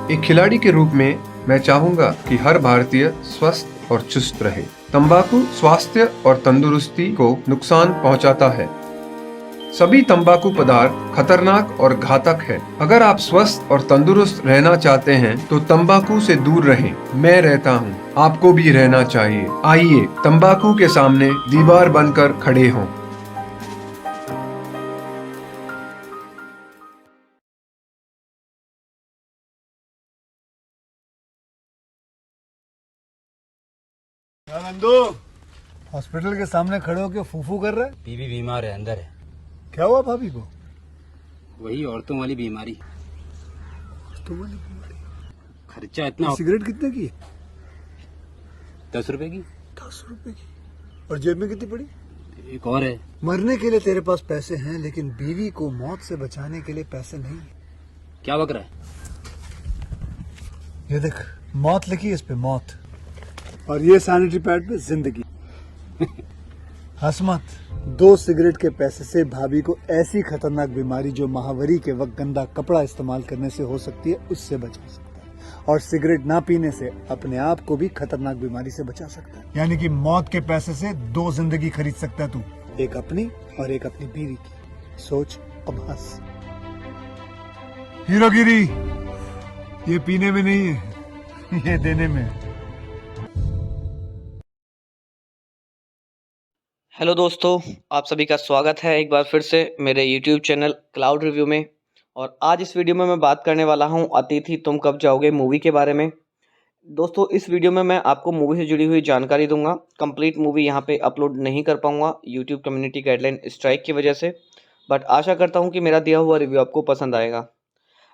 एक खिलाड़ी के रूप में मैं चाहूंगा कि हर भारतीय स्वस्थ और चुस्त रहे। तंबाकू स्वास्थ्य और तंदुरुस्ती को नुकसान पहुंचाता है। सभी तंबाकू पदार्थ खतरनाक और घातक है। अगर आप स्वस्थ और तंदुरुस्त रहना चाहते हैं तो तंबाकू से दूर रहें। मैं रहता हूं, आपको भी रहना चाहिए। आइए तंबाकू के सामने दीवार बनकर खड़े हों। नंदू हॉस्पिटल के सामने खड़े होकर फूफू कर रहा है। बीवी बीमार है, अंदर है। क्या हुआ भाभी को? वही औरतों वाली बीमारी। तुम्हारी बीमारी? खर्चा इतना। सिगरेट कितने की? 10 रुपए की। 10 रुपए की। और जेब में कितनी पड़ी? एक और है। मरने के लिए तेरे पास पैसे हैं, लेकिन बीवी को मौत से बचाने के लिए पैसे नहीं है। क्या बक रहा है? ये देख, मौत लिखी है इस पे, मौत। और ये सैनिटरी पैड पे जिंदगी। हंस मत। 2 सिगरेट के पैसे से भाभी को ऐसी खतरनाक बीमारी जो महावरी के वक्त गंदा कपड़ा इस्तेमाल करने से हो सकती है, उससे बचा सकता है। और सिगरेट ना पीने से अपने आप को भी खतरनाक बीमारी से बचा सकता है। यानी कि मौत के पैसे से 2 जिंदगी खरीद सकता है तू, एक अपनी और एक अपनी बीवी की। सोच अब हंस। हीरोगिरी ये पीने में नहीं है, ये देने में है। हेलो दोस्तों, आप सभी का स्वागत है एक बार फिर से मेरे YouTube चैनल क्लाउड रिव्यू में। और आज इस वीडियो में मैं बात करने वाला हूं अतिथि तुम कब जाओगे मूवी के बारे में। दोस्तों, इस वीडियो में मैं आपको मूवी से जुड़ी हुई जानकारी दूंगा। कंप्लीट मूवी यहां पे अपलोड नहीं कर पाऊंगा YouTube कम्युनिटी गाइडलाइन स्ट्राइक की वजह से, बट आशा करता हूँ कि मेरा दिया हुआ रिव्यू आपको पसंद आएगा।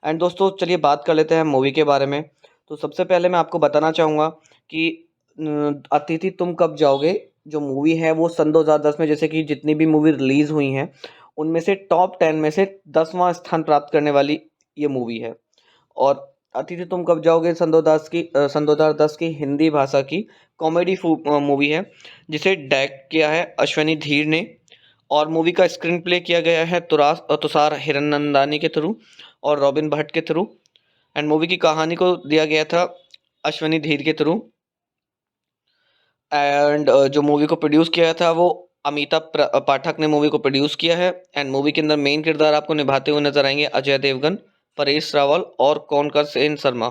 एंड दोस्तों, चलिए बात कर लेते हैं मूवी के बारे में। तो सबसे पहले मैं आपको बताना चाहूँगा कि अतिथि तुम कब जाओगे जो मूवी है वो सन 2010 में, जैसे कि जितनी भी मूवी रिलीज़ हुई हैं उनमें से टॉप 10 में से 10वां स्थान प्राप्त करने वाली ये मूवी है। और अतिथि तुम कब जाओगे सन 2010 की हिंदी भाषा की कॉमेडी मूवी है, जिसे डायरेक्ट किया है अश्वनी धीर ने। और मूवी का स्क्रीन प्ले किया गया है तुषार हिरनंदानी के थ्रू और रॉबिन भट्ट के थ्रू। एंड मूवी की कहानी को दिया गया था अश्वनी धीर के थ्रू। एंड जो मूवी को प्रोड्यूस किया था वो अमिताभ पाठक ने मूवी को प्रोड्यूस किया है। एंड मूवी के अंदर मेन किरदार आपको निभाते हुए नजर आएंगे अजय देवगन, परेश रावल और कौनकर सेन शर्मा।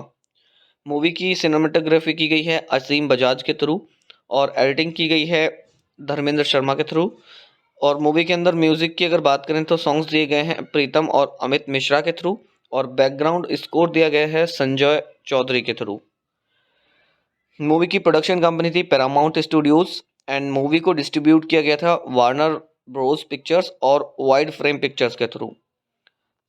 मूवी की सिनेमेटोग्राफी की गई है असीम बजाज के थ्रू और एडिटिंग की गई है धर्मेंद्र शर्मा के थ्रू। और मूवी के अंदर म्यूजिक की अगर बात करें तो सॉन्ग्स दिए गए हैं प्रीतम और अमित मिश्रा के थ्रू और बैकग्राउंड स्कोर दिया गया है संजय चौधरी के थ्रू। मूवी की प्रोडक्शन कंपनी थी पैरामाउंट स्टूडियोज एंड मूवी को डिस्ट्रीब्यूट किया गया था वार्नर ब्रोस पिक्चर्स और वाइड फ्रेम पिक्चर्स के थ्रू।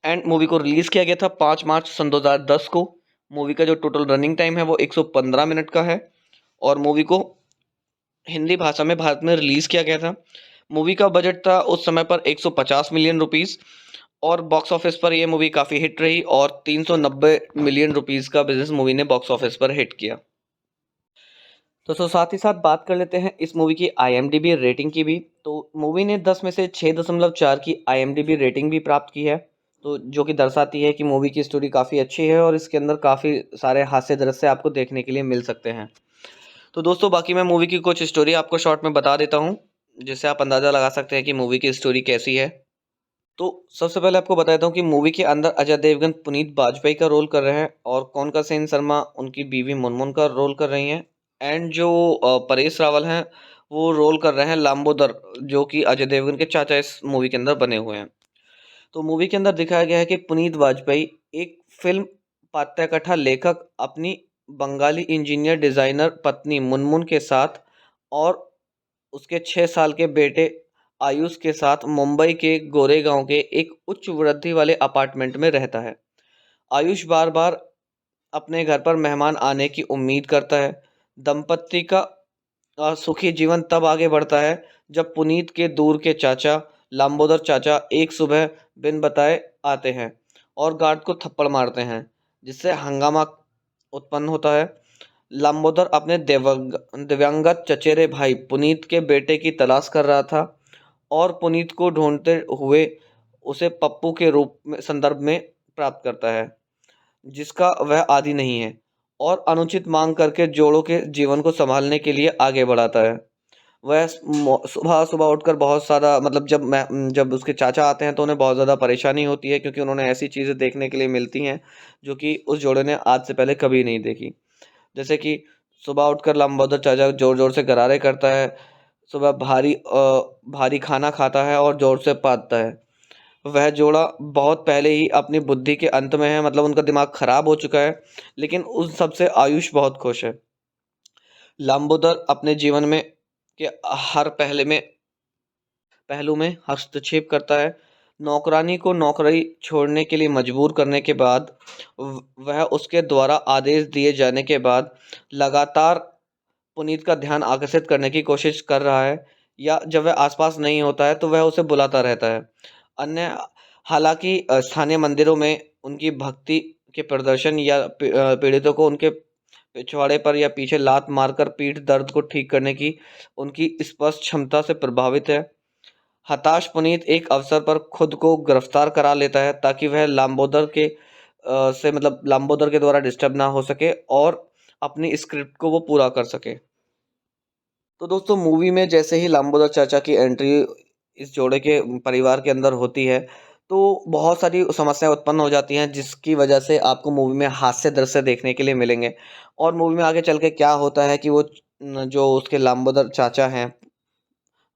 एंड मूवी को रिलीज किया गया था 5 मार्च सन 2010 को। मूवी का जो टोटल रनिंग टाइम है वो 115 मिनट का है और मूवी को हिंदी भाषा में भारत में रिलीज किया गया था। मूवी का बजट था उस समय पर 150 मिलियन रुपीस और बॉक्स ऑफिस पर यह मूवी काफ़ी हिट रही और 390 मिलियन रुपीस का बिजनेस मूवी ने बॉक्स ऑफिस पर हिट किया। तो साथ ही साथ बात कर लेते हैं इस मूवी की IMDb रेटिंग की भी। तो मूवी ने 10 में से 6.4 की IMDb रेटिंग भी प्राप्त की है, तो जो कि दर्शाती है कि मूवी की स्टोरी काफ़ी अच्छी है और इसके अंदर काफ़ी सारे हास्य दृश्य आपको देखने के लिए मिल सकते हैं। तो दोस्तों, बाकी मैं मूवी की कुछ स्टोरी आपको शॉर्ट में बता देता हूँ, जिससे आप अंदाज़ा लगा सकते हैं कि मूवी की स्टोरी कैसी है। तो सबसे पहले आपको बताता हूँ कि मूवी के अंदर अजय देवगन पुनीत बाजपेयी का रोल कर रहे हैं और कौनका सेन शर्मा उनकी बीवी मुनमुन का रोल कर रही हैं। एंड जो परेश रावल हैं वो रोल कर रहे हैं लांबोदर, जो कि अजय देवगन के चाचा इस मूवी के अंदर बने हुए हैं। तो मूवी के अंदर दिखाया गया है कि पुनीत वाजपेयी एक फिल्म पात्रकथा लेखक अपनी बंगाली इंजीनियर डिजाइनर पत्नी मुनमुन के साथ और उसके 6 साल के बेटे आयुष के साथ मुंबई के गोरेगांव के एक उच्च वृद्धि वाले अपार्टमेंट में रहता है। आयुष बार बार अपने घर पर मेहमान आने की उम्मीद करता है। दंपत्ति का सुखी जीवन तब आगे बढ़ता है जब पुनीत के दूर के चाचा लांबोदर चाचा एक सुबह बिन बताए आते हैं और गार्ड को थप्पड़ मारते हैं, जिससे हंगामा उत्पन्न होता है। लांबोदर अपने दिव्यांगत चचेरे भाई पुनीत के बेटे की तलाश कर रहा था और पुनीत को ढूंढते हुए उसे पप्पू के रूप में संदर्भ में प्राप्त करता है। जिसका वह आदी नहीं है और अनुचित मांग करके जोड़ों के जीवन को संभालने के लिए आगे बढ़ाता है। वह सुबह-सुबह उठकर बहुत सारा मतलब जब उसके चाचा आते हैं तो उन्हें बहुत ज़्यादा परेशानी होती है क्योंकि उन्होंने ऐसी चीज़ें देखने के लिए मिलती हैं, जो कि उस जोड़े ने आज से पहले कभी नहीं देखी। जैसे कि सुबह उठकर लंबोदर चाचा ज़ोर-ज़ोर से गरारे करता है, सुबह भारी खाना खाता है और ज़ोर से पादता है। वह जोड़ा बहुत पहले ही अपनी बुद्धि के अंत में है, मतलब उनका दिमाग खराब हो चुका है, लेकिन उन सब से आयुष बहुत खुश है। लंबोदर अपने जीवन में के हर पहलू में हस्तक्षेप करता है। नौकरानी को नौकरी छोड़ने के लिए मजबूर करने के बाद वह उसके द्वारा आदेश दिए जाने के बाद लगातार पुनीत का ध्यान आकर्षित करने की कोशिश कर रहा है, या जब वह आसपास नहीं होता है तो वह उसे बुलाता रहता है। अन्य हालांकि स्थानीय मंदिरों में उनकी भक्ति के प्रदर्शन या पीड़ितों को उनके पिछवाड़े पर या पीछे लात मारकर पीठ दर्द को ठीक करने की उनकी स्पष्ट क्षमता से प्रभावित है। हताश पुनीत एक अवसर पर खुद को गिरफ्तार करा लेता है ताकि वह लाम्बोदर के द्वारा डिस्टर्ब ना हो सके और अपनी स्क्रिप्ट को वो पूरा कर सके। तो दोस्तों मूवी में जैसे ही लाम्बोदर चाचा की एंट्री इस जोड़े के परिवार के अंदर होती है, तो बहुत सारी समस्याएं उत्पन्न हो जाती हैं जिसकी वजह से आपको मूवी में हास्य दृश्य देखने के लिए मिलेंगे। और मूवी में आगे चल के क्या होता है कि वो जो उसके लाम्बोदर चाचा हैं,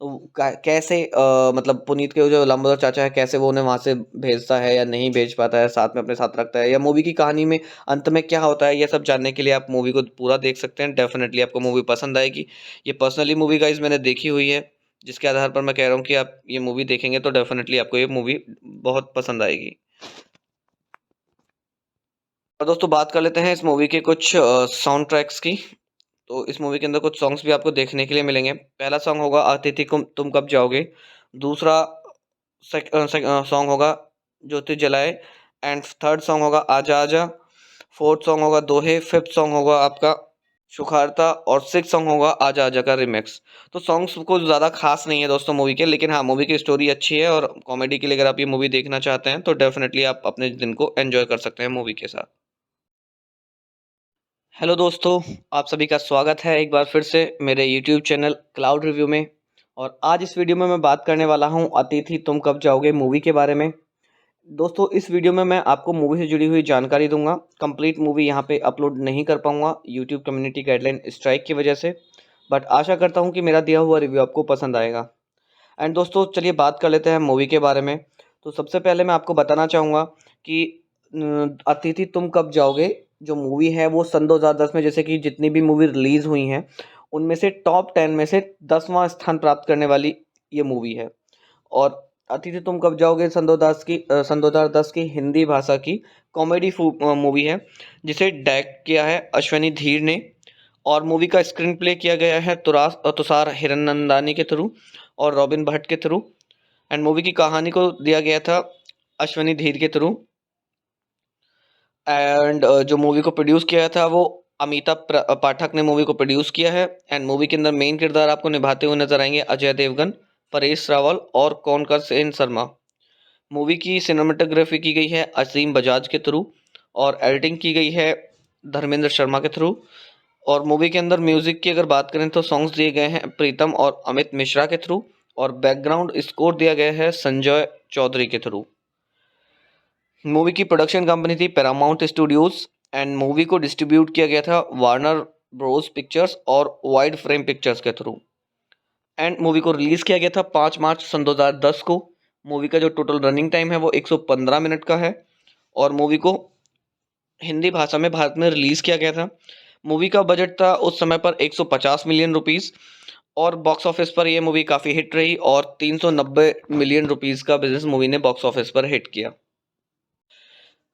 तो कैसे मतलब पुनीत के जो लंबोदर चाचा है कैसे वो उन्हें वहाँ से भेजता है या नहीं भेज पाता है, साथ में अपने साथ रखता है, या मूवी की कहानी में अंत में क्या होता है, ये सब जानने के लिए आप मूवी को पूरा देख सकते हैं। डेफिनेटली आपको मूवी पसंद आएगी। ये पर्सनली मूवी गाइस मैंने देखी हुई है, जिसके आधार पर मैं कह रहा हूँ कि आप ये मूवी देखेंगे तो डेफिनेटली आपको ये मूवी बहुत पसंद आएगी। और दोस्तों बात कर लेते हैं इस मूवी के कुछ साउंड ट्रैक्स की। तो इस मूवी के अंदर कुछ सॉन्ग्स भी आपको देखने के लिए मिलेंगे। पहला सॉन्ग होगा अतिथि तुम कब जाओगे। दूसरा सॉन्ग होगा ज्योति जलाए। एंड थर्ड सॉन्ग होगा आजा आजा। फोर्थ सॉन्ग होगा दोहे। फिफ्थ सॉन्ग होगा आपका सुखारता। और सिक्स सॉन्ग होगा आजा आजा का रिमिक्स। तो सॉन्ग्स कुछ ज़्यादा खास नहीं है दोस्तों मूवी के, लेकिन हाँ मूवी की स्टोरी अच्छी है और कॉमेडी के लिए अगर आप ये मूवी देखना चाहते हैं तो डेफिनेटली आप अपने दिन को एंजॉय कर सकते हैं मूवी के साथ। हेलो दोस्तों, आप सभी का स्वागत है एक बार फिर से मेरे यूट्यूब चैनल क्लाउड रिव्यू में। और आज इस वीडियो में मैं बात करने वाला हूं अतिथि तुम कब जाओगे मूवी के बारे में। दोस्तों इस वीडियो में मैं आपको मूवी से जुड़ी हुई जानकारी दूंगा। कंप्लीट मूवी यहां पे अपलोड नहीं कर पाऊंगा यूट्यूब कम्युनिटी गाइडलाइन स्ट्राइक की वजह से, बट आशा करता हूँ कि मेरा दिया हुआ रिव्यू आपको पसंद आएगा। एंड दोस्तों चलिए बात कर लेते हैं मूवी के बारे में। तो सबसे पहले मैं आपको बताना चाहूँगा कि अतिथि तुम कब जाओगे जो मूवी है वो सन 2010 में जैसे कि जितनी भी मूवी रिलीज़ हुई हैं उनमें से टॉप 10 में से 10वां स्थान प्राप्त करने वाली ये मूवी है। और अतिथि तुम कब जाओगे सन 2010 की हिंदी भाषा की कॉमेडी मूवी है, जिसे डायरेक्ट किया है अश्वनी धीर ने। और मूवी का स्क्रीन प्ले किया गया है तुषार हिरनंदानी के थ्रू और रॉबिन भट्ट के थ्रू। एंड मूवी की कहानी को दिया गया था अश्वनी धीर के थ्रू। एंड जो मूवी को प्रोड्यूस किया था वो पाठक ने मूवी को प्रोड्यूस किया है। एंड मूवी के अंदर मेन किरदार आपको निभाते हुए नजर आएंगे अजय देवगन, परेश रावल और कौनकर सेन शर्मा। मूवी की सिनेमेटोग्राफी की गई है असीम बजाज के थ्रू और एडिटिंग की गई है धर्मेंद्र शर्मा के थ्रू। और मूवी के अंदर म्यूजिक की अगर बात करें तो सॉन्ग्स दिए गए हैं प्रीतम और अमित मिश्रा के थ्रू और बैकग्राउंड स्कोर दिया गया है संजय चौधरी के थ्रू। मूवी की प्रोडक्शन कंपनी थी पैरामाउंट स्टूडियोज एंड मूवी को डिस्ट्रीब्यूट किया गया था वार्नर ब्रोस पिक्चर्स और वाइड फ्रेम पिक्चर्स के थ्रू। एंड मूवी को रिलीज़ किया गया था 5 मार्च सन 2010 को। मूवी का जो टोटल रनिंग टाइम है वो 115 मिनट का है और मूवी को हिंदी भाषा में भारत में रिलीज़ किया गया था। मूवी का बजट था उस समय पर 150 मिलियन रुपीस और बॉक्स ऑफिस पर यह मूवी काफ़ी हिट रही और 390 मिलियन रुपीस का बिजनेस मूवी ने बॉक्स ऑफिस पर हिट किया।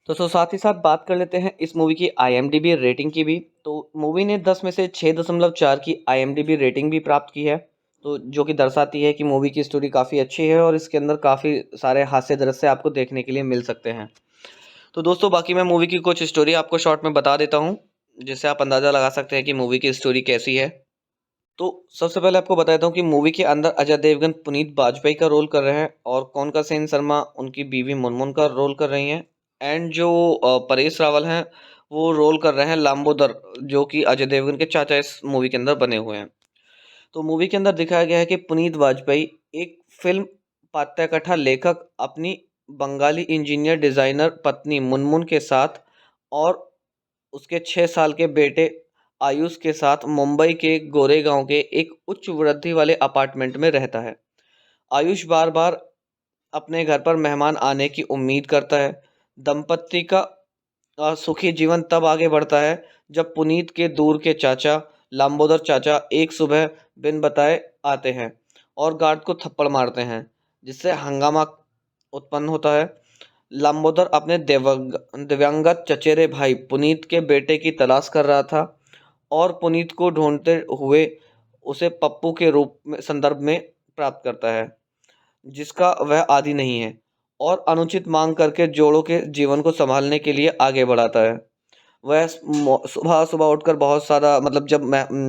तो साथ ही साथ बात कर लेते हैं इस मूवी की IMDb रेटिंग की भी। तो मूवी ने 10 में से 6.4 की IMDb रेटिंग भी प्राप्त की है, तो जो कि दर्शाती है कि मूवी की स्टोरी काफ़ी अच्छी है और इसके अंदर काफ़ी सारे हास्य दृश्य आपको देखने के लिए मिल सकते हैं। तो दोस्तों बाकी मैं मूवी की कुछ स्टोरी आपको शॉर्ट में बता देता हूँ, जिससे आप अंदाज़ा लगा सकते हैं कि मूवी की स्टोरी कैसी है। तो सबसे पहले आपको बताता हूँ कि मूवी के अंदर अजय देवगन पुनीत बाजपेयी का रोल कर रहे हैं और कौनका सेन शर्मा उनकी बीवी मुनमुन का रोल कर रही हैं। एंड जो परेश रावल हैं वो रोल कर रहे हैं लाम्बोदर, जो कि अजय देवगन के चाचा इस मूवी के अंदर बने हुए हैं। तो मूवी के अंदर दिखाया गया है कि पुनीत वाजपेयी एक फिल्म पाठ्यकथा लेखक अपनी बंगाली इंजीनियर डिजाइनर पत्नी मुनमुन के साथ और उसके 6 साल के बेटे आयुष के साथ मुंबई के गोरेगांव के एक उच्च वृद्धि वाले अपार्टमेंट में रहता है। आयुष बार बार अपने घर पर मेहमान आने की उम्मीद करता है। दंपत्ति का सुखी जीवन तब आगे बढ़ता है जब पुनीत के दूर के चाचा लाम्बोदर चाचा एक सुबह बिन बताए आते हैं और गार्ड को थप्पड़ मारते हैं, जिससे हंगामा उत्पन्न होता है। लाम्बोदर अपने दिव्यांगत चचेरे भाई पुनीत के बेटे की तलाश कर रहा था और पुनीत को ढूंढते हुए उसे पप्पू के रूप में संदर्भ में प्राप्त करता है, जिसका वह आदी नहीं है, और अनुचित मांग करके जोड़ों के जीवन को संभालने के लिए आगे बढ़ाता है। वह सुबह सुबह उठकर बहुत सारा मतलब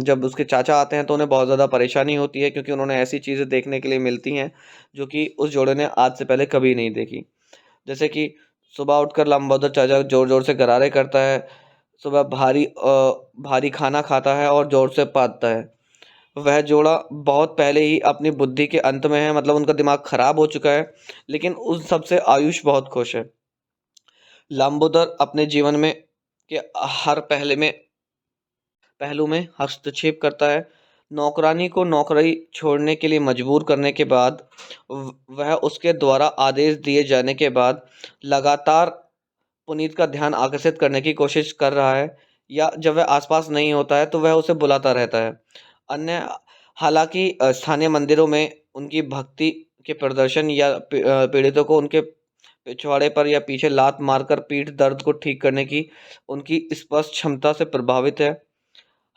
जब उसके चाचा आते हैं तो उन्हें बहुत ज़्यादा परेशानी होती है, क्योंकि उन्होंने ऐसी चीज़ें देखने के लिए मिलती हैं जो कि उस जोड़े ने आज से पहले कभी नहीं देखी। जैसे कि सुबह उठकर लंबोदर चाचा ज़ोर-ज़ोर से गरारे करता है, सुबह भारी खाना खाता है और ज़ोर से पादता है। वह जोड़ा बहुत पहले ही अपनी बुद्धि के अंत में है, मतलब उनका दिमाग खराब हो चुका है, लेकिन उन सब से आयुष बहुत खुश है। लंबोदर अपने जीवन में के हर पहलू में हस्तक्षेप करता है। नौकरानी को नौकरी छोड़ने के लिए मजबूर करने के बाद वह उसके द्वारा आदेश दिए जाने के बाद लगातार पुनीत का ध्यान आकर्षित करने की कोशिश कर रहा है, या जब वह आसपास नहीं होता है तो वह उसे बुलाता रहता है। अन्य हालांकि स्थानीय मंदिरों में उनकी भक्ति के प्रदर्शन या पीड़ितों को उनके पिछवाड़े पर या पीछे लात मारकर पीठ दर्द को ठीक करने की उनकी स्पष्ट क्षमता से प्रभावित है।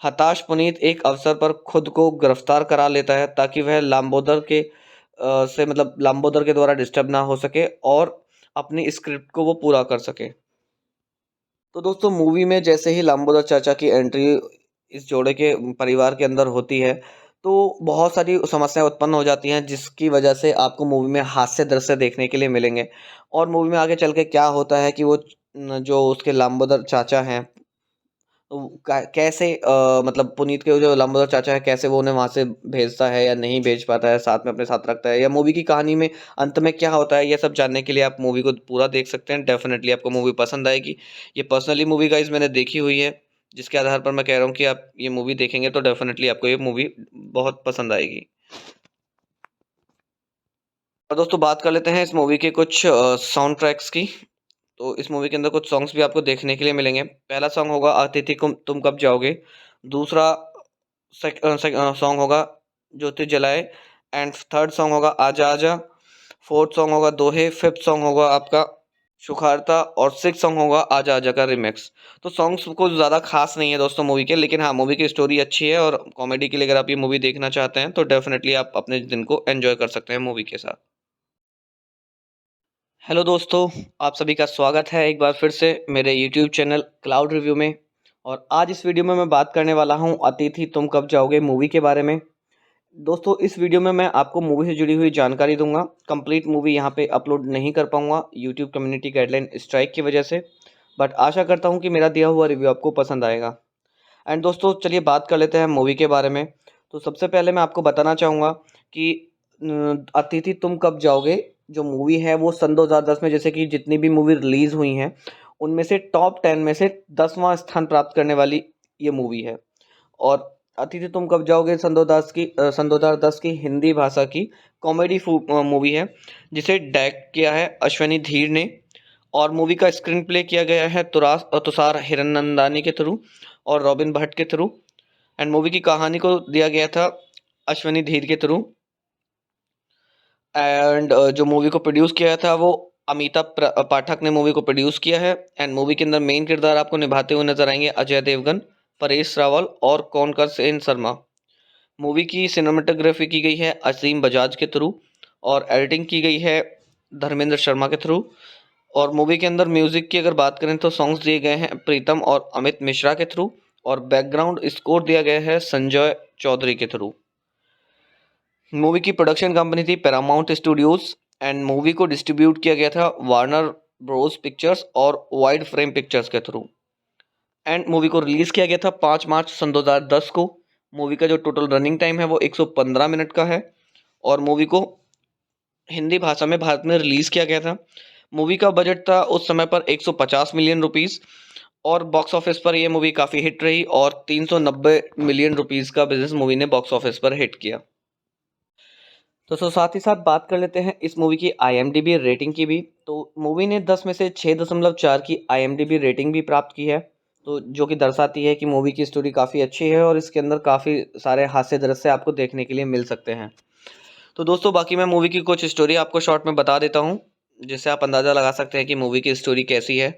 हताश पुनीत एक अवसर पर खुद को गिरफ्तार करा लेता है ताकि वह लाम्बोदर के द्वारा डिस्टर्ब ना हो सके और अपनी स्क्रिप्ट को वो पूरा कर सके। तो दोस्तों मूवी में जैसे ही लाम्बोदर चाचा की एंट्री इस जोड़े के परिवार के अंदर होती है, तो बहुत सारी समस्याएं उत्पन्न हो जाती हैं, जिसकी वजह से आपको मूवी में हास्य दृश्य देखने के लिए मिलेंगे। और मूवी में आगे चल के क्या होता है कि वो जो उसके लाम्बोदर चाचा हैं, तो कैसे मतलब पुनीत के जो लाम्बोदर चाचा है कैसे वो उन्हें वहाँ से भेजता है या नहीं भेज पाता है, साथ में अपने साथ रखता है, या मूवी की कहानी में अंत में क्या होता है, ये सब जानने के लिए आप मूवी को पूरा देख सकते हैं। डेफिनेटली आपको मूवी पसंद आएगी। ये पर्सनली मूवी गाइज मैंने देखी हुई है, जिसके आधार पर मैं कह रहा हूँ कि आप ये मूवी देखेंगे तो डेफिनेटली आपको ये मूवी बहुत पसंद आएगी। और दोस्तों बात कर लेते हैं इस मूवी के कुछ साउंड ट्रैक्स की। तो इस मूवी के अंदर कुछ सॉन्ग्स भी आपको देखने के लिए मिलेंगे। पहला सॉन्ग होगा अतिथि तुम कब जाओगे। दूसरा सॉन्ग होगा ज्योति जलाए। एंड थर्ड सॉन्ग होगा आजा आजा। फोर्थ सॉन्ग होगा दोहे। फिफ्थ सॉन्ग होगा आपका सुखारता। और सिक्स सॉन्ग होगा आजा आजा का रिमिक्स। तो सॉन्ग्स कुछ ज़्यादा खास नहीं है दोस्तों मूवी के, लेकिन हाँ मूवी की स्टोरी अच्छी है और कॉमेडी के लिए अगर आप ये मूवी देखना चाहते हैं तो डेफिनेटली आप अपने दिन को एंजॉय कर सकते हैं मूवी के साथ। हेलो दोस्तों, आप सभी का स्वागत है एक बार फिर से मेरे यूट्यूब चैनल क्लाउड रिव्यू में। और आज इस वीडियो में मैं बात करने वाला हूं अतिथि तुम कब जाओगे मूवी के बारे में। दोस्तों इस वीडियो में मैं आपको मूवी से जुड़ी हुई जानकारी दूंगा। कंप्लीट मूवी यहां पे अपलोड नहीं कर पाऊंगा यूट्यूब कम्युनिटी गाइडलाइन स्ट्राइक की वजह से, बट आशा करता हूँ कि मेरा दिया हुआ रिव्यू आपको पसंद आएगा। एंड दोस्तों चलिए बात कर लेते हैं मूवी के बारे में। तो सबसे पहले मैं आपको बताना चाहूँगा कि अतिथि तुम कब जाओगे जो मूवी है वो सन 2010 में जैसे कि जितनी भी मूवी रिलीज़ हुई हैं उनमें से टॉप 10 में से 10वां स्थान प्राप्त करने वाली ये मूवी है। और अतिथि तुम कब जाओगे सन 2010 की हिंदी भाषा की कॉमेडी मूवी है, जिसे डायरेक्ट किया है अश्वनी धीर ने। और मूवी का स्क्रीन प्ले किया गया है तुषार हिरनंदानी के थ्रू और रॉबिन भट्ट के थ्रू। एंड मूवी की कहानी को दिया गया था अश्वनी धीर के थ्रू। एंड जो मूवी को प्रोड्यूस किया था वो अमिताभ पाठक ने मूवी को प्रोड्यूस किया है। एंड मूवी के अंदर मेन किरदार आपको निभाते हुए नजर आएंगे अजय देवगन, परेश रावल और कोनकर सेन शर्मा। मूवी की सिनेमेटोग्राफी की गई है असीम बजाज के थ्रू और एडिटिंग की गई है धर्मेंद्र शर्मा के थ्रू। और मूवी के अंदर म्यूजिक की अगर बात करें तो सॉन्ग्स दिए गए हैं प्रीतम और अमित मिश्रा के थ्रू और बैकग्राउंड स्कोर दिया गया है संजय चौधरी के थ्रू। मूवी की प्रोडक्शन कंपनी थी पैरामाउंट स्टूडियोज एंड मूवी को डिस्ट्रीब्यूट किया गया था वार्नर ब्रोस पिक्चर्स और वाइड फ्रेम पिक्चर्स के थ्रू। एंड मूवी को रिलीज़ किया गया था 5 मार्च सन 2010 को। मूवी का जो टोटल रनिंग टाइम है वो 115 मिनट का है और मूवी को हिंदी भाषा में भारत में रिलीज़ किया गया था। मूवी का बजट था उस समय पर 150 मिलियन रुपीस और बॉक्स ऑफिस पर ये मूवी काफ़ी हिट रही और 390 मिलियन रुपीस का बिजनेस मूवी ने बॉक्स ऑफिस पर हिट किया। तो साथ ही साथ बात कर लेते हैं इस मूवी की IMDb रेटिंग की भी। तो मूवी ने 10 में से 6.4 की IMDb रेटिंग भी प्राप्त की है, तो जो कि दर्शाती है कि मूवी की स्टोरी काफ़ी अच्छी है और इसके अंदर काफ़ी सारे हास्य दृश्य आपको देखने के लिए मिल सकते हैं। तो दोस्तों बाकी मैं मूवी की कुछ स्टोरी आपको शॉर्ट में बता देता हूँ, जिससे आप अंदाज़ा लगा सकते हैं कि मूवी की स्टोरी कैसी है।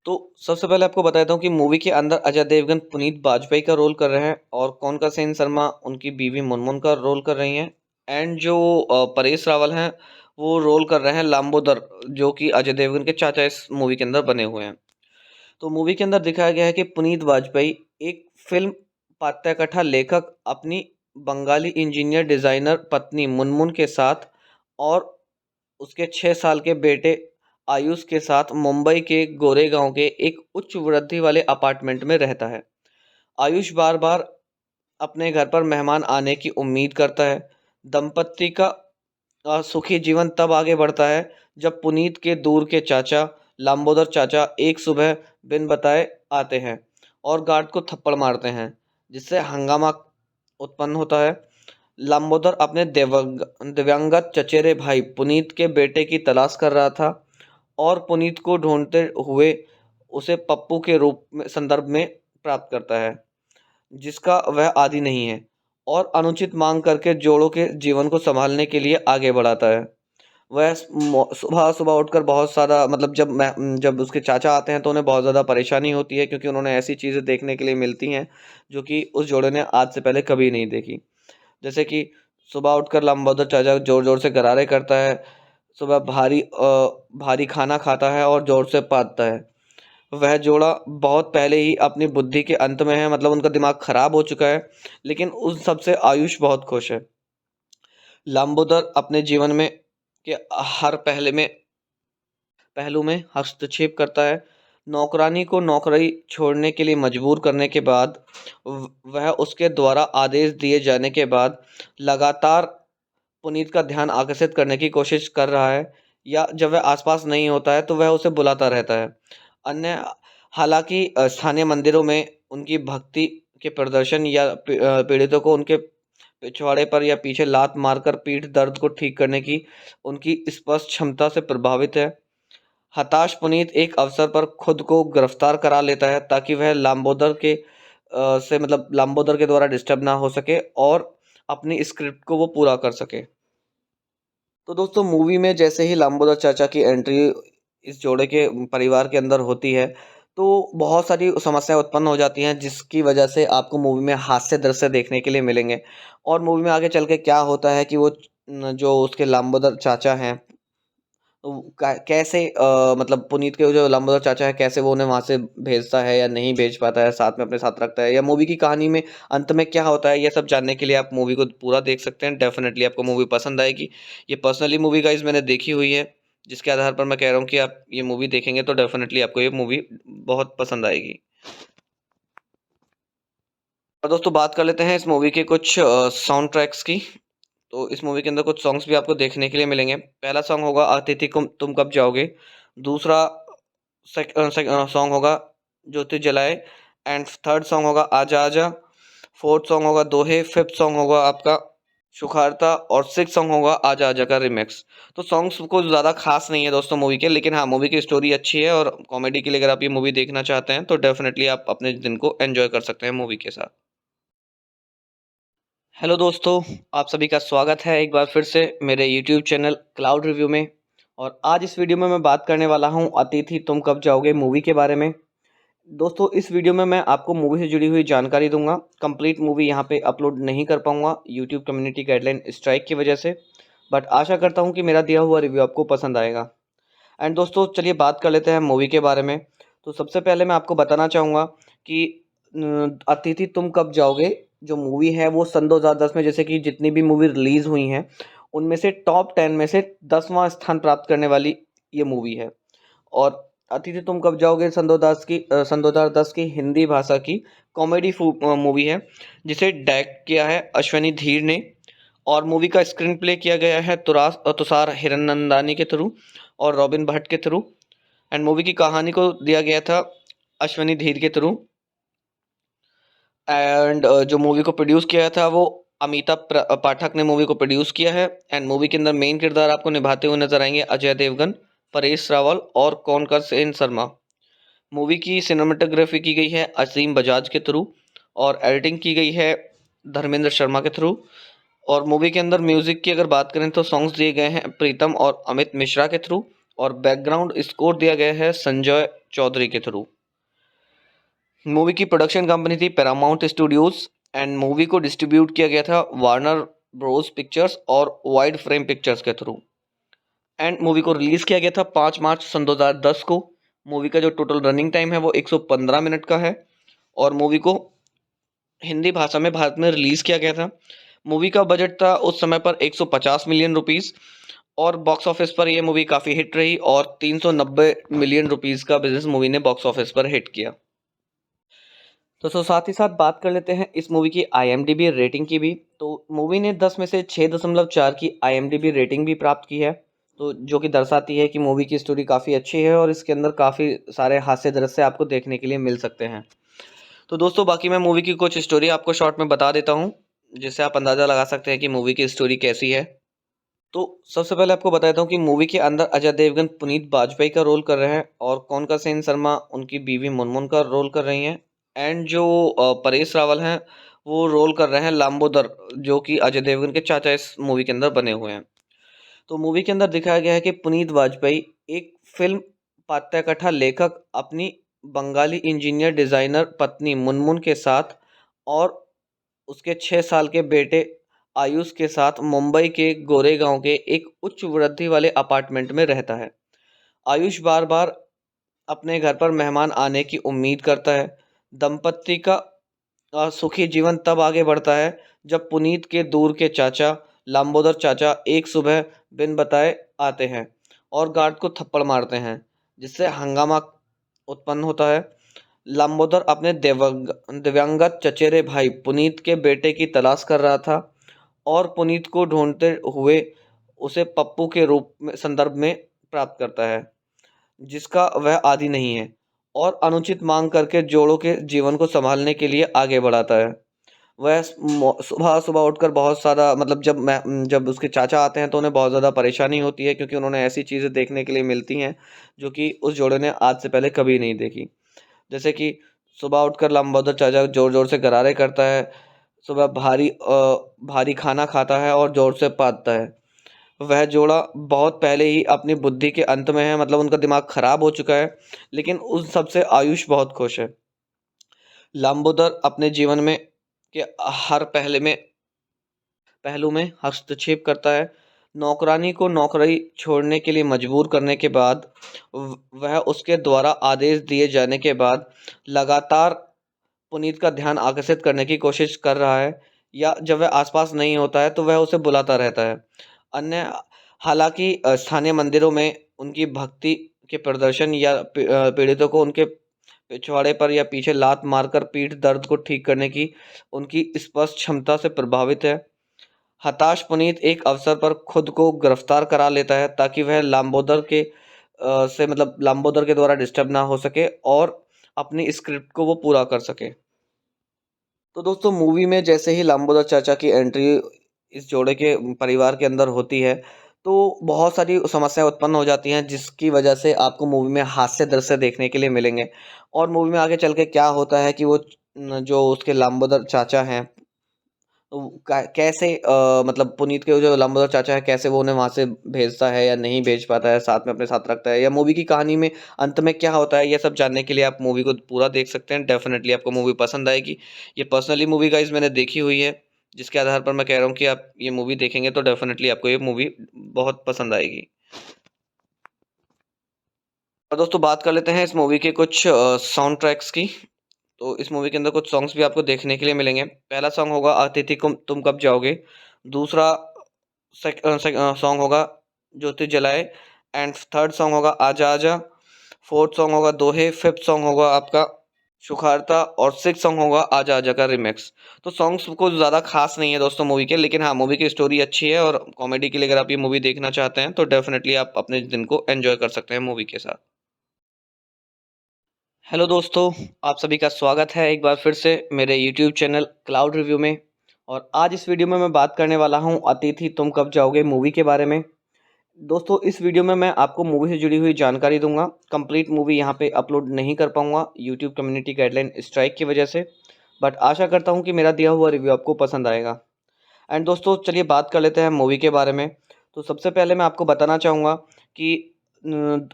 तो सबसे पहले आपको बता देता हूँ कि मूवी के अंदर अजय देवगन पुनीत बाजपेयी का रोल कर रहे हैं और कौनका सेन शर्मा उनकी बीवी मुनमुन का रोल कर रही हैं। एंड जो परेश रावल हैं वो रोल कर रहे हैं लांबोदर, जो कि अजय देवगन के चाचा इस मूवी के अंदर बने हुए हैं। तो मूवी के अंदर दिखाया गया है कि पुनीत वाजपेयी एक फिल्म पात्रकथा लेखक अपनी बंगाली इंजीनियर डिज़ाइनर पत्नी मुनमुन के साथ और उसके 6 साल के बेटे आयुष के साथ मुंबई के गोरेगांव के एक उच्च वृद्धि वाले अपार्टमेंट में रहता है। आयुष बार-बार अपने घर पर मेहमान आने की उम्मीद करता है। दंपत्ति का सुखी जीवन तब आगे बढ़ता है जब पुनीत के दूर के चाचा लंबोदर चाचा एक सुबह बिन बताए आते हैं और गार्ड को थप्पड़ मारते हैं, जिससे हंगामा उत्पन्न होता है। लंबोदर अपने दिवंगत चचेरे भाई पुनीत के बेटे की तलाश कर रहा था और पुनीत को ढूंढते हुए उसे पप्पू के रूप में संदर्भ में प्राप्त करता है, जिसका वह आदी नहीं है और अनुचित मांग करके जोड़ों के जीवन को संभालने के लिए आगे बढ़ाता है। वह सुबह सुबह उठकर बहुत सारा मतलब जब उसके चाचा आते हैं तो उन्हें बहुत ज़्यादा परेशानी होती है, क्योंकि उन्होंने ऐसी चीज़ें देखने के लिए मिलती हैं जो कि उस जोड़े ने आज से पहले कभी नहीं देखी। जैसे कि सुबह उठकर लंबोदर चाचा ज़ोर-ज़ोर से गरारे करता है, सुबह भारी खाना खाता है और ज़ोर से पादता है। वह जोड़ा बहुत पहले ही अपनी बुद्धि के अंत में है, मतलब उनका दिमाग खराब हो चुका है, लेकिन उन सब से आयुष बहुत खुश है। लंबोदर अपने जीवन में के हर पहलू में हस्तक्षेप करता है। नौकरानी को नौकरी छोड़ने के लिए मजबूर करने के बाद वह उसके द्वारा आदेश दिए जाने के बाद लगातार पुनीत का ध्यान आकर्षित करने की कोशिश कर रहा है, या जब वह आसपास नहीं होता है तो वह उसे बुलाता रहता है। अन्य हालांकि स्थानीय मंदिरों में उनकी भक्ति के प्रदर्शन या पीड़ितों को उनके पिछवाड़े पर या पीछे लात मारकर पीठ दर्द को ठीक करने की उनकी स्पष्ट क्षमता से प्रभावित है। हताश पुनीत एक अवसर पर खुद को गिरफ्तार करा लेता है ताकि वह लांबोदर के द्वारा डिस्टर्ब ना हो सके और अपनी स्क्रिप्ट को वो पूरा कर सके। तो दोस्तों मूवी में जैसे ही लांबोदर चाचा की एंट्री इस जोड़े के परिवार के अंदर होती है, तो बहुत सारी समस्याएं उत्पन्न हो जाती हैं, जिसकी वजह से आपको मूवी में हास्य दृश्य देखने के लिए मिलेंगे। और मूवी में आगे चल के क्या होता है कि वो जो उसके लांबोदर चाचा हैं, तो कैसे मतलब पुनीत के जो लंबोदर चाचा है कैसे वो उन्हें वहाँ से भेजता है या नहीं भेज पाता है, साथ में अपने साथ रखता है, या मूवी की कहानी में अंत में क्या होता है, ये सब जानने के लिए आप मूवी को पूरा देख सकते हैं। डेफिनेटली आपको मूवी पसंद आएगी। ये पर्सनली मूवी गाइस मैंने देखी हुई है, जिसके आधार पर मैं कह रहा हूँ कि आप ये मूवी देखेंगे तो डेफिनेटली आपको ये मूवी बहुत पसंद आएगी। और दोस्तों बात कर लेते हैं इस मूवी के कुछ साउंड ट्रैक्स की। तो इस मूवी के अंदर कुछ सॉन्ग्स भी आपको देखने के लिए मिलेंगे। पहला सॉन्ग होगा अतिथि तुम कब जाओगे। दूसरा सॉन्ग होगा ज्योति जलाए। एंड थर्ड सॉन्ग होगा आजा आजा। फोर्थ सॉन्ग होगा दोहे। फिफ्थ सॉन्ग होगा आपका सुखारता और सिक्स सॉन्ग होगा आजा आजा का रिमिक्स। तो सॉन्ग्स कुछ ज़्यादा खास नहीं है दोस्तों मूवी के, लेकिन हाँ मूवी की स्टोरी अच्छी है और कॉमेडी के लिए अगर आप ये मूवी देखना चाहते हैं तो डेफिनेटली आप अपने दिन को एंजॉय कर सकते हैं मूवी के साथ। हेलो दोस्तों, आप सभी का स्वागत है एक बार फिर से मेरे यूट्यूब चैनल क्लाउड रिव्यू में। और आज इस वीडियो में मैं बात करने वाला हूं अतिथि तुम कब जाओगे मूवी के बारे में। दोस्तों इस वीडियो में मैं आपको मूवी से जुड़ी हुई जानकारी दूंगा। कंप्लीट मूवी यहां पे अपलोड नहीं कर पाऊंगा यूट्यूब कम्युनिटी गाइडलाइन स्ट्राइक की वजह से, बट आशा करता हूँ कि मेरा दिया हुआ रिव्यू आपको पसंद आएगा। एंड दोस्तों चलिए बात कर लेते हैं मूवी के बारे में। तो सबसे पहले मैं आपको बताना चाहूँगा कि अतिथि तुम कब जाओगे जो मूवी है वो सन 2010 में जैसे कि जितनी भी मूवी रिलीज़ हुई हैं उनमें से टॉप 10 में से 10वां स्थान प्राप्त करने वाली ये मूवी है। और अतिथि तुम कब जाओगे सन 2010 की हिंदी भाषा की कॉमेडी मूवी है, जिसे डायरेक्ट किया है अश्वनी धीर ने। और मूवी का स्क्रीन प्ले किया गया है तुषार हिरनंदानी के थ्रू और रॉबिन भट्ट के थ्रू। एंड मूवी की कहानी को दिया गया था अश्वनी धीर के थ्रू। एंड जो मूवी को प्रोड्यूस किया था वो पाठक ने मूवी को प्रोड्यूस किया है। एंड मूवी के अंदर मेन किरदार आपको निभाते हुए नजर आएंगे अजय देवगन, परेश रावल और कौनकर सेन शर्मा। मूवी की सिनेमेटोग्राफी की गई है असीम बजाज के थ्रू और एडिटिंग की गई है धर्मेंद्र शर्मा के थ्रू। और मूवी के अंदर म्यूजिक की अगर बात करें तो सॉन्ग्स दिए गए हैं प्रीतम और अमित मिश्रा के थ्रू और बैकग्राउंड स्कोर दिया गया है संजय चौधरी के थ्रू। मूवी की प्रोडक्शन कंपनी थी पैरामाउंट स्टूडियोज एंड मूवी को डिस्ट्रीब्यूट किया गया था वार्नर ब्रोस पिक्चर्स और वाइड फ्रेम पिक्चर्स के थ्रू। एंड मूवी को रिलीज किया गया था 5 मार्च सन 2010 को। मूवी का जो टोटल रनिंग टाइम है वो 115 मिनट का है और मूवी को हिंदी भाषा में भारत में रिलीज किया गया था। मूवी का बजट था उस समय पर 150 मिलियन रुपीस और बॉक्स ऑफिस पर यह मूवी काफ़ी हिट रही और 390 मिलियन रुपीस का बिजनेस मूवी ने बॉक्स ऑफिस पर हिट किया। तो साथ ही साथ बात कर लेते हैं इस मूवी की IMDb रेटिंग की भी। तो मूवी ने 10 में से 6.4 की IMDb रेटिंग भी प्राप्त की है, तो जो कि दर्शाती है कि मूवी की स्टोरी काफ़ी अच्छी है और इसके अंदर काफ़ी सारे हास्य दृश्य आपको देखने के लिए मिल सकते हैं। तो दोस्तों बाकी मैं मूवी की कुछ स्टोरी आपको शॉर्ट में बता देता हूँ, जिससे आप अंदाज़ा लगा सकते हैं कि मूवी की स्टोरी कैसी है। तो सबसे पहले आपको बता देता हूँ कि मूवी के अंदर अजय देवगन पुनीत बाजपेयी का रोल कर रहे हैं और कौनका सेन शर्मा उनकी बीवी मुनमुन का रोल कर रही हैं। एंड जो परेश रावल हैं वो रोल कर रहे हैं लांबोदर, जो कि अजय देवगन के चाचा इस मूवी के अंदर बने हुए हैं। तो मूवी के अंदर दिखाया गया है कि पुनीत वाजपेयी एक फिल्म पात्रकथा लेखक अपनी बंगाली इंजीनियर डिज़ाइनर पत्नी मुनमुन के साथ और उसके 6 साल के बेटे आयुष के साथ मुंबई के गोरेगांव के एक उच्च वृद्धि वाले अपार्टमेंट में रहता है। आयुष बार बार अपने घर पर मेहमान आने की उम्मीद करता है। दंपत्ति का सुखी जीवन तब आगे बढ़ता है जब पुनीत के दूर के चाचा लांबोदर चाचा एक सुबह बिन बताए आते हैं और गार्ड को थप्पड़ मारते हैं, जिससे हंगामा उत्पन्न होता है। लांबोदर अपने दिव्यांगत चचेरे भाई पुनीत के बेटे की तलाश कर रहा था और पुनीत को ढूंढते हुए उसे पप्पू के रूप में संदर्भ में प्राप्त करता है, जिसका वह आदी नहीं है और अनुचित मांग करके जोड़ों के जीवन को संभालने के लिए आगे बढ़ाता है। वह सुबह सुबह उठकर बहुत सारा मतलब जब उसके चाचा आते हैं तो उन्हें बहुत ज़्यादा परेशानी होती है, क्योंकि उन्होंने ऐसी चीज़ें देखने के लिए मिलती हैं जो कि उस जोड़े ने आज से पहले कभी नहीं देखी। जैसे कि सुबह उठकर लंबोदर चाचा जोर जोर से गरारे करता है, सुबह भारी खाना खाता है और जोर से पादता है। वह जोड़ा बहुत पहले ही अपनी बुद्धि के अंत में है, मतलब उनका दिमाग खराब हो चुका है, लेकिन उन सबसे आयुष बहुत खुश है। लंबोदर अपने जीवन में के हर पहलू में हस्तक्षेप करता है। नौकरानी को नौकरी छोड़ने के लिए मजबूर करने के बाद वह उसके द्वारा आदेश दिए जाने के बाद लगातार पुनीत का ध्यान आकर्षित करने की कोशिश कर रहा है, या जब वह आसपास नहीं होता है तो वह उसे बुलाता रहता है। अन्य हालांकि स्थानीय मंदिरों में उनकी भक्ति के प्रदर्शन या पीड़ितों को उनके पिछवाड़े पर या पीछे लात मारकर पीठ दर्द को ठीक करने की उनकी स्पष्ट क्षमता से प्रभावित है। हताश पुनीत एक अवसर पर खुद को गिरफ्तार करा लेता है ताकि वह लांबोदर के द्वारा डिस्टर्ब ना हो सके और अपनी स्क्रिप्ट को वो पूरा कर सके। तो दोस्तों मूवी में जैसे ही लांबोदर चाचा की एंट्री इस जोड़े के परिवार के अंदर होती है तो बहुत सारी समस्याएं उत्पन्न हो जाती हैं, जिसकी वजह से आपको मूवी में हास्य दृश्य देखने के लिए मिलेंगे। और मूवी में आगे चल के क्या होता है कि वो जो उसके लांबोदर चाचा हैं तो कैसे मतलब पुनीत के जो लांबोदर चाचा है कैसे वो उन्हें वहाँ से भेजता है या नहीं भेज पाता है, साथ में अपने साथ रखता है, या मूवी की कहानी में अंत में क्या होता है, ये सब जानने के लिए आप मूवी को पूरा देख सकते हैं। डेफिनेटली आपको मूवी पसंद आएगी। ये पर्सनली मूवी गाइज मैंने देखी हुई है, जिसके आधार पर मैं कह रहा हूँ कि आप ये मूवी देखेंगे तो डेफिनेटली आपको ये मूवी बहुत पसंद आएगी। और दोस्तों बात कर लेते हैं इस मूवी के कुछ साउंड ट्रैक्स की। तो इस मूवी के अंदर कुछ सॉन्ग्स भी आपको देखने के लिए मिलेंगे। पहला सॉन्ग होगा अतिथि तुम कब जाओगे। दूसरा सॉन्ग होगा ज्योति जलाए। एंड थर्ड सॉन्ग होगा आजा आजा। फोर्थ सॉन्ग होगा दोहे, फिफ्थ सॉन्ग होगा आपका सुखारता और सिक्स सॉन्ग होगा आजा आजा का रिमिक्स। तो सॉन्ग्स कुछ ज़्यादा खास नहीं है दोस्तों मूवी के, लेकिन हाँ मूवी की स्टोरी अच्छी है और कॉमेडी के लिए अगर आप ये मूवी देखना चाहते हैं तो डेफिनेटली आप अपने दिन को एंजॉय कर सकते हैं मूवी के साथ। हेलो दोस्तों, आप सभी का स्वागत है एक बार फिर से मेरे यूट्यूब चैनल क्लाउड रिव्यू में। और आज इस वीडियो में मैं बात करने वाला हूँ अतिथि तुम कब जाओगे मूवी के बारे में। दोस्तों इस वीडियो में मैं आपको मूवी से जुड़ी हुई जानकारी दूंगा। कंप्लीट मूवी यहाँ पे अपलोड नहीं कर पाऊंगा यूट्यूब कम्युनिटी गाइडलाइन स्ट्राइक की वजह से, बट आशा करता हूँ कि मेरा दिया हुआ रिव्यू आपको पसंद आएगा। एंड दोस्तों चलिए बात कर लेते हैं मूवी के बारे में। तो सबसे पहले मैं आपको बताना चाहूँगा कि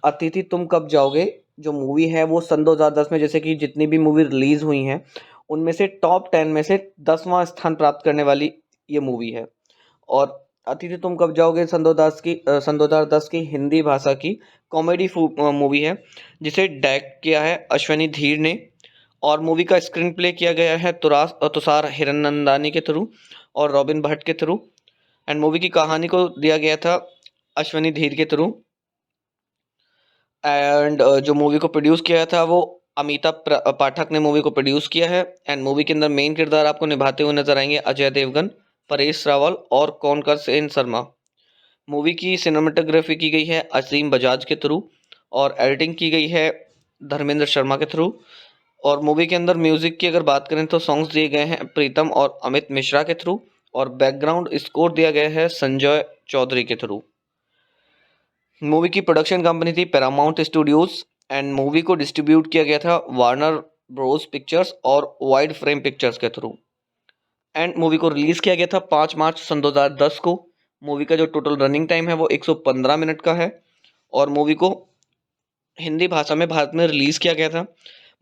अतिथि तुम कब जाओगे जो मूवी है वो सन 2010 में जैसे कि जितनी भी मूवी रिलीज़ हुई हैं उनमें से टॉप 10 में से 10वां स्थान प्राप्त करने वाली ये मूवी है। और अतिथि तुम कब जाओगे सन 2010 की हिंदी भाषा की कॉमेडी मूवी है जिसे डायरेक्ट किया है अश्वनी धीर ने। और मूवी का स्क्रीन प्ले किया गया है तुषार हिरनंदानी के थ्रू और रॉबिन भट्ट के थ्रू। एंड मूवी की कहानी को दिया गया था अश्वनी धीर के थ्रू। एंड जो मूवी को प्रोड्यूस किया था वो पाठक ने मूवी को प्रोड्यूस किया है। एंड मूवी के अंदर मेन किरदार आपको निभाते हुए नजर आएंगे अजय देवगन, परेश रावल और कौनकर सेन शर्मा। मूवी की सिनेमेटोग्राफी की गई है असीम बजाज के थ्रू और एडिटिंग की गई है धर्मेंद्र शर्मा के थ्रू। और मूवी के अंदर म्यूजिक की अगर बात करें तो सॉन्ग्स दिए गए हैं प्रीतम और अमित मिश्रा के थ्रू और बैकग्राउंड स्कोर दिया गया है संजय चौधरी के थ्रू। मूवी की प्रोडक्शन कंपनी थी पैरामाउंट स्टूडियोज एंड मूवी को डिस्ट्रीब्यूट किया गया था वार्नर ब्रोस पिक्चर्स और वाइड फ्रेम पिक्चर्स के थ्रू। एंड मूवी को रिलीज़ किया गया था 5 मार्च सन 2010 को। मूवी का जो टोटल रनिंग टाइम है वो 115 मिनट का है और मूवी को हिंदी भाषा में भारत में रिलीज़ किया गया था।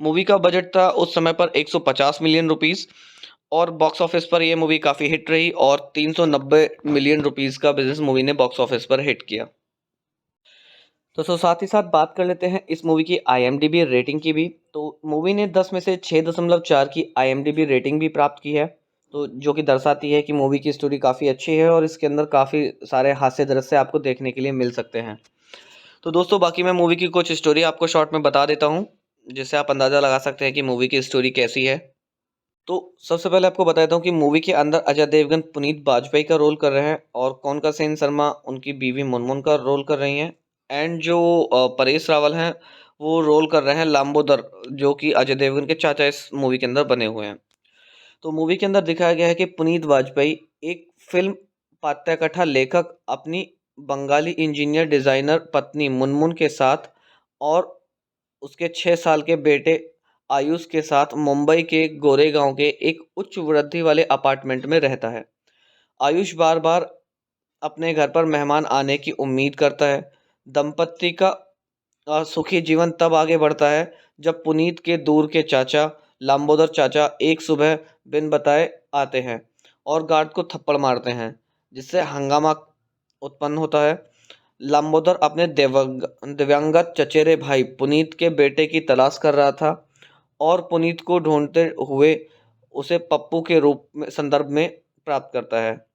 मूवी का बजट था उस समय पर 150 मिलियन रुपीस और बॉक्स ऑफिस पर यह मूवी काफ़ी हिट रही और 390 मिलियन रुपीस का बिजनेस मूवी ने बॉक्स ऑफिस पर हिट किया। तो साथ ही साथ बात कर लेते हैं इस मूवी की IMDb रेटिंग की भी। तो मूवी ने 10 में से 6.4 की IMDb रेटिंग भी प्राप्त की है, तो जो कि दर्शाती है कि मूवी की स्टोरी काफ़ी अच्छी है और इसके अंदर काफ़ी सारे हास्य दृश्य आपको देखने के लिए मिल सकते हैं। तो दोस्तों बाकी मैं मूवी की कुछ स्टोरी आपको शॉर्ट में बता देता हूँ जिससे आप अंदाज़ा लगा सकते हैं कि मूवी की स्टोरी कैसी है। तो सबसे पहले आपको बता देता हूँ कि मूवी के अंदर अजय देवगन पुनीत बाजपेयी का रोल कर रहे हैं और कौनका सेन शर्मा उनकी बीवी मुनमुन का रोल कर रही हैं। एंड जो परेश रावल हैं वो रोल कर रहे हैं लाम्बोदर, जो कि अजय देवगन के चाचा इस मूवी के अंदर बने हुए हैं। तो मूवी के अंदर दिखाया गया है कि पुनीत वाजपेयी एक फिल्म पाठ्यकथा लेखक अपनी बंगाली इंजीनियर डिज़ाइनर पत्नी मुनमुन के साथ और उसके 6 साल के बेटे आयुष के साथ मुंबई के गोरेगांव के एक उच्च वृद्धि वाले अपार्टमेंट में रहता है। आयुष बार बार अपने घर पर मेहमान आने की उम्मीद करता है। दंपत्ति का सुखी जीवन तब आगे बढ़ता है जब पुनीत के दूर के चाचा लंबोदर चाचा एक सुबह बिन बताए आते हैं और गार्ड को थप्पड़ मारते हैं जिससे हंगामा उत्पन्न होता है। लंबोदर अपने दिव्यांगत चचेरे भाई पुनीत के बेटे की तलाश कर रहा था और पुनीत को ढूंढते हुए उसे पप्पू के रूप में संदर्भ में प्राप्त करता है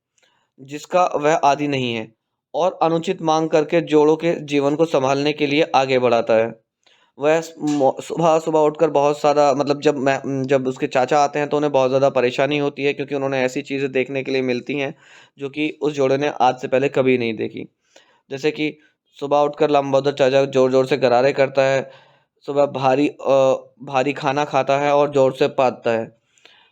जिसका वह आदि नहीं है और अनुचित मांग करके जोड़ों के जीवन को संभालने के लिए आगे बढ़ाता है। वह सुबह सुबह उठकर बहुत सारा मतलब जब उसके चाचा आते हैं तो उन्हें बहुत ज़्यादा परेशानी होती है क्योंकि उन्होंने ऐसी चीज़ें देखने के लिए मिलती हैं जो कि उस जोड़े ने आज से पहले कभी नहीं देखी। जैसे कि सुबह उठकर लंबोदर चाचा जोर जोर से गरारे करता है, सुबह भारी खाना खाता है और जोर से पादता है।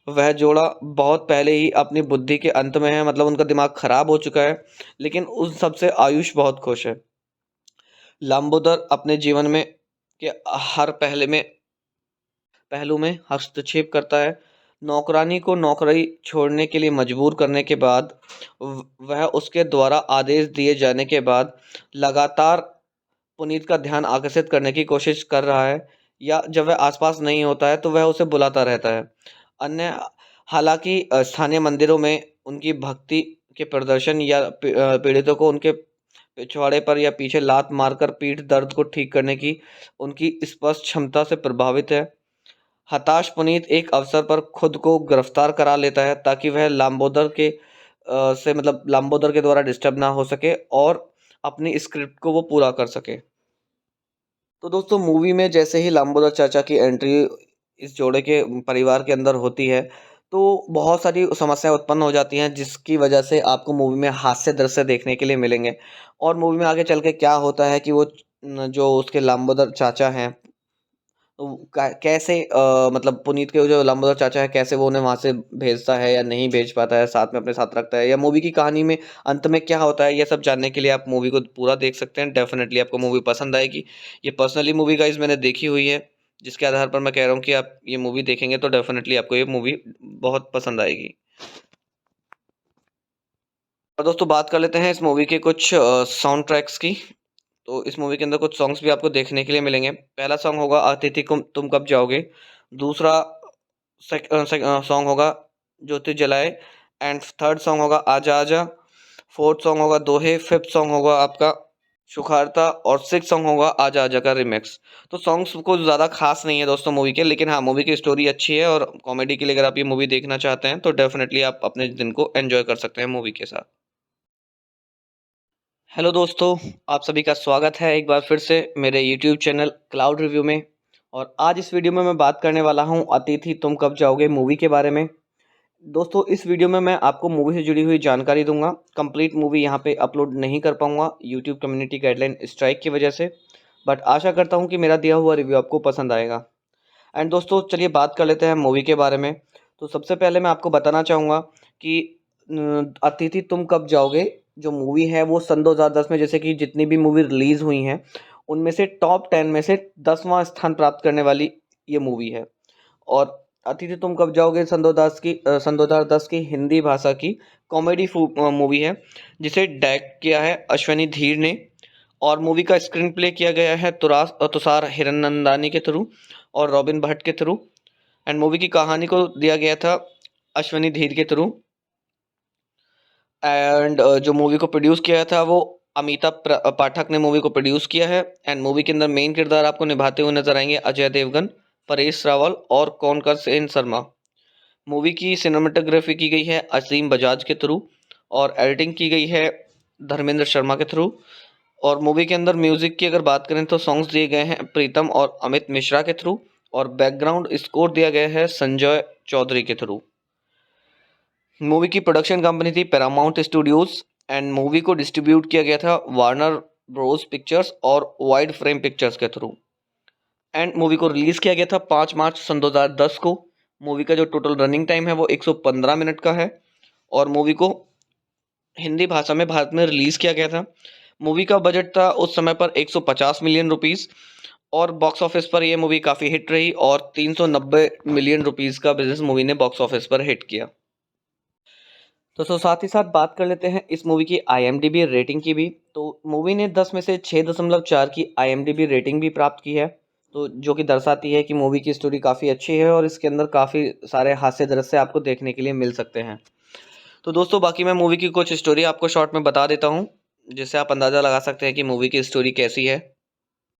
वह जोड़ा बहुत पहले ही अपनी बुद्धि के अंत में है, मतलब उनका दिमाग खराब हो चुका है, लेकिन उस सबसे आयुष बहुत खुश है। लंबोदर अपने जीवन में के हर पहलू में हस्तक्षेप करता है। नौकरानी को नौकरी छोड़ने के लिए मजबूर करने के बाद वह उसके द्वारा आदेश दिए जाने के बाद लगातार पुनीत का ध्यान आकर्षित करने की कोशिश कर रहा है या जब वह आसपास नहीं होता है तो वह उसे बुलाता रहता है। अन्य हालांकि स्थानीय मंदिरों में उनकी भक्ति के प्रदर्शन या पीड़ितों को उनके पिछवाड़े पर या पीछे लात मारकर पीठ दर्द को ठीक करने की उनकी स्पष्ट क्षमता से प्रभावित है। हताश पुनीत एक अवसर पर खुद को गिरफ्तार करा लेता है ताकि वह लाम्बोदर के द्वारा डिस्टर्ब ना हो सके और अपनी स्क्रिप्ट को वो पूरा कर सके। तो दोस्तों मूवी में जैसे ही लंबोदर चाचा की एंट्री इस जोड़े के परिवार के अंदर होती है, तो बहुत सारी समस्याएँ उत्पन्न हो जाती हैं, जिसकी वजह से आपको मूवी में हास्य दृश्य देखने के लिए मिलेंगे। और मूवी में आगे चल के क्या होता है कि वो जो उसके लंबोदर चाचा हैं, तो कैसे मतलब पुनीत के जो लंबोदर चाचा है कैसे वो उन्हें वहाँ से भेजता है या नहीं भेज पाता है, साथ में अपने साथ रखता है, या मूवी की कहानी में अंत में क्या होता है, ये सब जानने के लिए आप मूवी को पूरा देख सकते हैं। डेफिनेटली आपको मूवी पसंद आएगी। ये पर्सनली मूवी गाइस मैंने देखी हुई है, जिसके आधार पर मैं कह रहा हूँ कि आप ये मूवी देखेंगे तो डेफिनेटली आपको ये मूवी बहुत पसंद आएगी। और दोस्तों बात कर लेते हैं इस मूवी के कुछ साउंड ट्रैक्स की। तो इस मूवी के अंदर कुछ सॉन्ग्स भी आपको देखने के लिए मिलेंगे। पहला सॉन्ग होगा अतिथि तुम कब जाओगे। दूसरा सॉन्ग होगा ज्योति जलाए। एंड थर्ड सॉन्ग होगा आजा आजा। फोर्थ सॉन्ग होगा दोहे। फिफ्थ सॉन्ग होगा आपका सुखारता। और सिक्स सॉन्ग होगा आजा आजा का रिमिक्स। तो सॉन्ग्स कुछ ज़्यादा खास नहीं है दोस्तों मूवी के, लेकिन हाँ मूवी की स्टोरी अच्छी है और कॉमेडी के लिए अगर आप ये मूवी देखना चाहते हैं तो डेफिनेटली आप अपने दिन को एंजॉय कर सकते हैं मूवी के साथ। हेलो दोस्तों, आप सभी का स्वागत है एक बार फिर से मेरे यूट्यूब चैनल क्लाउड रिव्यू में। और आज इस वीडियो में मैं बात करने वाला हूं अतिथि तुम कब जाओगे मूवी के बारे में। दोस्तों इस वीडियो में मैं आपको मूवी से जुड़ी हुई जानकारी दूंगा। कंप्लीट मूवी यहां पे अपलोड नहीं कर पाऊंगा यूट्यूब कम्युनिटी गाइडलाइन स्ट्राइक की वजह से, बट आशा करता हूं कि मेरा दिया हुआ रिव्यू आपको पसंद आएगा। एंड दोस्तों चलिए बात कर लेते हैं मूवी के बारे में। तो सबसे पहले मैं आपको बताना चाहूँगा कि अतिथि तुम कब जाओगे जो मूवी है वो सन 2010 में जैसे कि जितनी भी मूवी रिलीज़ हुई हैं उनमें से टॉप 10 में से 10वां स्थान प्राप्त करने वाली ये मूवी है। और अतिथि तुम कब जाओगे सन 2010 की हिंदी भाषा की कॉमेडी मूवी है, जिसे डायरेक्ट किया है अश्वनी धीर ने। और मूवी का स्क्रीन प्ले किया गया है तुषार हिरनंदानी के थ्रू और रॉबिन भट्ट के थ्रू। एंड मूवी की कहानी को दिया गया था अश्वनी धीर के थ्रू। एंड जो मूवी को प्रोड्यूस किया था वो पाठक ने मूवी को प्रोड्यूस किया है। एंड मूवी के अंदर मेन किरदार आपको निभाते हुए नजर आएंगे अजय देवगन, परेश रावल और कौनकर सेन शर्मा। मूवी की सिनेमेटोग्राफी की गई है असीम बजाज के थ्रू और एडिटिंग की गई है धर्मेंद्र शर्मा के थ्रू। और मूवी के अंदर म्यूजिक की अगर बात करें तो सॉन्ग्स दिए गए हैं प्रीतम और अमित मिश्रा के थ्रू और बैकग्राउंड स्कोर दिया गया है संजय चौधरी के थ्रू। मूवी की प्रोडक्शन कंपनी थी पैरामाउंट स्टूडियोज एंड मूवी को डिस्ट्रीब्यूट किया गया था वार्नर ब्रोस पिक्चर्स और वाइड फ्रेम पिक्चर्स के थ्रू। एंड मूवी को रिलीज किया गया था 5 मार्च सन 2010 को। मूवी का जो टोटल रनिंग टाइम है वो 115 मिनट का है और मूवी को हिंदी भाषा में भारत में रिलीज किया गया था। मूवी का बजट था उस समय पर 150 मिलियन रुपीस और बॉक्स ऑफिस पर यह मूवी काफ़ी हिट रही और 390 मिलियन रुपीस का बिजनेस मूवी ने बॉक्स ऑफिस पर हिट किया। तो साथ ही साथ बात कर लेते हैं इस मूवी की IMDb रेटिंग की भी। तो मूवी ने 10 में से 6.4 की IMDb रेटिंग भी प्राप्त की है, तो जो कि दर्शाती है कि मूवी की स्टोरी काफ़ी अच्छी है और इसके अंदर काफ़ी सारे हास्य दृश्य आपको देखने के लिए मिल सकते हैं। तो दोस्तों बाकी मैं मूवी की कुछ स्टोरी आपको शॉर्ट में बता देता हूँ, जिससे आप अंदाज़ा लगा सकते हैं कि मूवी की स्टोरी कैसी है।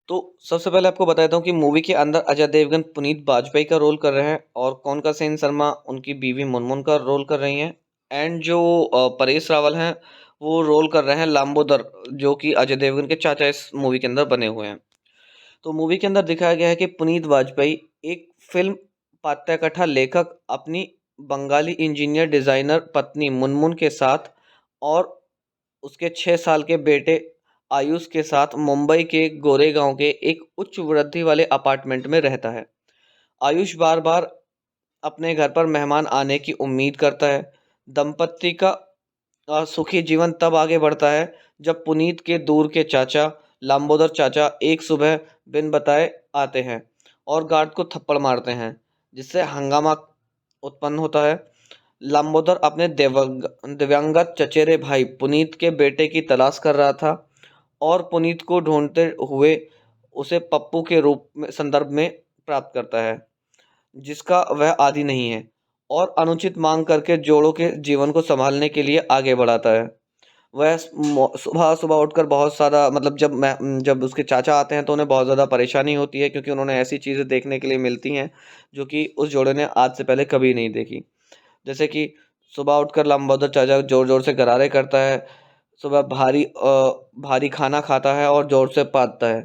तो सबसे पहले आपको बता देता हूँ कि मूवी के अंदर अजय देवगन पुनीत बाजपेयी का रोल कर रहे हैं और कौनका सेन शर्मा उनकी बीवी मुनमुन का रोल कर रही हैं। एंड जो परेश रावल हैं वो रोल कर रहे हैं लाम्बोदर, जो कि अजय देवगन के चाचा इस मूवी के अंदर बने हुए हैं। तो मूवी के अंदर दिखाया गया है कि पुनीत वाजपेयी एक फिल्म पाठ्यकथा लेखक अपनी बंगाली इंजीनियर डिज़ाइनर पत्नी मुनमुन के साथ और उसके 6 साल के बेटे आयुष के साथ मुंबई के गोरेगांव के एक उच्च वृद्धि वाले अपार्टमेंट में रहता है। आयुष बार बार अपने घर पर मेहमान आने की उम्मीद करता है। दंपत्ति का सुखी जीवन तब आगे बढ़ता है जब पुनीत के दूर के चाचा लंबोदर चाचा एक सुबह बिन बताए आते हैं और गार्ड को थप्पड़ मारते हैं, जिससे हंगामा उत्पन्न होता है। लंबोदर अपने दिव्यांगत चचेरे भाई पुनीत के बेटे की तलाश कर रहा था और पुनीत को ढूंढते हुए उसे पप्पू के रूप में संदर्भ में प्राप्त करता है, जिसका वह आदी नहीं है और अनुचित मांग करके जोड़ों के जीवन को संभालने के लिए आगे बढ़ाता है। वह सुबह सुबह उठकर बहुत सारा मतलब जब उसके चाचा आते हैं तो उन्हें बहुत ज़्यादा परेशानी होती है, क्योंकि उन्होंने ऐसी चीज़ें देखने के लिए मिलती हैं जो कि उस जोड़े ने आज से पहले कभी नहीं देखी। जैसे कि सुबह उठकर लंबोदर चाचा ज़ोर ज़ोर से गरारे करता है, सुबह भारी खाना खाता है और ज़ोर से पादता है।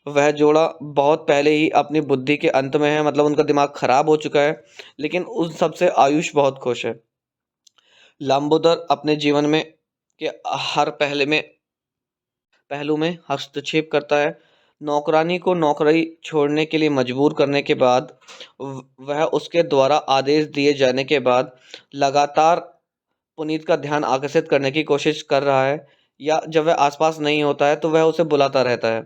वह जोड़ा बहुत पहले ही अपनी बुद्धि के अंत में है, मतलब उनका दिमाग खराब हो चुका है, लेकिन उन सबसे आयुष बहुत खुश है। लंबोदर अपने जीवन में के हर पहलू में हस्तक्षेप करता है। नौकरानी को नौकरी छोड़ने के लिए मजबूर करने के बाद वह उसके द्वारा आदेश दिए जाने के बाद लगातार पुनीत का ध्यान आकर्षित करने की कोशिश कर रहा है, या जब वह आसपास नहीं होता है तो वह उसे बुलाता रहता है।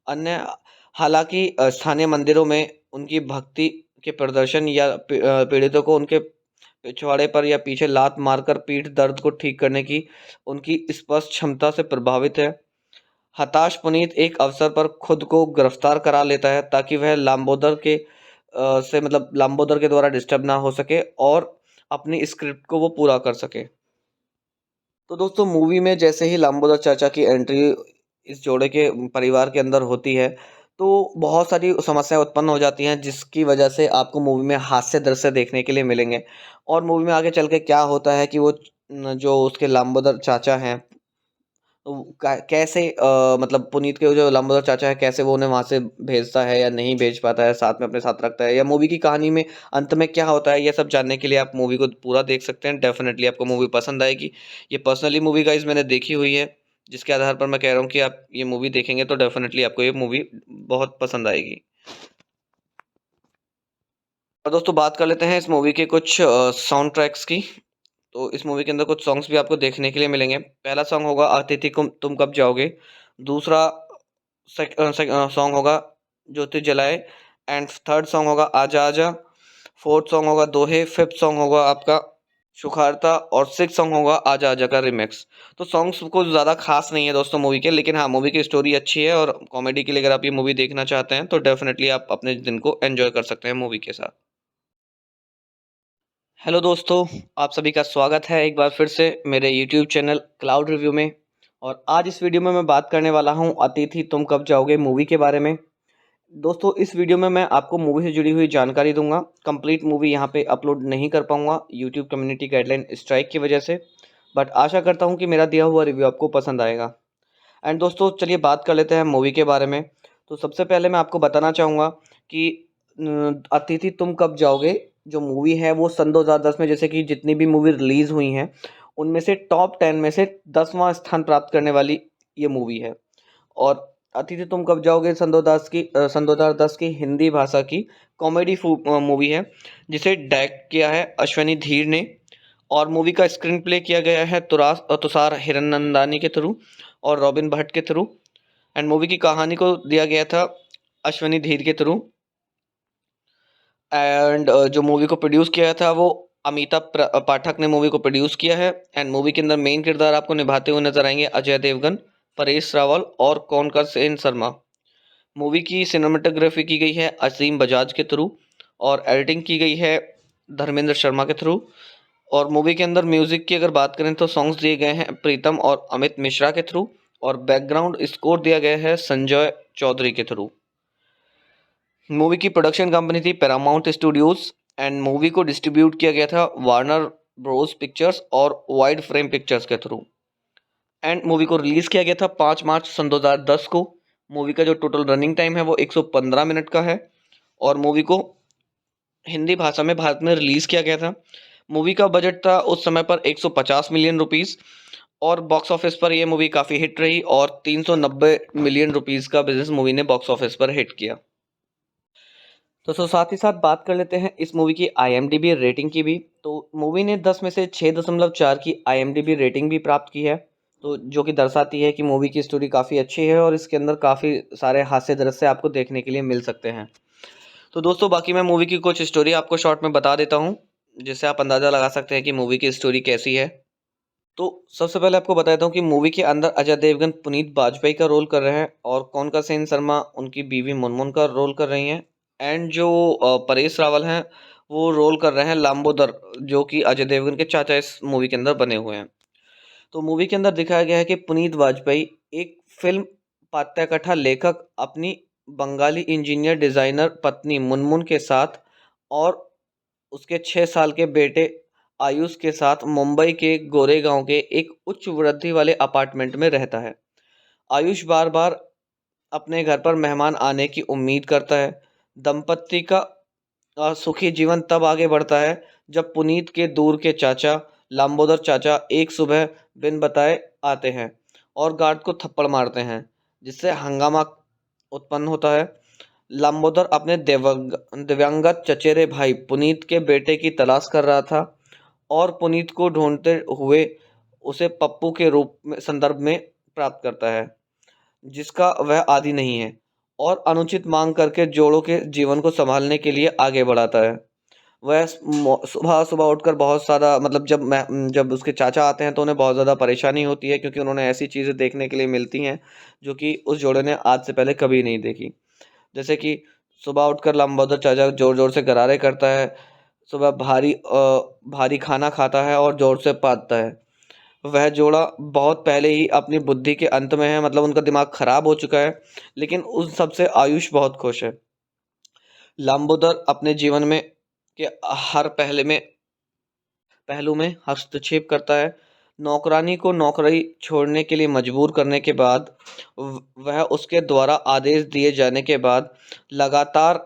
अन्य हालांकि स्थानीय मंदिरों में उनकी भक्ति के प्रदर्शन या पीड़ितों को उनके पिछवाड़े पर या पीछे लात मारकर पीठ दर्द को ठीक करने की उनकी स्पष्ट क्षमता से प्रभावित है। हताश पुनीत एक अवसर पर खुद को गिरफ्तार करा लेता है ताकि वह लाम्बोदर के द्वारा डिस्टर्ब ना हो सके और अपनी स्क्रिप्ट को वो पूरा कर सके। तो दोस्तों मूवी में जैसे ही लाम्बोदर चाचा की एंट्री इस जोड़े के परिवार के अंदर होती है, तो बहुत सारी समस्याएं उत्पन्न हो जाती हैं, जिसकी वजह से आपको मूवी में हास्य दृश्य देखने के लिए मिलेंगे। और मूवी में आगे चल के क्या होता है कि वो जो उसके लाम्बोदर चाचा हैं, तो कैसे मतलब पुनीत के जो लंबोदर चाचा है, कैसे वो उन्हें वहां से भेजता है या नहीं भेज पाता है, साथ में अपने साथ रखता है, या मूवी की कहानी में अंत में क्या होता है, ये सब जानने के लिए आप मूवी को पूरा देख सकते हैं। डेफिनेटली आपको मूवी पसंद आएगी। ये पर्सनली मूवी गाइज मैंने देखी हुई है, जिसके आधार पर मैं कह रहा हूँ कि आप ये मूवी देखेंगे तो डेफिनेटली आपको ये मूवी बहुत पसंद आएगी। और दोस्तों बात कर लेते हैं इस मूवी के कुछ साउंड ट्रैक्स की। तो इस मूवी के अंदर कुछ सॉन्ग्स भी आपको देखने के लिए मिलेंगे। पहला सॉन्ग होगा अतिथि तुम कब जाओगे। दूसरा सॉन्ग होगा ज्योति जलाए। एंड थर्ड सॉन्ग होगा आजा आजा। फोर्थ सॉन्ग होगा दोहे। फिफ्थ सॉन्ग होगा आपका सुखारता। और सिक्स सॉन्ग होगा आजा आजा का रिमिक्स। तो सॉन्ग्स कुछ ज़्यादा खास नहीं है दोस्तों मूवी के, लेकिन हाँ मूवी की स्टोरी अच्छी है और कॉमेडी के लिए अगर आप ये मूवी देखना चाहते हैं तो डेफिनेटली आप अपने दिन को एंजॉय कर सकते हैं मूवी के साथ। हेलो दोस्तों, आप सभी का स्वागत है एक बार फिर से मेरे यूट्यूब चैनल क्लाउड रिव्यू में। और आज इस वीडियो में मैं बात करने वाला हूं अतिथि तुम कब जाओगे मूवी के बारे में। दोस्तों इस वीडियो में मैं आपको मूवी से जुड़ी हुई जानकारी दूंगा। कंप्लीट मूवी यहां पे अपलोड नहीं कर पाऊंगा यूट्यूब कम्युनिटी गाइडलाइन स्ट्राइक की वजह से, बट आशा करता हूँ कि मेरा दिया हुआ रिव्यू आपको पसंद आएगा। एंड दोस्तों चलिए बात कर लेते हैं मूवी के बारे में। तो सबसे पहले मैं आपको बताना चाहूँगा कि अतिथि तुम कब जाओगे जो मूवी है वो सन 2010 में जैसे कि जितनी भी मूवी रिलीज़ हुई हैं उनमें से टॉप 10 में से 10वां स्थान प्राप्त करने वाली ये मूवी है। और अतिथि तुम कब जाओगे सन 2010 की हिंदी भाषा की कॉमेडी मूवी है, जिसे डायरेक्ट किया है अश्वनी धीर ने। और मूवी का स्क्रीन प्ले किया गया है तुषार हिरनंदानी के थ्रू और रॉबिन भट्ट के थ्रू। एंड मूवी की कहानी को दिया गया था अश्वनी धीर के थ्रू। एंड जो मूवी को प्रोड्यूस किया था वो पाठक ने मूवी को प्रोड्यूस किया है। एंड मूवी के अंदर मेन किरदार आपको निभाते हुए नजर आएंगे अजय देवगन, परेश रावल और कौनकर सेन शर्मा। मूवी की सिनेमेटोग्राफी की गई है असीम बजाज के थ्रू और एडिटिंग की गई है धर्मेंद्र शर्मा के थ्रू। और मूवी के अंदर म्यूजिक की अगर बात करें तो सॉन्ग्स दिए गए हैं प्रीतम और अमित मिश्रा के थ्रू और बैकग्राउंड स्कोर दिया गया है संजय चौधरी के थ्रू। मूवी की प्रोडक्शन कंपनी थी पैरामाउंट स्टूडियोज एंड मूवी को डिस्ट्रीब्यूट किया गया था वार्नर ब्रोस पिक्चर्स और वाइड फ्रेम पिक्चर्स के थ्रू। एंड मूवी को रिलीज किया गया था 5 मार्च सन 2010 को। मूवी का जो टोटल रनिंग टाइम है वो 115 मिनट का है और मूवी को हिंदी भाषा में भारत में रिलीज किया गया था। मूवी का बजट था उस समय पर 150 मिलियन रुपीस और बॉक्स ऑफिस पर यह मूवी काफ़ी हिट रही और 390 मिलियन रुपीस का बिजनेस मूवी ने बॉक्स ऑफिस पर हिट किया। तो साथ ही साथ बात कर लेते हैं इस मूवी की IMDb रेटिंग की भी। तो मूवी ने 10 में से 6.4 की IMDb रेटिंग भी प्राप्त की है, तो जो कि दर्शाती है कि मूवी की स्टोरी काफ़ी अच्छी है और इसके अंदर काफ़ी सारे हास्य दृश्य आपको देखने के लिए मिल सकते हैं। तो दोस्तों बाकी मैं मूवी की कुछ स्टोरी आपको शॉर्ट में बता देता हूँ, जिससे आप अंदाज़ा लगा सकते हैं कि मूवी की स्टोरी कैसी है। तो सबसे पहले आपको बता देता हूँ कि मूवी के अंदर अजय देवगन पुनीत बाजपेयी का रोल कर रहे हैं और कौनका सेन शर्मा उनकी बीवी मुनमुन का रोल कर रही हैं। एंड जो परेश रावल हैं वो रोल कर रहे हैं लाम्बोदर, जो कि अजय देवगन के चाचा इस मूवी के अंदर बने हुए हैं। तो मूवी के अंदर दिखाया गया है कि पुनीत वाजपेयी एक फिल्म पाठ्यकथा लेखक अपनी बंगाली इंजीनियर डिज़ाइनर पत्नी मुनमुन के साथ और उसके 6 साल के बेटे आयुष के साथ मुंबई के गोरेगांव के एक उच्च वृद्धि वाले अपार्टमेंट में रहता है। आयुष बार बार अपने घर पर मेहमान आने की उम्मीद करता है। दंपत्ति का सुखी जीवन तब आगे बढ़ता है जब पुनीत के दूर के चाचा लंबोदर चाचा एक सुबह बिन बताए आते हैं और गार्ड को थप्पड़ मारते हैं, जिससे हंगामा उत्पन्न होता है। लंबोदर अपने दिव्यांगत चचेरे भाई पुनीत के बेटे की तलाश कर रहा था और पुनीत को ढूंढते हुए उसे पप्पू के रूप में संदर्भ में प्राप्त करता है, जिसका वह आदी नहीं है, और अनुचित मांग करके जोड़ों के जीवन को संभालने के लिए आगे बढ़ाता है। वह सुबह सुबह उठकर बहुत सारा मतलब जब उसके चाचा आते हैं तो उन्हें बहुत ज़्यादा परेशानी होती है, क्योंकि उन्होंने ऐसी चीज़ें देखने के लिए मिलती हैं जो कि उस जोड़े ने आज से पहले कभी नहीं देखी। जैसे कि सुबह उठकर लंबोदर चाचा जोर जोर से गरारे करता है, सुबह भारी खाना खाता है और जोर से पादता है। वह जोड़ा बहुत पहले ही अपनी बुद्धि के अंत में है, मतलब उनका दिमाग खराब हो चुका है, लेकिन उन सबसे आयुष बहुत खुश है। लंबोदर अपने जीवन में के हर पहलू में हस्तक्षेप करता है। नौकरानी को नौकरी छोड़ने के लिए मजबूर करने के बाद वह उसके द्वारा आदेश दिए जाने के बाद लगातार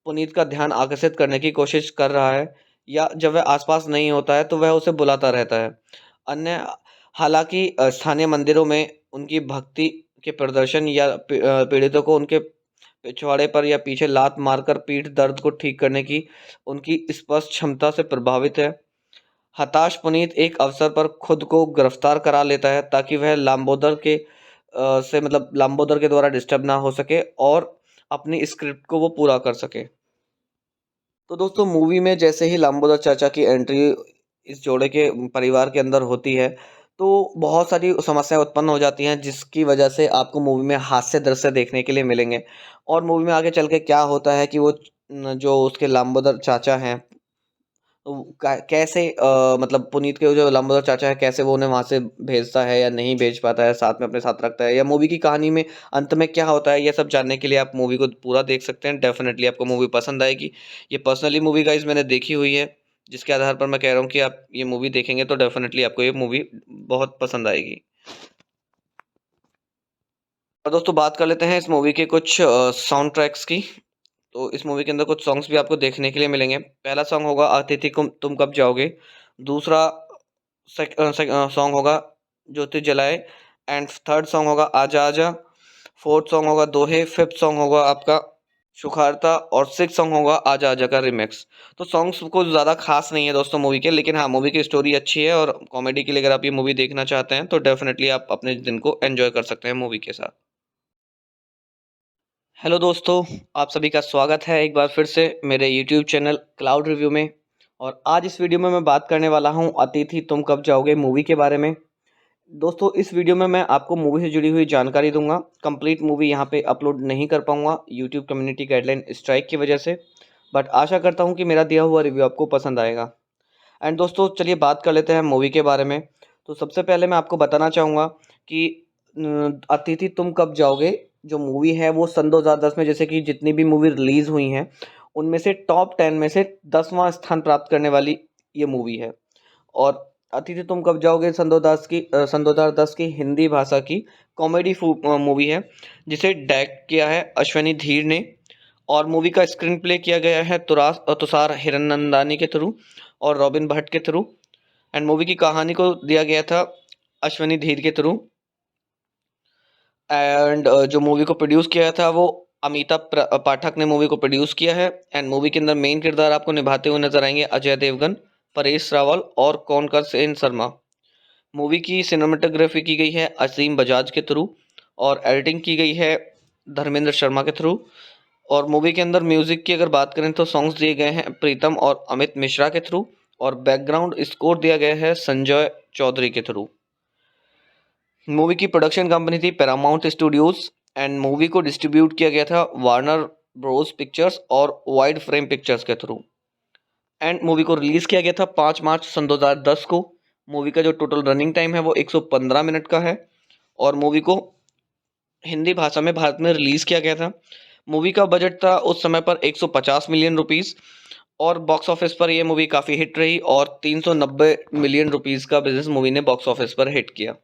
पुनीत का ध्यान आकर्षित करने की कोशिश कर रहा है, या जब वह आसपास नहीं होता है तो वह उसे बुलाता रहता है। अन्य हालांकि स्थानीय मंदिरों में उनकी भक्ति के प्रदर्शन या पीड़ितों को उनके पिछवाड़े पर या पीछे लात मारकर पीठ दर्द को ठीक करने की उनकी स्पष्ट क्षमता से प्रभावित है। हताश पुनीत एक अवसर पर खुद को गिरफ्तार करा लेता है ताकि वह लाम्बोदर के द्वारा डिस्टर्ब ना हो सके और अपनी स्क्रिप्ट को वो पूरा कर सके। तो दोस्तों, मूवी में जैसे ही लाम्बोदर चाचा की एंट्री इस जोड़े के परिवार के अंदर होती है, तो बहुत सारी समस्याएं उत्पन्न हो जाती हैं, जिसकी वजह से आपको मूवी में हास्य दृश्य देखने के लिए मिलेंगे। और मूवी में आगे चल के क्या होता है कि वो जो उसके लाम्बोदर चाचा हैं, तो कैसे मतलब पुनीत के जो लंबोदर चाचा है, कैसे वो उन्हें वहाँ से भेजता है या नहीं भेज पाता है, साथ में अपने साथ रखता है, या मूवी की कहानी में अंत में क्या होता है, ये सब जानने के लिए आप मूवी को पूरा देख सकते हैं। डेफिनेटली आपको मूवी पसंद आएगी। ये पर्सनली मूवी गाइज मैंने देखी हुई है, जिसके आधार पर मैं कह रहा हूँ कि आप ये मूवी देखेंगे तो डेफिनेटली आपको ये मूवी बहुत पसंद आएगी। और दोस्तों, बात कर लेते हैं इस मूवी के कुछ साउंड ट्रैक्स की। तो इस मूवी के अंदर कुछ सॉन्ग्स भी आपको देखने के लिए मिलेंगे। पहला सॉन्ग होगा अतिथि तुम कब जाओगे। दूसरा सॉन्ग होगा ज्योति जलाए। एंड थर्ड सॉन्ग होगा आजा आजा। फोर्थ सॉन्ग होगा दोहे। फिफ्थ सॉन्ग होगा आपका सुखारता। और सिक्स सॉन्ग होगा आजा आजा का रिमिक्स। तो सॉन्ग्स को ज़्यादा खास नहीं है दोस्तों मूवी के, लेकिन हाँ, मूवी की स्टोरी अच्छी है और कॉमेडी के लिए अगर आप ये मूवी देखना चाहते हैं तो डेफिनेटली आप अपने दिन को एंजॉय कर सकते हैं मूवी के साथ। हेलो दोस्तों, आप सभी का स्वागत है एक बार फिर से मेरे यूट्यूब चैनल क्लाउड रिव्यू में। और आज इस वीडियो में मैं बात करने वाला हूं अतिथि तुम कब जाओगे मूवी के बारे में। दोस्तों, इस वीडियो में मैं आपको मूवी से जुड़ी हुई जानकारी दूंगा। कंप्लीट मूवी यहां पे अपलोड नहीं कर पाऊंगा यूट्यूब कम्युनिटी गाइडलाइन स्ट्राइक की वजह से, बट आशा करता हूं कि मेरा दिया हुआ रिव्यू आपको पसंद आएगा। एंड दोस्तों, चलिए बात कर लेते हैं मूवी के बारे में। तो सबसे पहले मैं आपको बताना चाहूँगा कि अतिथि तुम कब जाओगे जो मूवी है वो सन 2010 में जैसे कि जितनी भी मूवी रिलीज़ हुई हैं उनमें से टॉप 10 में से 10वां स्थान प्राप्त करने वाली ये मूवी है। और अतिथि तुम कब जाओगे सन 2010 की हिंदी भाषा की कॉमेडी मूवी है, जिसे डायरेक्ट किया है अश्विनी धीर ने। और मूवी का स्क्रीन प्ले किया गया है तुषार हिरनंदानी के थ्रू और रॉबिन भट्ट के थ्रू। एंड मूवी की कहानी को दिया गया था अश्विनी धीर के थ्रू। एंड जो मूवी को प्रोड्यूस किया था वो पाठक ने मूवी को प्रोड्यूस किया है। एंड मूवी के अंदर मेन किरदार आपको निभाते हुए नजर आएंगे अजय देवगन, परेश रावल और कोनकर सेन शर्मा। मूवी की सिनेमेटोग्राफी की गई है असीम बजाज के थ्रू और एडिटिंग की गई है धर्मेंद्र शर्मा के थ्रू। और मूवी के अंदर म्यूजिक की अगर बात करें तो सॉन्ग्स दिए गए हैं प्रीतम और अमित मिश्रा के थ्रू और बैकग्राउंड स्कोर दिया गया है संजय चौधरी के थ्रू। मूवी की प्रोडक्शन कंपनी थी पैरामाउंट स्टूडियोज एंड मूवी को डिस्ट्रीब्यूट किया गया था वार्नर ब्रोस पिक्चर्स और वाइड फ्रेम पिक्चर्स के थ्रू। एंड मूवी को रिलीज़ किया गया था 5 मार्च सन 2010 को। मूवी का जो टोटल रनिंग टाइम है वो 115 मिनट का है और मूवी को हिंदी भाषा में भारत में रिलीज़ किया गया था। मूवी का बजट था उस समय पर 150 मिलियन रुपीज़ और बॉक्स ऑफिस पर यह मूवी काफ़ी हिट रही और 390 मिलियन रुपीज़ का बिजनेस मूवी ने बॉक्स ऑफिस पर हिट किया।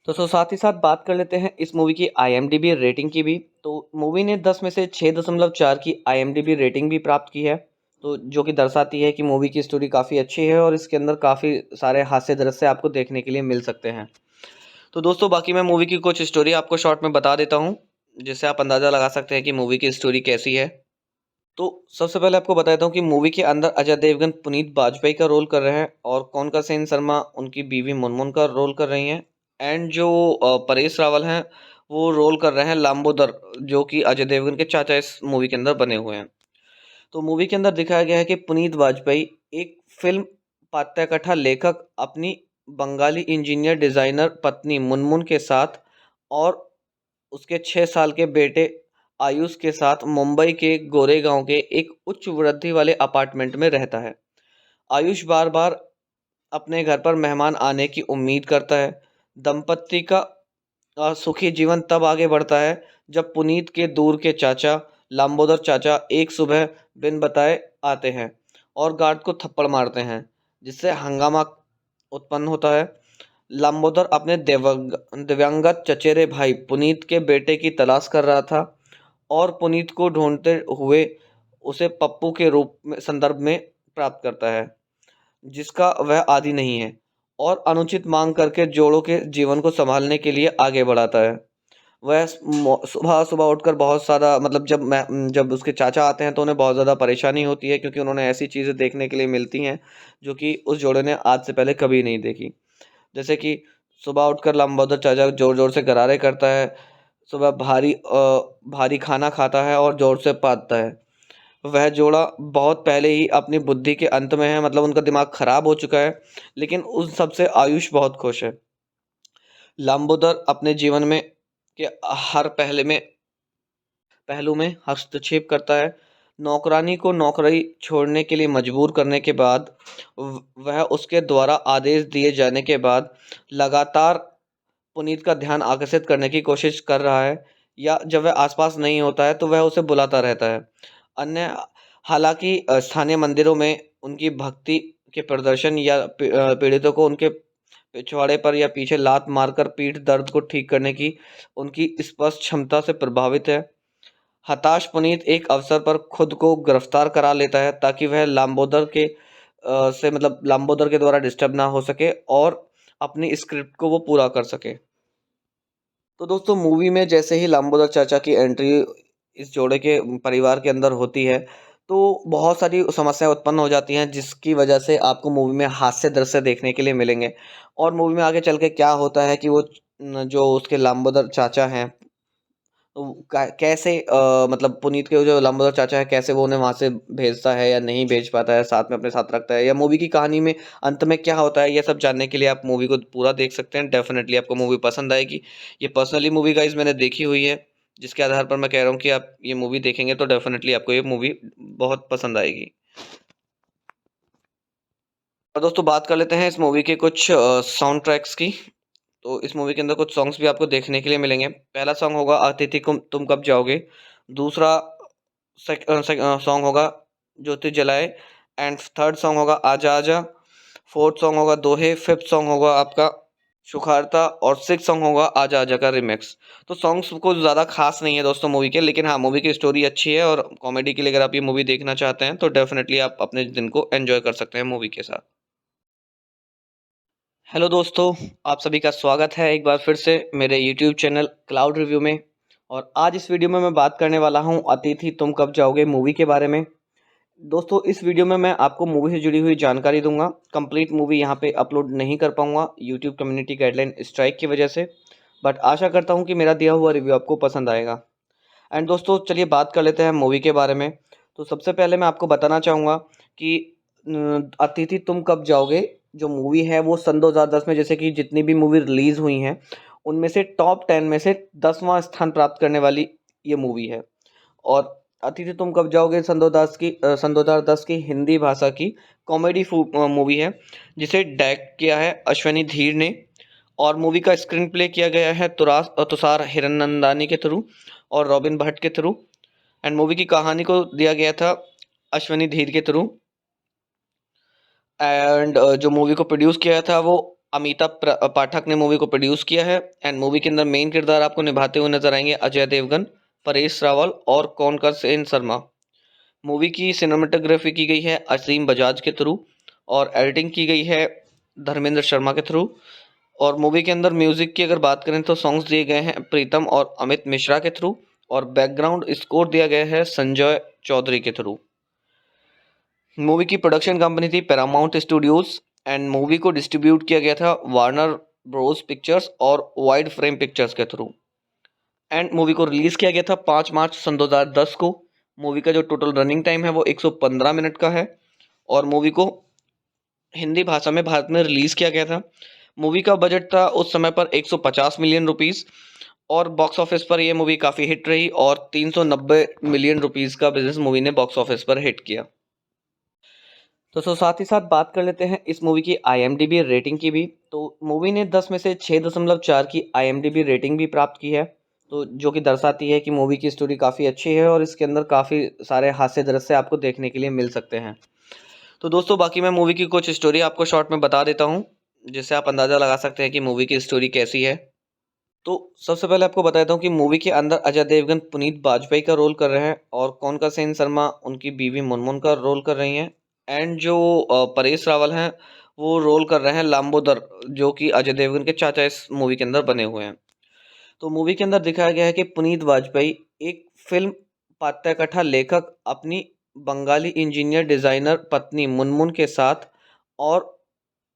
तो साथ ही साथ बात कर लेते हैं इस मूवी की IMDb रेटिंग की भी। तो मूवी ने 10 में से 6.4 की IMDb रेटिंग भी प्राप्त की है। तो जो कि दर्शाती है कि मूवी की स्टोरी काफ़ी अच्छी है और इसके अंदर काफ़ी सारे हास्य दृश्य आपको देखने के लिए मिल सकते हैं। तो दोस्तों बाकी मैं मूवी की कुछ स्टोरी आपको शॉर्ट में बता देता हूँ, जिससे आप अंदाज़ा लगा सकते हैं कि मूवी की स्टोरी कैसी है। तो सबसे पहले आपको बता देता हूँ कि मूवी के अंदर अजय देवगन पुनीत बाजपेयी का रोल कर रहे हैं और कौनका सेन शर्मा उनकी बीवी मुनमुन का रोल कर रही हैं। एंड जो परेश रावल हैं वो रोल कर रहे हैं लांबोदर, जो कि अजय देवगन के चाचा इस मूवी के अंदर बने हुए हैं। तो मूवी के अंदर दिखाया गया है कि पुनीत बाजपेयी एक फिल्म पात्रकथा लेखक अपनी बंगाली इंजीनियर डिजाइनर पत्नी मुनमुन के साथ और उसके 6 साल के बेटे आयुष के साथ मुंबई के गोरेगांव के एक उच्च वृद्धि वाले अपार्टमेंट में रहता है। आयुष बार बार अपने घर पर मेहमान आने की उम्मीद करता है। दंपत्ति का सुखी जीवन तब आगे बढ़ता है जब पुनीत के दूर के चाचा लांबोदर चाचा एक सुबह बिन बताए आते हैं और गार्ड को थप्पड़ मारते हैं, जिससे हंगामा उत्पन्न होता है। लांबोदर अपने दिव्यांगत चचेरे भाई पुनीत के बेटे की तलाश कर रहा था और पुनीत को ढूंढते हुए उसे पप्पू के रूप में संदर्भ में प्राप्त करता है, जिसका वह आदी नहीं है, और अनुचित मांग करके जोड़ों के जीवन को संभालने के लिए आगे बढ़ाता है। वह सुबह सुबह उठकर बहुत सारा मतलब जब उसके चाचा आते हैं तो उन्हें बहुत ज़्यादा परेशानी होती है, क्योंकि उन्होंने ऐसी चीज़ें देखने के लिए मिलती हैं जो कि उस जोड़े ने आज से पहले कभी नहीं देखी। जैसे कि सुबह उठकर लंबोदर चाचा ज़ोर-ज़ोर से गरारे करता है, सुबह भारी खाना खाता है और ज़ोर से पादता है। वह जोड़ा बहुत पहले ही अपनी बुद्धि के अंत में है, मतलब उनका दिमाग खराब हो चुका है, लेकिन उन सब से आयुष बहुत खुश है। लंबोदर अपने जीवन में के हर पहलू में हस्तक्षेप करता है। नौकरानी को नौकरी छोड़ने के लिए मजबूर करने के बाद वह उसके द्वारा आदेश दिए जाने के बाद लगातार पुनीत का ध्यान आकर्षित करने की कोशिश कर रहा है, या जब वह आसपास नहीं होता है तो वह उसे बुलाता रहता है। अन्य हालांकि स्थानीय मंदिरों में उनकी भक्ति के प्रदर्शन या पीड़ितों को उनके पिछवाड़े पर या पीछे लात मारकर पीठ दर्द को ठीक करने की उनकी स्पष्ट क्षमता से प्रभावित है। हताश पुनीत एक अवसर पर खुद को गिरफ्तार करा लेता है ताकि वह लांबोदर के द्वारा डिस्टर्ब ना हो सके और अपनी स्क्रिप्ट को वो पूरा कर सके। तो दोस्तों मूवी में जैसे ही लांबोदर चाचा की एंट्री इस जोड़े के परिवार के अंदर होती है, तो बहुत सारी समस्याएं उत्पन्न हो जाती हैं, जिसकी वजह से आपको मूवी में हास्य दृश्य देखने के लिए मिलेंगे। और मूवी में आगे चल के क्या होता है कि वो जो उसके लांबोदर चाचा हैं, तो कैसे मतलब पुनीत के जो लांबोदर चाचा है कैसे वो उन्हें वहां से भेजता है या नहीं भेज पाता है, साथ में अपने साथ रखता है, या मूवी की कहानी में अंत में क्या होता है, ये सब जानने के लिए आप मूवी को पूरा देख सकते हैं। डेफिनेटली आपको मूवी पसंद आएगी। ये पर्सनली मूवी गाइज मैंने देखी हुई है, जिसके आधार पर मैं कह रहा हूँ कि आप ये मूवी देखेंगे तो डेफिनेटली आपको ये मूवी बहुत पसंद आएगी। और दोस्तों बात कर लेते हैं इस मूवी के कुछ साउंड ट्रैक्स की। तो इस मूवी के अंदर कुछ सॉन्ग्स भी आपको देखने के लिए मिलेंगे। पहला सॉन्ग होगा अतिथि तुम कब जाओगे। दूसरा सॉन्ग होगा ज्योति जलाए। एंड थर्ड सॉन्ग होगा आजा आजा। फोर्थ सॉन्ग होगा दोहे। फिफ्थ सॉन्ग होगा आपका सुखारता। और सिक्स सॉन्ग होगा आजा आजा का रिमिक्स। तो सॉन्ग्स कुछ ज़्यादा खास नहीं है दोस्तों मूवी के, लेकिन हाँ मूवी की स्टोरी अच्छी है और कॉमेडी के लिए अगर आप ये मूवी देखना चाहते हैं तो डेफिनेटली आप अपने दिन को एंजॉय कर सकते हैं मूवी के साथ। हेलो दोस्तों, आप सभी का स्वागत है एक बार फिर से मेरे यूट्यूब चैनल क्लाउड रिव्यू में। और आज इस वीडियो में मैं बात करने वाला हूं अतिथि तुम कब जाओगे मूवी के बारे में। दोस्तों इस वीडियो में मैं आपको मूवी से जुड़ी हुई जानकारी दूंगा। कंप्लीट मूवी यहां पे अपलोड नहीं कर पाऊंगा यूट्यूब कम्युनिटी गाइडलाइन स्ट्राइक की वजह से, बट आशा करता हूँ कि मेरा दिया हुआ रिव्यू आपको पसंद आएगा। एंड दोस्तों चलिए बात कर लेते हैं मूवी के बारे में। तो सबसे पहले मैं आपको बताना चाहूँगा कि अतिथि तुम कब जाओगे जो मूवी है वो सन 2010 में जैसे कि जितनी भी मूवी रिलीज़ हुई हैं उनमें से टॉप 10 में से 10वां स्थान प्राप्त करने वाली ये मूवी है। और अतिथि तुम कब जाओगे सन 2010 की हिंदी भाषा की कॉमेडी मूवी है, जिसे डायरेक्ट किया है अश्वनी धीर ने। और मूवी का स्क्रीन प्ले किया गया है तुषार हिरनंदानी के थ्रू और रॉबिन भट्ट के थ्रू। एंड मूवी की कहानी को दिया गया था अश्वनी धीर के थ्रू। एंड जो मूवी को प्रोड्यूस किया था वो पाठक ने मूवी को प्रोड्यूस किया है एंड मूवी के अंदर मेन किरदार आपको निभाते हुए नजर आएंगे अजय देवगन, परेश रावल और कोनकर सेन शर्मा। मूवी की सिनेमेटोग्राफी की गई है असीम बजाज के थ्रू और एडिटिंग की गई है धर्मेंद्र शर्मा के थ्रू। और मूवी के अंदर म्यूजिक की अगर बात करें तो सॉन्ग्स दिए गए हैं प्रीतम और अमित मिश्रा के थ्रू और बैकग्राउंड स्कोर दिया गया है संजय चौधरी के थ्रू। मूवी की प्रोडक्शन कंपनी थी पैरामाउंट स्टूडियोज एंड मूवी को डिस्ट्रीब्यूट किया गया था वार्नर ब्रोस पिक्चर्स और वाइड फ्रेम पिक्चर्स के थ्रू। एंड मूवी को रिलीज किया गया था 5 मार्च सन 2010 को। मूवी का जो टोटल रनिंग टाइम है वो 115 मिनट का है और मूवी को हिंदी भाषा में भारत में रिलीज किया गया था। मूवी का बजट था उस समय पर 150 मिलियन रुपीस और बॉक्स ऑफिस पर यह मूवी काफ़ी हिट रही और 390 मिलियन रुपीस का बिजनेस मूवी ने बॉक्स ऑफिस पर हिट किया। तो साथ ही साथ बात कर लेते हैं इस मूवी की IMDb रेटिंग की भी। तो मूवी ने 10 में से 6.4 की IMDb रेटिंग भी प्राप्त की है, तो जो कि दर्शाती है कि मूवी की स्टोरी काफ़ी अच्छी है और इसके अंदर काफ़ी सारे हास्य दृश्य आपको देखने के लिए मिल सकते हैं। तो दोस्तों बाकी मैं मूवी की कुछ स्टोरी आपको शॉर्ट में बता देता हूँ, जिससे आप अंदाज़ा लगा सकते हैं कि मूवी की स्टोरी कैसी है। तो सबसे पहले आपको बताता हूँ कि मूवी के अंदर अजय देवगन पुनीत बाजपेयी का रोल कर रहे हैं और कोनका सेन शर्मा उनकी बीवी मुनमुन का रोल कर रही हैं। एंड जो परेश रावल हैं वो रोल कर रहे हैं लांबोदर, जो कि अजय देवगन के चाचा इस मूवी के अंदर बने हुए हैं। तो मूवी के अंदर दिखाया गया है कि पुनीत वाजपेयी एक फिल्म पात्रकथा लेखक अपनी बंगाली इंजीनियर डिजाइनर पत्नी मुनमुन के साथ और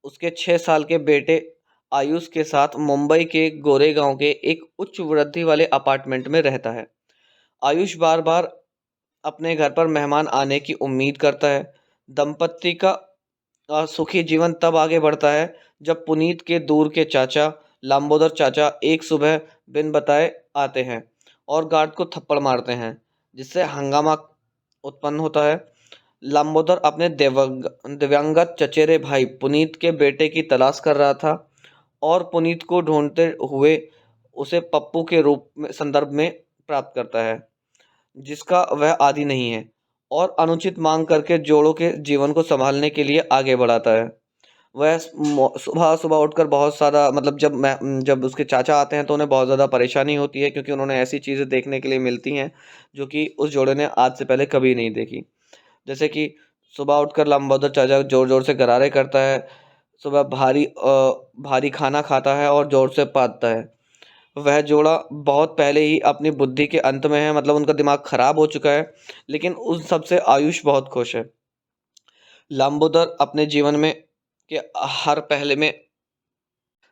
उसके 6 साल के बेटे आयुष के साथ मुंबई के गोरेगांव के एक उच्च वृद्धि वाले अपार्टमेंट में रहता है। आयुष बार बार अपने घर पर मेहमान आने की उम्मीद करता है। दंपत्ति का सुखी जीवन तब आगे बढ़ता है जब पुनीत के दूर के चाचा लांबोदर चाचा एक सुबह बिन बताए आते हैं और गार्ड को थप्पड़ मारते हैं, जिससे हंगामा उत्पन्न होता है। लांबोदर अपने दिव्यांगत चचेरे भाई पुनीत के बेटे की तलाश कर रहा था और पुनीत को ढूंढते हुए उसे पप्पू के रूप में संदर्भ में प्राप्त करता है, जिसका वह आदी नहीं है और अनुचित मांग करके जोड़ों के जीवन को संभालने के लिए आगे बढ़ाता है। वह सुबह सुबह उठकर बहुत सारा मतलब जब उसके चाचा आते हैं तो उन्हें बहुत ज़्यादा परेशानी होती है, क्योंकि उन्होंने ऐसी चीज़ें देखने के लिए मिलती हैं जो कि उस जोड़े ने आज से पहले कभी नहीं देखी। जैसे कि सुबह उठकर लंबोदर चाचा जोर जोर से गरारे करता है, सुबह भारी खाना खाता है और जोर से पादता है। वह जोड़ा बहुत पहले ही अपनी बुद्धि के अंत में है, मतलब उनका दिमाग खराब हो चुका है, लेकिन उन सबसे आयुष बहुत खुश है। लंबोदर अपने जीवन में के हर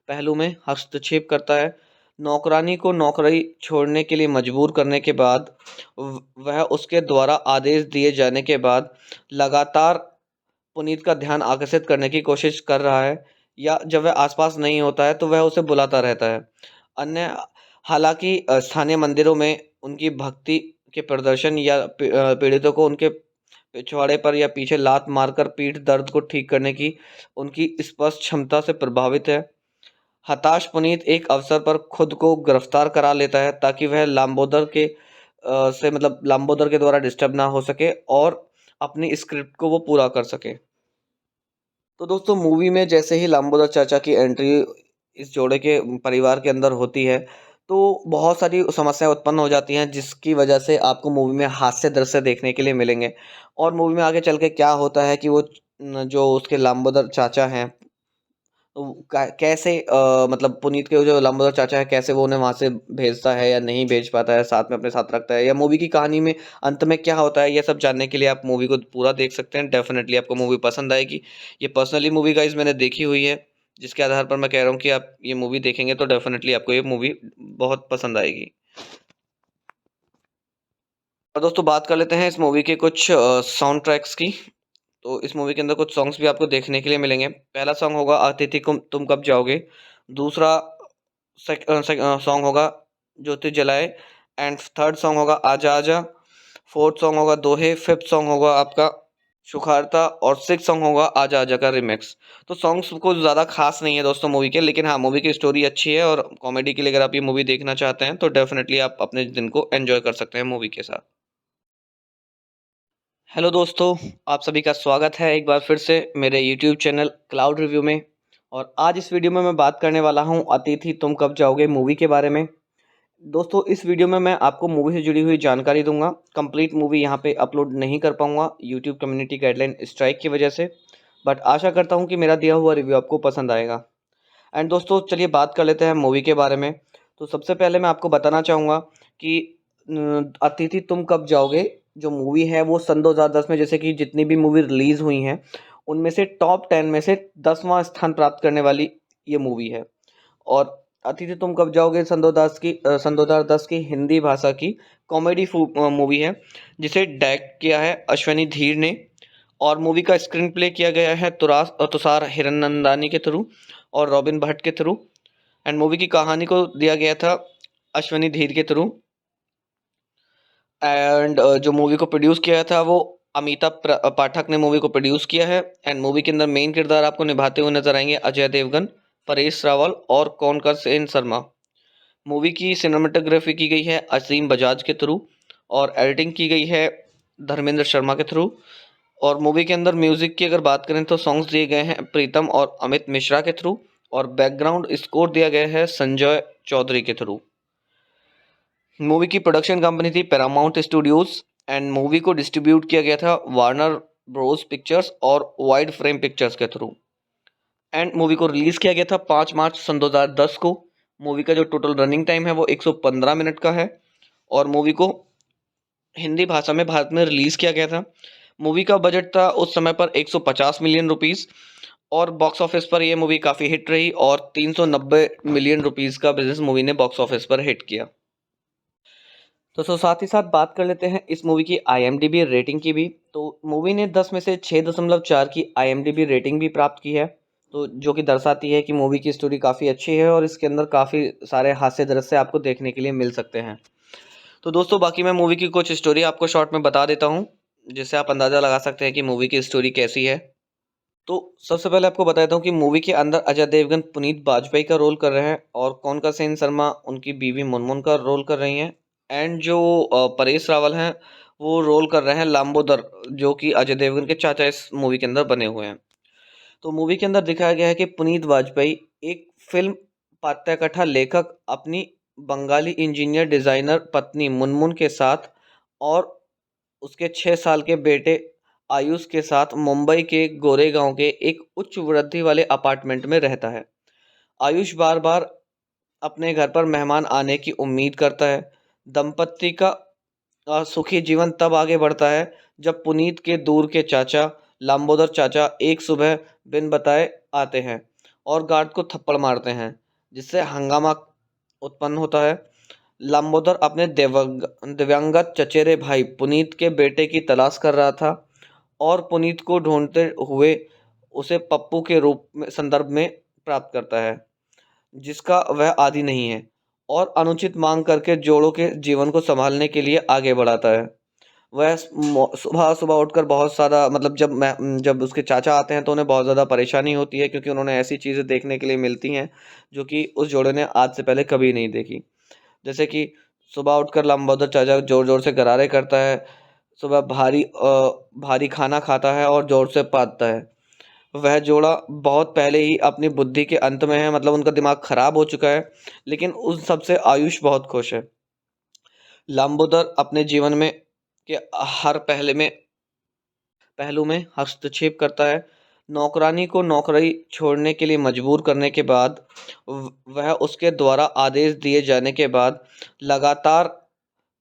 पहलू में हस्तक्षेप करता है। नौकरानी को नौकरी छोड़ने के लिए मजबूर करने के बाद वह उसके द्वारा आदेश दिए जाने के बाद लगातार पुनीत का ध्यान आकर्षित करने की कोशिश कर रहा है, या जब वह आसपास नहीं होता है तो वह उसे बुलाता रहता है। अन्य हालांकि स्थानीय मंदिरों में उनकी भक्ति के प्रदर्शन या पीड़ितों को उनके पिछवाड़े पर या पीछे लात मारकर पीठ दर्द को ठीक करने की उनकी स्पष्ट क्षमता से प्रभावित है। हताश पुनीत एक अवसर पर खुद को गिरफ्तार करा लेता है ताकि वह लांबोदर के द्वारा डिस्टर्ब ना हो सके और अपनी स्क्रिप्ट को वो पूरा कर सके। तो दोस्तों मूवी में जैसे ही लांबोदर चाचा की एंट्री इस जोड़े के परिवार के अंदर होती है तो बहुत सारी समस्याएं उत्पन्न हो जाती हैं, जिसकी वजह से आपको मूवी में हास्य दृश्य देखने के लिए मिलेंगे। और मूवी में आगे चल के क्या होता है कि वो जो उसके लांबोदर चाचा हैं तो कैसे मतलब पुनीत के जो लांबोदर चाचा है कैसे वो उन्हें वहाँ से भेजता है या नहीं भेज पाता है, साथ में अपने साथ रखता है, या मूवी की कहानी में अंत में क्या होता है, ये सब जानने के लिए आप मूवी को पूरा देख सकते हैं। डेफिनेटली आपको मूवी पसंद आएगी। ये पर्सनली मूवी गाइज मैंने देखी हुई है, जिसके आधार पर मैं कह रहा हूँ कि आप ये मूवी देखेंगे तो डेफिनेटली आपको ये मूवी बहुत पसंद आएगी। और दोस्तों बात कर लेते हैं इस मूवी के कुछ साउंड ट्रैक्स की। तो इस मूवी के अंदर कुछ सॉन्ग्स भी आपको देखने के लिए मिलेंगे। पहला सॉन्ग होगा अतिथि तुम कब जाओगे। दूसरा सॉन्ग होगा ज्योति जलाए। एंड थर्ड सॉन्ग होगा आजा आजा। फोर्थ सॉन्ग होगा दोहे। फिफ्थ सॉन्ग होगा आपका सुखारता और सिक्स सॉन्ग होगा आजा आजा का रिमिक्स। तो सॉन्ग्स कुछ ज़्यादा खास नहीं है दोस्तों मूवी के, लेकिन हाँ मूवी की स्टोरी अच्छी है और कॉमेडी के लिए अगर आप ये मूवी देखना चाहते हैं तो डेफिनेटली आप अपने दिन को एंजॉय कर सकते हैं मूवी के साथ। हेलो दोस्तों, आप सभी का स्वागत है एक बार फिर से मेरे यूट्यूब चैनल क्लाउड रिव्यू में। और आज इस वीडियो में मैं बात करने वाला हूं अतिथि तुम कब जाओगे मूवी के बारे में। दोस्तों इस वीडियो में मैं आपको मूवी से जुड़ी हुई जानकारी दूंगा। कंप्लीट मूवी यहां पे अपलोड नहीं कर पाऊंगा यूट्यूब कम्युनिटी गाइडलाइन स्ट्राइक की वजह से, बट आशा करता हूं कि मेरा दिया हुआ रिव्यू आपको पसंद आएगा। एंड दोस्तों चलिए बात कर लेते हैं मूवी के बारे में। तो सबसे पहले मैं आपको बताना चाहूँगा कि अतिथि तुम कब जाओगे जो मूवी है वो सन 2010 में, जैसे कि जितनी भी मूवी रिलीज़ हुई हैं उनमें से टॉप 10 में से 10वां स्थान प्राप्त करने वाली ये मूवी है। और अतिथि तुम कब जाओगे सन 2010 की हिंदी भाषा की कॉमेडी मूवी है, जिसे डायरेक्ट किया है अश्वनी धीर ने। और मूवी का स्क्रीन प्ले किया गया है तुषार हिरनंदानी के थ्रू और रॉबिन भट्ट के थ्रू। एंड मूवी की कहानी को दिया गया था अश्वनी धीर के थ्रू। एंड जो मूवी को प्रोड्यूस किया था वो पाठक ने मूवी को प्रोड्यूस किया है। एंड मूवी के अंदर मेन किरदार आपको निभाते हुए नजर आएंगे अजय देवगन, परेश रावल और कौनकर सेन शर्मा। मूवी की सिनेमेटोग्राफी की गई है असीम बजाज के थ्रू और एडिटिंग की गई है धर्मेंद्र शर्मा के थ्रू। और मूवी के अंदर म्यूजिक की अगर बात करें तो सॉन्ग्स दिए गए हैं प्रीतम और अमित मिश्रा के थ्रू और बैकग्राउंड स्कोर दिया गया है संजय चौधरी के थ्रू। मूवी की प्रोडक्शन कंपनी थी पैरामाउंट स्टूडियोज एंड मूवी को डिस्ट्रीब्यूट किया गया था वार्नर ब्रोस पिक्चर्स और वाइड फ्रेम पिक्चर्स के थ्रू। एंड मूवी को रिलीज किया गया था 5 मार्च सन 2010 को। मूवी का जो टोटल रनिंग टाइम है वो 115 मिनट का है और मूवी को हिंदी भाषा में भारत में रिलीज किया गया था। मूवी का बजट था उस समय पर 150 मिलियन रुपीस और बॉक्स ऑफिस पर यह मूवी काफ़ी हिट रही और 390 मिलियन रुपीस का बिजनेस मूवी ने बॉक्स ऑफिस पर हिट किया। तो साथ ही साथ बात कर लेते हैं इस मूवी की IMDb रेटिंग की भी। तो मूवी ने 10 में से 6.4 की IMDb रेटिंग भी प्राप्त की है, तो जो कि दर्शाती है कि मूवी की स्टोरी काफ़ी अच्छी है और इसके अंदर काफ़ी सारे हास्य दृश्य आपको देखने के लिए मिल सकते हैं। तो दोस्तों बाकी मैं मूवी की कुछ स्टोरी आपको शॉर्ट में बता देता हूँ, जिससे आप अंदाज़ा लगा सकते हैं कि मूवी की स्टोरी कैसी है। तो सबसे पहले आपको बताता हूँ कि मूवी के अंदर अजय देवगन पुनीत बाजपेयी का रोल कर रहे हैं और कौनका सेन शर्मा उनकी बीवी मुनमुन का रोल कर रही हैं। एंड जो परेश रावल हैं वो रोल कर रहे हैं लांबोदर, जो कि अजय देवगन के चाचा इस मूवी के अंदर बने हुए हैं। तो मूवी के अंदर दिखाया गया है कि पुनीत वाजपेयी एक फिल्म पात्रकथा लेखक अपनी बंगाली इंजीनियर डिजाइनर पत्नी मुनमुन के साथ और उसके 6 साल के बेटे आयुष के साथ मुंबई के गोरेगांव के एक उच्च वृद्धि वाले अपार्टमेंट में रहता है। आयुष बार बार अपने घर पर मेहमान आने की उम्मीद करता है। दंपत्ति का सुखी जीवन तब आगे बढ़ता है जब पुनीत के दूर के चाचा लांबोदर चाचा एक सुबह बिन बताए आते हैं और गार्ड को थप्पड़ मारते हैं, जिससे हंगामा उत्पन्न होता है। लांबोदर अपने दिव्यांगत चचेरे भाई पुनीत के बेटे की तलाश कर रहा था और पुनीत को ढूंढते हुए उसे पप्पू के रूप में संदर्भ में प्राप्त करता है, जिसका वह आदी नहीं है और अनुचित मांग करके जोड़ों के जीवन को संभालने के लिए आगे बढ़ाता है। वह सुबह सुबह उठकर बहुत सारा जब उसके चाचा आते हैं तो उन्हें बहुत ज़्यादा परेशानी होती है, क्योंकि उन्होंने ऐसी चीज़ें देखने के लिए मिलती हैं जो कि उस जोड़े ने आज से पहले कभी नहीं देखी। जैसे कि सुबह उठकर लंबोदर चाचा जोर जोर से गरारे करता है, सुबह भारी खाना खाता है और जोर से पादता है। वह जोड़ा बहुत पहले ही अपनी बुद्धि के अंत में है, मतलब उनका दिमाग खराब हो चुका है, लेकिन उन सबसे आयुष बहुत खुश है। लंबोदर अपने जीवन में के हर पहलू में हस्तक्षेप करता है। नौकरानी को नौकरी छोड़ने के लिए मजबूर करने के बाद वह उसके द्वारा आदेश दिए जाने के बाद लगातार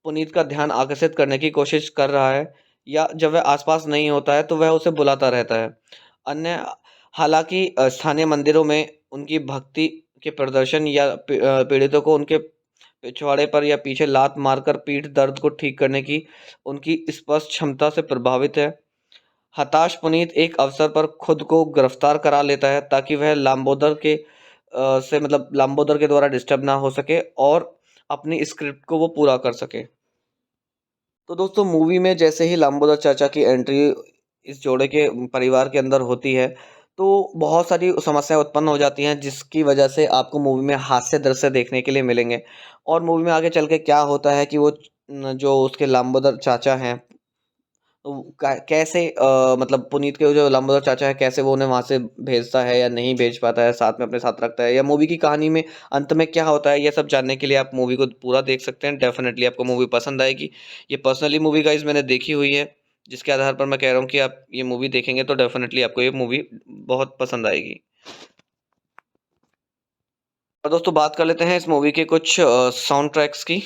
पुनीत का ध्यान आकर्षित करने की कोशिश कर रहा है, या जब वह आसपास नहीं होता है तो वह उसे बुलाता रहता है। अन्य हालांकि स्थानीय मंदिरों में उनकी भक्ति के प्रदर्शन या पीड़ितों को उनके पिछवाड़े पर या पीछे लात मारकर पीठ दर्द को ठीक करने की उनकी स्पष्ट क्षमता से प्रभावित है। हताश पुनीत एक अवसर पर खुद को गिरफ्तार करा लेता है ताकि वह लांबोदर के द्वारा डिस्टर्ब ना हो सके और अपनी स्क्रिप्ट को वो पूरा कर सके। तो दोस्तों मूवी में जैसे ही लांबोदर चाचा की एंट्री इस जोड़े के परिवार के अंदर होती है तो बहुत सारी समस्याएं उत्पन्न हो जाती हैं, जिसकी वजह से आपको मूवी में हास्य दृश्य देखने के लिए मिलेंगे। और मूवी में आगे चल के क्या होता है कि वो जो उसके लांबोदर चाचा हैं तो कैसे मतलब पुनीत के जो लंबोदर चाचा है कैसे वो उन्हें वहाँ से भेजता है या नहीं भेज पाता है, साथ में अपने साथ रखता है, या मूवी की कहानी में अंत में क्या होता है, ये सब जानने के लिए आप मूवी को पूरा देख सकते हैं। डेफिनेटली आपको मूवी पसंद आएगी। ये पर्सनली मूवी गाइस मैंने देखी हुई है, जिसके आधार पर मैं कह रहा हूँ कि आप ये मूवी देखेंगे तो डेफिनेटली आपको ये मूवी बहुत पसंद आएगी। और दोस्तों बात कर लेते हैं इस मूवी के कुछ साउंड ट्रैक्स की।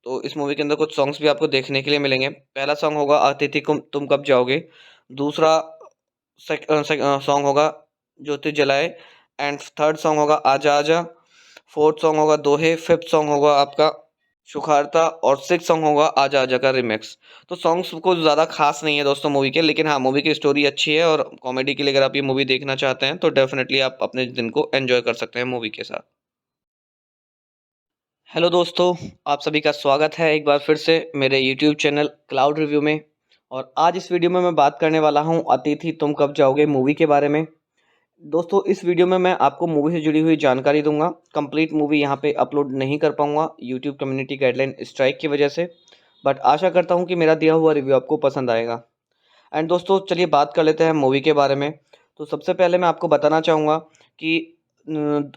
तो इस मूवी के अंदर कुछ सॉन्ग्स भी आपको देखने के लिए मिलेंगे। पहला सॉन्ग होगा अतिथि तुम कब जाओगे। दूसरा सॉन्ग होगा ज्योति जलाए। एंड थर्ड सॉन्ग होगा आजा आजा। फोर्थ सॉन्ग होगा दोहे। फिफ्थ सॉन्ग होगा आपका सुखारता। और सिक्स सॉन्ग होगा आजा आजा का रिमिक्स। तो सॉन्ग्स कुछ ज़्यादा खास नहीं है दोस्तों मूवी के, लेकिन हाँ मूवी की स्टोरी अच्छी है और कॉमेडी के लिए अगर आप ये मूवी देखना चाहते हैं तो डेफिनेटली आप अपने दिन को एंजॉय कर सकते हैं मूवी के साथ। हेलो दोस्तों, आप सभी का स्वागत है एक बार फिर से मेरे यूट्यूब चैनल क्लाउड रिव्यू में। और आज इस वीडियो में मैं बात करने वाला हूं अतिथि तुम कब जाओगे मूवी के बारे में। दोस्तों इस वीडियो में मैं आपको मूवी से जुड़ी हुई जानकारी दूंगा। कंप्लीट मूवी यहां पे अपलोड नहीं कर पाऊंगा यूट्यूब कम्युनिटी गाइडलाइन स्ट्राइक की वजह से, बट आशा करता हूं कि मेरा दिया हुआ रिव्यू आपको पसंद आएगा। एंड दोस्तों चलिए बात कर लेते हैं मूवी के बारे में। तो सबसे पहले मैं आपको बताना चाहूँगा कि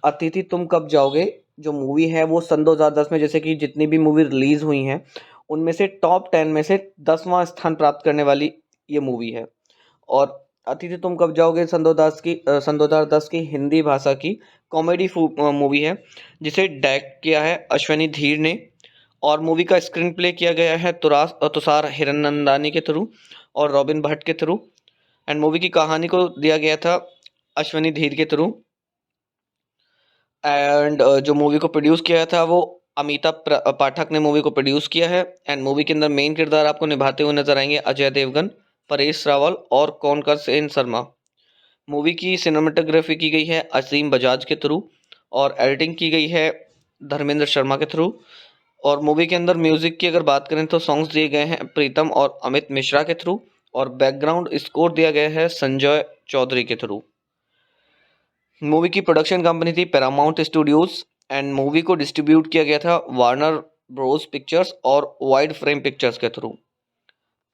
अतिथि तुम कब जाओगे जो मूवी है वो सन 2010 में जैसे कि जितनी भी मूवी रिलीज़ हुई हैं उनमें से टॉप 10 में से 10वां स्थान प्राप्त करने वाली ये मूवी है। और अतिथि तुम कब जाओगे सन 2010 की हिंदी भाषा की कॉमेडी मूवी है, जिसे डायरेक्ट किया है अश्वनी धीर ने। और मूवी का स्क्रीन प्ले किया गया है तुषार हिरनंदानी के थ्रू और रॉबिन भट्ट के थ्रू। एंड मूवी की कहानी को दिया गया था अश्वनी धीर के थ्रू। एंड जो मूवी को प्रोड्यूस किया था वो पाठक ने मूवी को प्रोड्यूस किया है। एंड मूवी के अंदर मेन किरदार आपको निभाते हुए नजर आएंगे अजय देवगन, परेश रावल और कोनकर सेन शर्मा। मूवी की सिनेमेटोग्राफी की गई है असीम बजाज के थ्रू और एडिटिंग की गई है धर्मेंद्र शर्मा के थ्रू। और मूवी के अंदर म्यूजिक की अगर बात करें तो सॉन्ग्स दिए गए हैं प्रीतम और अमित मिश्रा के थ्रू और बैकग्राउंड स्कोर दिया गया है संजय चौधरी के थ्रू। मूवी की प्रोडक्शन कंपनी थी पैरामाउंट स्टूडियोज। एंड मूवी को डिस्ट्रीब्यूट किया गया था वार्नर ब्रोस पिक्चर्स और वाइड फ्रेम पिक्चर्स के थ्रू।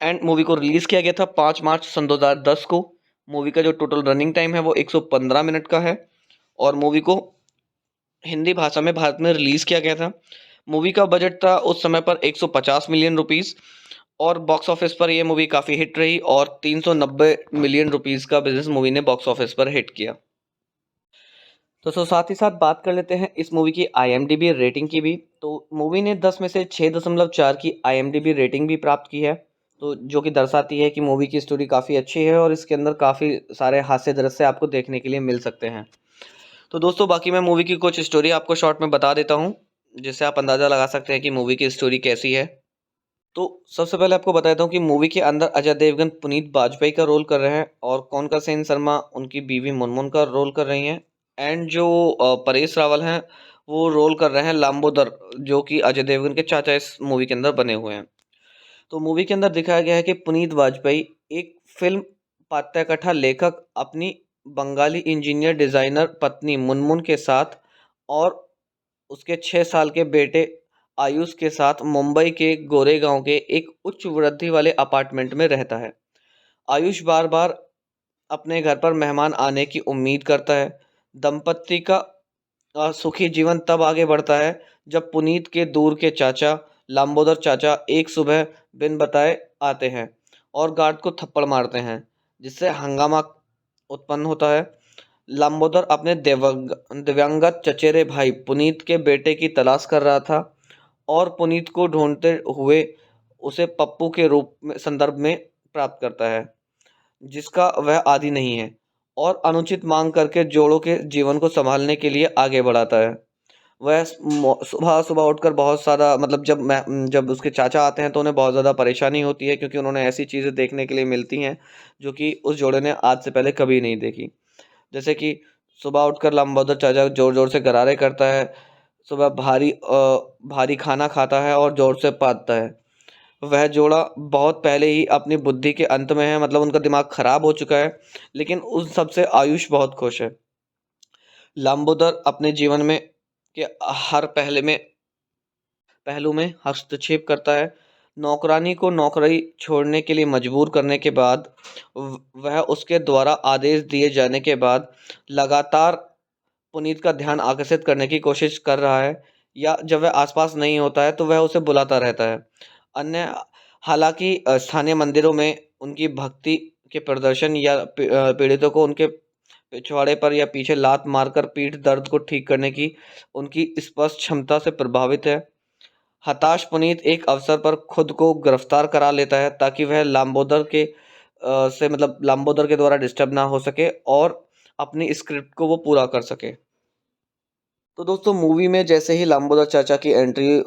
एंड मूवी को रिलीज किया गया था 5 मार्च सन 2010 को। मूवी का जो टोटल रनिंग टाइम है वो 115 मिनट का है और मूवी को हिंदी भाषा में भारत में रिलीज किया गया था। मूवी का बजट था उस समय पर 150 मिलियन रुपीस और बॉक्स ऑफिस पर यह मूवी काफ़ी हिट रही और 390 मिलियन रुपीस का बिजनेस मूवी ने बॉक्स ऑफिस पर हिट किया। तो साथ ही साथ बात कर लेते हैं इस मूवी की IMDb रेटिंग की भी। तो मूवी ने 10 में से 6.4 की IMDb रेटिंग भी प्राप्त की है, तो जो कि दर्शाती है कि मूवी की स्टोरी काफ़ी अच्छी है और इसके अंदर काफ़ी सारे हास्य दृश्य आपको देखने के लिए मिल सकते हैं। तो दोस्तों बाकी मैं मूवी की कुछ स्टोरी आपको शॉर्ट में बता देता हूँ, जिससे आप अंदाज़ा लगा सकते हैं कि मूवी की स्टोरी कैसी है। तो सबसे पहले आपको बता देता हूँ कि मूवी के अंदर अजय देवगन पुनीत बाजपेयी का रोल कर रहे हैं और कोनका सेन शर्मा उनकी बीवी मुनमुन का रोल कर रही हैं। एंड जो परेश रावल हैं वो रोल कर रहे हैं लाम्बोदर, जो कि अजय देवगन के चाचा इस मूवी के अंदर बने हुए हैं। तो मूवी के अंदर दिखाया गया है कि पुनीत वाजपेयी एक फिल्म पात्रकथा लेखक अपनी बंगाली इंजीनियर डिजाइनर पत्नी मुनमुन के साथ और उसके 6 साल के बेटे आयुष के साथ मुंबई के गोरेगांव के एक उच्च वृद्धि वाले अपार्टमेंट में रहता है। आयुष बार बार अपने घर पर मेहमान आने की उम्मीद करता है। दंपत्ति का सुखी जीवन तब आगे बढ़ता है जब पुनीत के दूर के चाचा लंबोदर चाचा एक सुबह बिन बताए आते हैं और गार्ड को थप्पड़ मारते हैं, जिससे हंगामा उत्पन्न होता है। लंबोदर अपने दिव्यांगत चचेरे भाई पुनीत के बेटे की तलाश कर रहा था और पुनीत को ढूंढते हुए उसे पप्पू के रूप में संदर्भ में प्राप्त करता है, जिसका वह आदी नहीं है और अनुचित मांग करके जोड़ों के जीवन को संभालने के लिए आगे बढ़ाता है। वह सुबह सुबह उठकर बहुत सारा मतलब जब उसके चाचा आते हैं तो उन्हें बहुत ज़्यादा परेशानी होती है, क्योंकि उन्होंने ऐसी चीज़ें देखने के लिए मिलती हैं जो कि उस जोड़े ने आज से पहले कभी नहीं देखी। जैसे कि सुबह उठकर लंबोदर चाचा जोर जोर से गरारे करता है, सुबह भारी खाना खाता है और जोर से पादता है। वह जोड़ा बहुत पहले ही अपनी बुद्धि के अंत में है, मतलब उनका दिमाग खराब हो चुका है, लेकिन उन सबसे आयुष बहुत खुश है। लंबोदर अपने जीवन में के हर पहलू में हस्तक्षेप करता है, नौकरानी को नौकरी छोड़ने के लिए मजबूर करने के बाद वह उसके द्वारा आदेश दिए जाने के बाद लगातार पुनीत का ध्यान आकर्षित करने की कोशिश कर रहा है, या जब वह आसपास नहीं होता है तो वह उसे बुलाता रहता है। अन्य हालांकि स्थानीय मंदिरों में उनकी भक्ति के प्रदर्शन या पीड़ितों को उनके पिछवाड़े पर या पीछे लात मारकर पीठ दर्द को ठीक करने की उनकी स्पष्ट क्षमता से प्रभावित है। हताश पुनीत एक अवसर पर खुद को गिरफ्तार करा लेता है ताकि वह लाम्बोदर के द्वारा डिस्टर्ब ना हो सके और अपनी स्क्रिप्ट को वो पूरा कर सके। तो दोस्तों मूवी में जैसे ही लाम्बोदर चाचा की एंट्री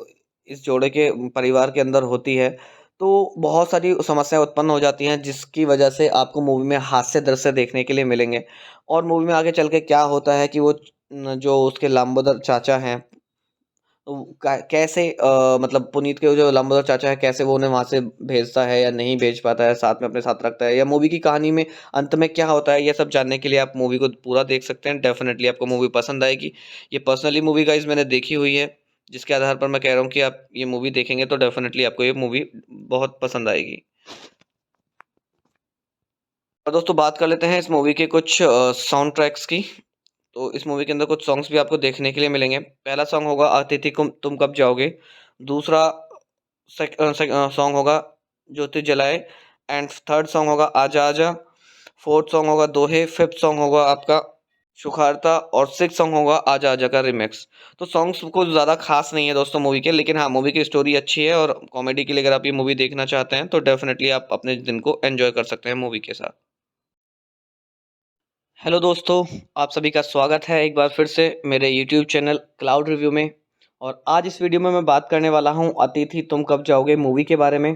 इस जोड़े के परिवार के अंदर होती है, तो बहुत सारी समस्याएं उत्पन्न हो जाती हैं, जिसकी वजह से आपको मूवी में हास्य दृश्य देखने के लिए मिलेंगे। और मूवी में आगे चल के क्या होता है कि वो जो उसके लाम्बोदर चाचा हैं, तो कैसे मतलब पुनीत के जो लाम्बोदर चाचा है कैसे वो उन्हें वहां से भेजता है या नहीं भेज पाता है, साथ में अपने साथ रखता है, या मूवी की कहानी में अंत में क्या होता है, ये सब जानने के लिए आप मूवी को पूरा देख सकते हैं। डेफिनेटली आपको मूवी पसंद आएगी। ये पर्सनली मूवी गाइज मैंने देखी हुई है, जिसके आधार पर मैं कह रहा हूँ कि आप ये मूवी देखेंगे तो डेफिनेटली आपको ये मूवी बहुत पसंद आएगी। और दोस्तों बात कर लेते हैं इस मूवी के कुछ साउंड ट्रैक्स की। तो इस मूवी के अंदर कुछ सॉन्ग्स भी आपको देखने के लिए मिलेंगे। पहला सॉन्ग होगा अतिथि तुम कब जाओगे। दूसरा सॉन्ग होगा ज्योति जलाए। एंड थर्ड सॉन्ग होगा आजा आजा। फोर्थ सॉन्ग होगा दोहे। फिफ्थ सॉन्ग होगा आपका सुखारता। और सिक्स सॉन्ग होगा आजा आजा का रिमिक्स। तो सॉन्ग्स कुछ ज़्यादा खास नहीं है दोस्तों मूवी के, लेकिन हाँ मूवी की स्टोरी अच्छी है और कॉमेडी के लिए अगर आप ये मूवी देखना चाहते हैं तो डेफिनेटली आप अपने दिन को एंजॉय कर सकते हैं मूवी के साथ। हेलो दोस्तों, आप सभी का स्वागत है एक बार फिर से मेरे यूट्यूब चैनल क्लाउड रिव्यू में। और आज इस वीडियो में मैं बात करने वाला हूं अतिथि तुम कब जाओगे मूवी के बारे में।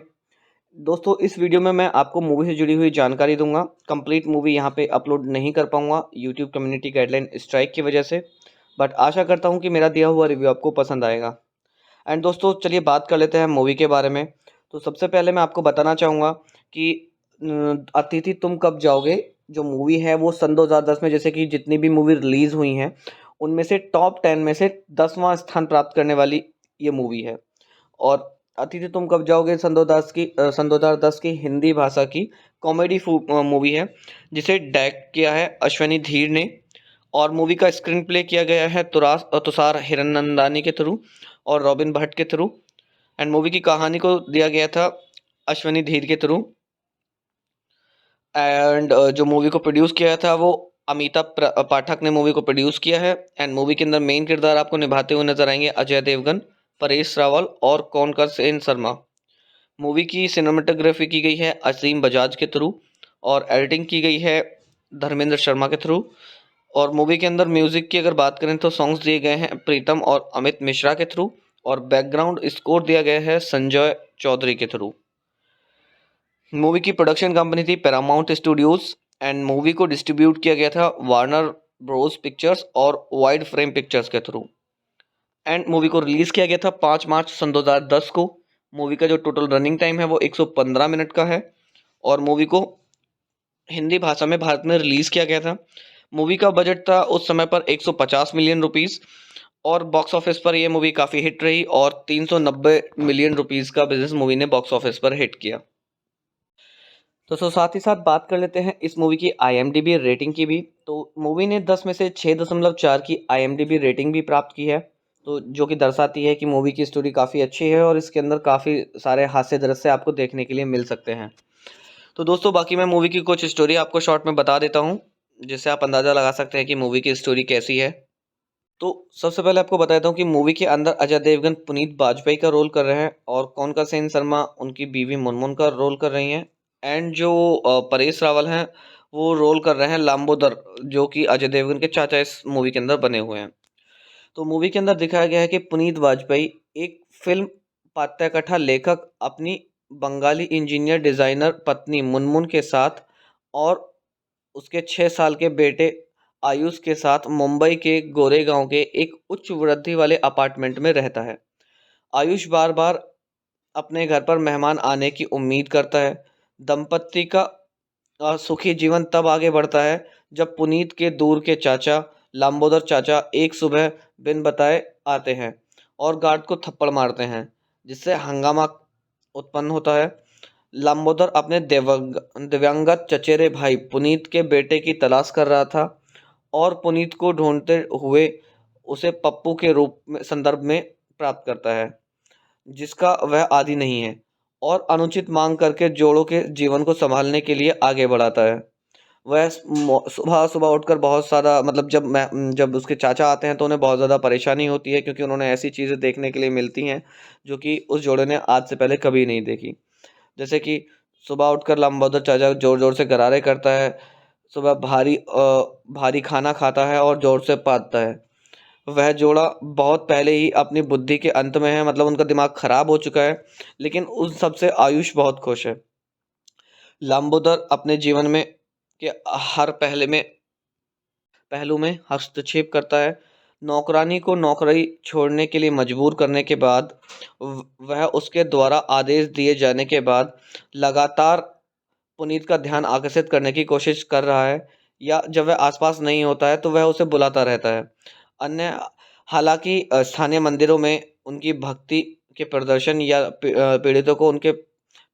दोस्तों इस वीडियो में मैं आपको मूवी से जुड़ी हुई जानकारी दूंगा। कंप्लीट मूवी यहां पे अपलोड नहीं कर पाऊंगा यूट्यूब कम्युनिटी गाइडलाइन स्ट्राइक की वजह से, बट आशा करता हूँ कि मेरा दिया हुआ रिव्यू आपको पसंद आएगा। एंड दोस्तों चलिए बात कर लेते हैं मूवी के बारे में। तो सबसे पहले मैं आपको बताना चाहूँगा कि अतिथि तुम कब जाओगे जो मूवी है वो सन 2010 में जैसे कि जितनी भी मूवी रिलीज़ हुई हैं उनमें से टॉप 10 में से 10वां स्थान प्राप्त करने वाली ये मूवी है। और अतिथि तुम कब जाओगे सन 2010 की हिंदी भाषा की कॉमेडी मूवी है, जिसे डायरेक्ट किया है अश्वनी धीर ने। और मूवी का स्क्रीन प्ले किया गया है तुषार हिरनंदानी के थ्रू और रॉबिन भट्ट के थ्रू। एंड मूवी की कहानी को दिया गया था अश्वनी धीर के थ्रू। एंड जो मूवी को प्रोड्यूस किया था वो पाठक ने मूवी को प्रोड्यूस किया है। एंड मूवी के अंदर मेन किरदार आपको निभाते हुए नजर आएंगे अजय देवगन, परेश रावल और कौनकर सेन शर्मा। मूवी की सिनेमेटोग्राफी की गई है असीम बजाज के थ्रू और एडिटिंग की गई है धर्मेंद्र शर्मा के थ्रू। और मूवी के अंदर म्यूजिक की अगर बात करें तो सॉन्ग्स दिए गए हैं प्रीतम और अमित मिश्रा के थ्रू और बैकग्राउंड स्कोर दिया गया है संजय चौधरी के थ्रू। मूवी की प्रोडक्शन कंपनी थी पैरामाउंट स्टूडियोज। एंड मूवी को डिस्ट्रीब्यूट किया गया था वार्नर ब्रोस पिक्चर्स और वाइड फ्रेम पिक्चर्स के थ्रू। एंड मूवी को रिलीज किया गया था 5 मार्च सन 2010 को। मूवी का जो टोटल रनिंग टाइम है वो 115 मिनट का है और मूवी को हिंदी भाषा में भारत में रिलीज किया गया था। मूवी का बजट था उस समय पर 150 मिलियन रुपीस और बॉक्स ऑफिस पर यह मूवी काफ़ी हिट रही और 390 मिलियन रुपीस का बिजनेस मूवी ने बॉक्स ऑफिस पर हिट किया। तो साथ ही साथ बात कर लेते हैं इस मूवी की IMDb रेटिंग की भी। तो मूवी ने 10 में से 6.4 की IMDb रेटिंग भी प्राप्त की है, तो जो कि दर्शाती है कि मूवी की स्टोरी काफ़ी अच्छी है और इसके अंदर काफ़ी सारे हास्य दृश्य आपको देखने के लिए मिल सकते हैं। तो दोस्तों बाकी मैं मूवी की कुछ स्टोरी आपको शॉर्ट में बता देता हूँ, जिससे आप अंदाज़ा लगा सकते हैं कि मूवी की स्टोरी कैसी है। तो सबसे पहले आपको बता देता हूँ कि मूवी के अंदर अजय देवगन पुनीत बाजपेयी का रोल कर रहे हैं और कौनका सेन शर्मा उनकी बीवी मुनमुन का रोल कर रही हैं। एंड जो परेश रावल हैं वो रोल कर रहे हैं लाम्बोदर, जो कि अजय देवगन के चाचा इस मूवी के अंदर बने हुए हैं। तो मूवी के अंदर दिखाया गया है कि पुनीत वाजपेयी एक फिल्म पाठ्यकथा लेखक अपनी बंगाली इंजीनियर डिज़ाइनर पत्नी मुनमुन के साथ और उसके 6 साल के बेटे आयुष के साथ मुंबई के गोरेगांव के एक उच्च वृद्धि वाले अपार्टमेंट में रहता है। आयुष बार बार अपने घर पर मेहमान आने की उम्मीद करता है। दंपत्ति का सुखी जीवन तब आगे बढ़ता है जब पुनीत के दूर के चाचा लाम्बोदर चाचा एक सुबह बिन बताए आते हैं और गार्ड को थप्पड़ मारते हैं, जिससे हंगामा उत्पन्न होता है। लंबोदर अपने दिवंगत चचेरे भाई पुनीत के बेटे की तलाश कर रहा था और पुनीत को ढूंढते हुए उसे पप्पू के रूप में संदर्भ में प्राप्त करता है, जिसका वह आदी नहीं है, और अनुचित मांग करके जोड़ों के जीवन को संभालने के लिए आगे बढ़ाता है। वह सुबह सुबह उठकर बहुत सारा मतलब जब उसके चाचा आते हैं तो उन्हें बहुत ज़्यादा परेशानी होती है, क्योंकि उन्होंने ऐसी चीज़ें देखने के लिए मिलती हैं जो कि उस जोड़े ने आज से पहले कभी नहीं देखी। जैसे कि सुबह उठकर लंबोदर चाचा ज़ोर-ज़ोर से गरारे करता है, सुबह भारी खाना खाता है और ज़ोर से पादता है। वह जोड़ा बहुत पहले ही अपनी बुद्धि के अंत में है, मतलब उनका दिमाग खराब हो चुका है, लेकिन उन सब से आयुष बहुत खुश है। लंबोदर अपने जीवन में के हर पहलू में हस्तक्षेप करता है। नौकरानी को नौकरी छोड़ने के लिए मजबूर करने के बाद वह उसके द्वारा आदेश दिए जाने के बाद लगातार पुनीत का ध्यान आकर्षित करने की कोशिश कर रहा है, या जब वह आसपास नहीं होता है तो वह उसे बुलाता रहता है। अन्य हालांकि स्थानीय मंदिरों में उनकी भक्ति के प्रदर्शन या पीड़ितों को उनके